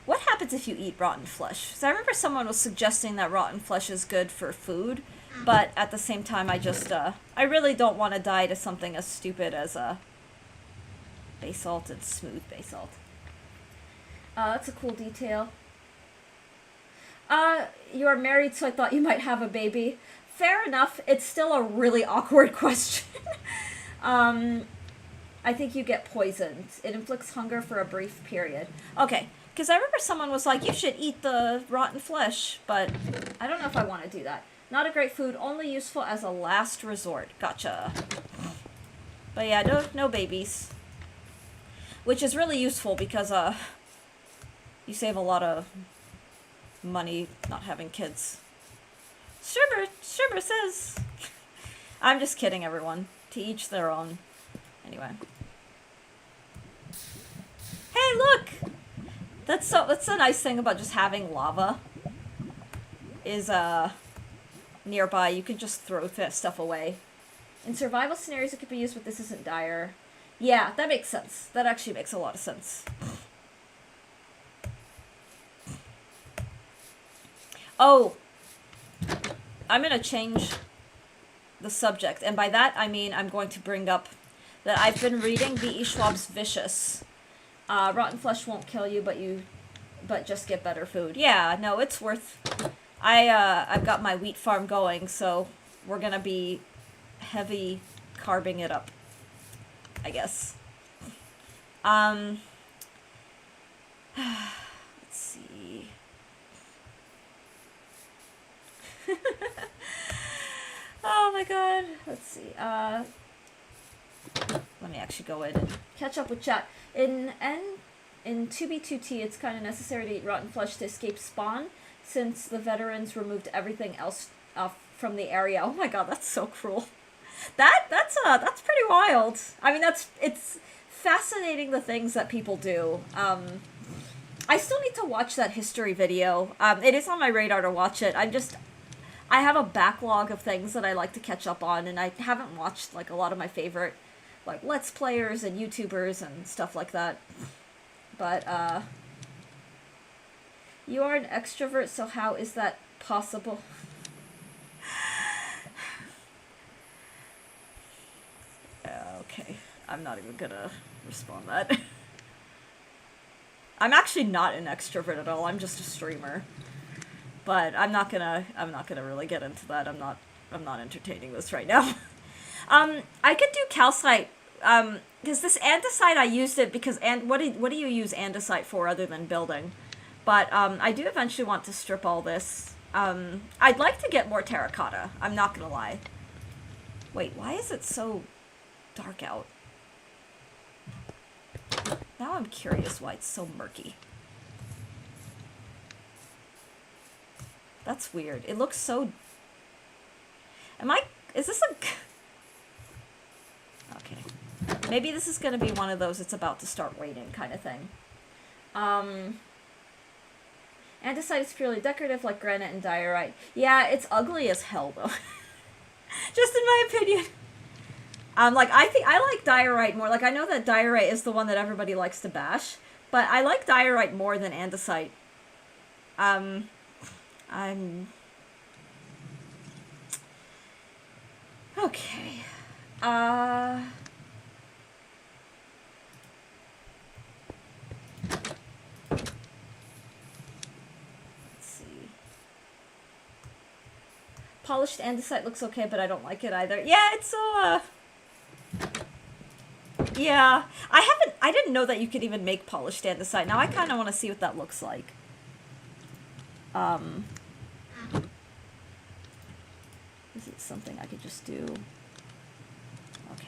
What happens if you eat rotten flesh? So I remember someone was suggesting that rotten flesh is good for food, but at the same time I just, I really don't want to die to something as stupid as, basalt and smooth basalt. That's a cool detail. You are married, so I thought you might have a baby. Fair enough. It's still a really awkward question. I think you get poisoned. It inflicts hunger for a brief period. Okay, because I remember someone was like, you should eat the rotten flesh, but I don't know if I want to do that. Not a great food, only useful as a last resort. Gotcha. But yeah, no babies. Which is really useful because, you save a lot of money not having kids. Sherber says... I'm just kidding, everyone. To each their own. Anyway. Hey, look! That's the nice thing about just having lava. Is, nearby, you can just throw that stuff away. In survival scenarios, it could be used, but this isn't dire. Yeah, that makes sense. That actually makes a lot of sense. Oh! I'm gonna change the subject, and by that I mean I'm going to bring up that I've been reading V.E. Schwab's Vicious. Rotten flesh won't kill you, but just get better food. Yeah, no, it's worth... I've got my wheat farm going, so we're gonna be heavy carbing it up, I guess. Let's see. Oh my god. Let's see. Let me actually go in and catch up with chat. In 2B2T, it's kind of necessary to eat rotten flesh to escape spawn, since the veterans removed everything else from the area. Oh my god, that's so cruel. That's pretty wild. I mean, it's fascinating the things that people do. I still need to watch that history video. It is on my radar to watch it. I have a backlog of things that I like to catch up on, and I haven't watched, like, a lot of my favorite, like, Let's Players and YouTubers and stuff like that. But, you are an extrovert, so how is that possible? Okay. I'm not even gonna respond to that. I'm actually not an extrovert at all. I'm just a streamer. But I'm not gonna really get into that. I'm not entertaining this right now. I could do calcite, because this andesite, I used it because, and what do you use andesite for other than building? But I do eventually want to strip all this. I'd like to get more terracotta. I'm not gonna lie. Wait, why is it so dark out? Now I'm curious why it's so murky. That's weird. It looks so... Is this a... Okay. Maybe this is gonna be one of those it's about to start raining kind of thing. Andesite is purely decorative like granite and diorite. Yeah, it's ugly as hell though. Just in my opinion. Like, I think I like diorite more. Like, I know that diorite is the one that everybody likes to bash, but I like diorite more than andesite. Okay. Polished andesite looks okay, but I don't like it either. Yeah, it's so, yeah. I didn't know that you could even make polished andesite. Now I kind of want to see what that looks like. Is it something I could just do? Okay.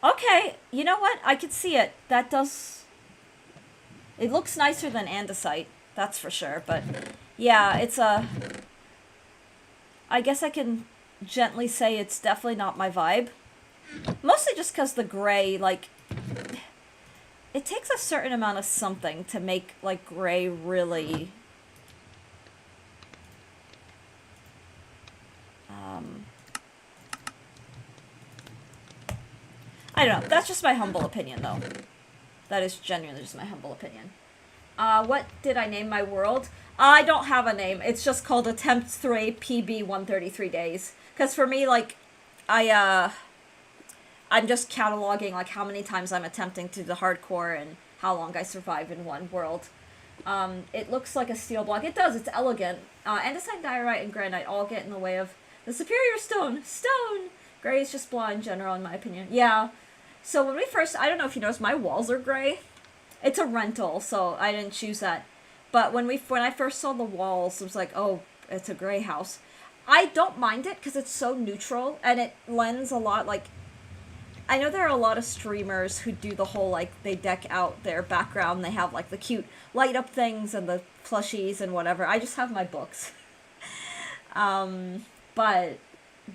Okay, you know what? I could see it. That does... It looks nicer than andesite, that's for sure, but yeah, it's a... I guess I can gently say it's definitely not my vibe. Mostly just because the gray, like... It takes a certain amount of something to make, like, gray really... I don't know, that's just my humble opinion, though. That is genuinely just my humble opinion. What did I name my world? I don't have a name. It's just called Attempt 3 PB 133 Days. Because for me, like, I'm just cataloging, like, how many times I'm attempting to do the hardcore and how long I survive in one world. It looks like a steel block. It does. It's elegant. Andesite, diorite, and granite all get in the way of the superior stone. Stone! Gray is just blah in general, in my opinion. Yeah. So when we first, I don't know if you noticed, my walls are gray. It's a rental, so I didn't choose that. But when I first saw the walls, it was like, oh, it's a gray house. I don't mind it because it's so neutral and it lends a lot, like, I know there are a lot of streamers who do the whole, like, they deck out their background, they have, like, the cute light up things and the plushies and whatever. I just have my books. But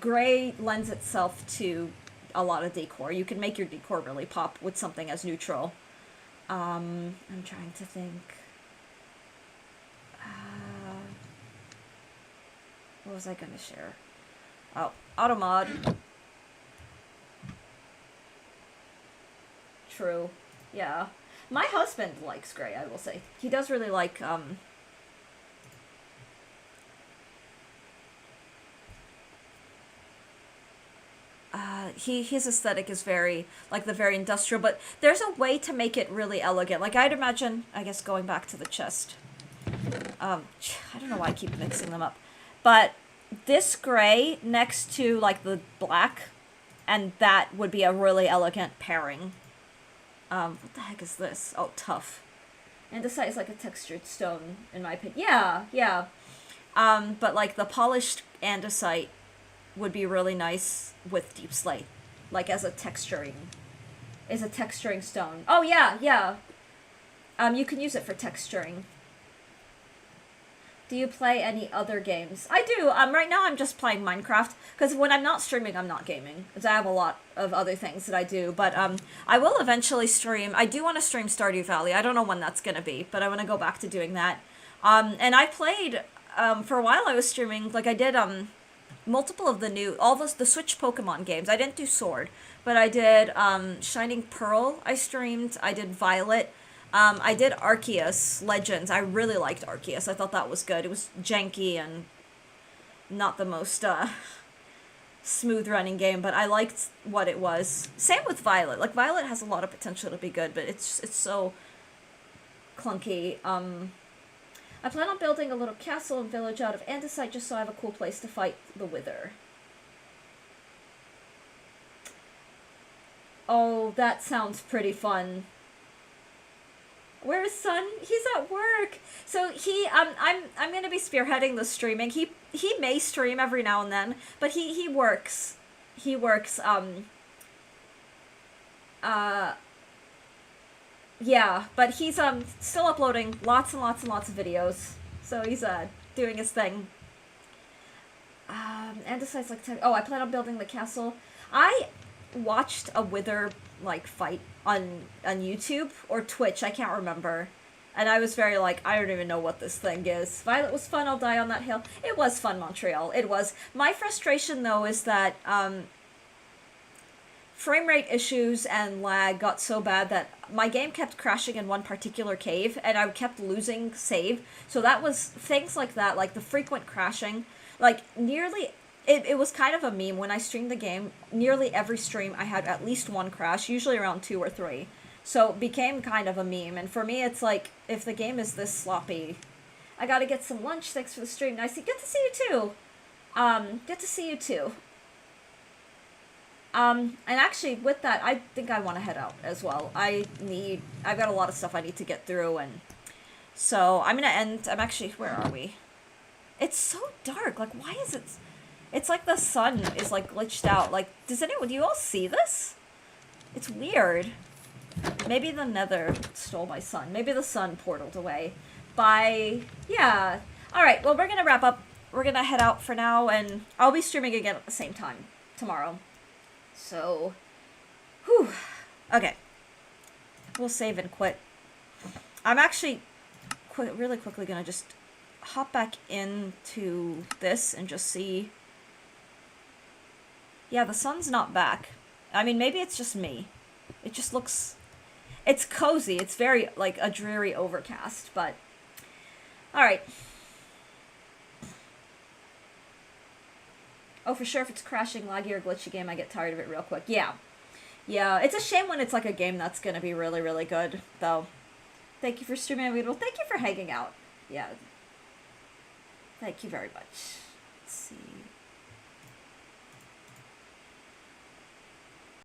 gray lends itself to a lot of decor. You can make your decor really pop with something as neutral. I'm trying to think. What was I gonna share? Oh, Automod. True. Yeah. My husband likes gray, I will say. He does really like, his aesthetic is very, like, the very industrial, but there's a way to make it really elegant. Like, I'd imagine, I guess, going back to the chest. I don't know why I keep mixing them up. But this gray next to, like, the black, and that would be a really elegant pairing. What the heck is this? Oh, tough. Andesite is like a textured stone, in my opinion. Yeah, yeah. But, like, the polished andesite would be really nice with deep slate, like as a texturing stone. Oh yeah, yeah. You can use it for texturing. Do you play any other games? I do. Right now I'm just playing Minecraft because when I'm not streaming, I'm not gaming. Because I have a lot of other things that I do. But I will eventually stream. I do want to stream Stardew Valley. I don't know when that's gonna be, but I want to go back to doing that. And I played for a while. I was streaming, like, I did multiple of the Switch Pokemon games. I didn't do Sword, but I did Shining Pearl. I streamed. I did Violet. I did Arceus Legends. I really liked Arceus. I thought that was good. It was janky and not the most smooth running game, but I liked what it was. Same with Violet. Like, Violet has a lot of potential to be good, but it's so clunky. I plan on building a little castle and village out of andesite just so I have a cool place to fight the Wither. Oh, that sounds pretty fun. Where's Sun? He's at work. So I'm gonna be spearheading the streaming. He may stream every now and then, but he works. He works. Yeah, but he's still uploading lots and lots and lots of videos. So he's doing his thing. Andesite's like I plan on building the castle. I watched a Wither like fight on YouTube or Twitch, I can't remember. And I was very like, I don't even know what this thing is. Violet was fun, I'll die on that hill. It was fun, Montreal. It was. My frustration though is that frame rate issues and lag got so bad that my game kept crashing in one particular cave and I kept losing save. So that was things like that, like the frequent crashing, like nearly it was kind of a meme when I streamed the game. Nearly every stream I had at least one crash, usually around 2 or 3. So it became kind of a meme, and for me it's like, if the game is this sloppy, I gotta get some lunch. Thanks for the stream. Nice. Good to see you too. Good to see you too. And actually, with that, I think I want to head out as well. I've got a lot of stuff I need to get through, and so I'm gonna end. I'm actually, where are we? It's so dark. Like, why is it? It's like the sun is like glitched out. Like, do you all see this? It's weird. Maybe the Nether stole my sun. Maybe the sun portaled away. Yeah. Alright, well, we're gonna wrap up. We're gonna head out for now, and I'll be streaming again at the same time tomorrow. So, whew. Okay. We'll save and quit. I'm actually really quickly gonna just hop back into this and just see. Yeah, the sun's not back. I mean, maybe it's just me. It just looks... It's cozy. It's very, like, a dreary overcast, but... Alright. Oh, for sure, if it's crashing, laggy, or glitchy game, I get tired of it real quick. Yeah. Yeah, it's a shame when it's, like, a game that's gonna be really, really good, though. Thank you for streaming, well, thank you for hanging out. Yeah. Thank you very much.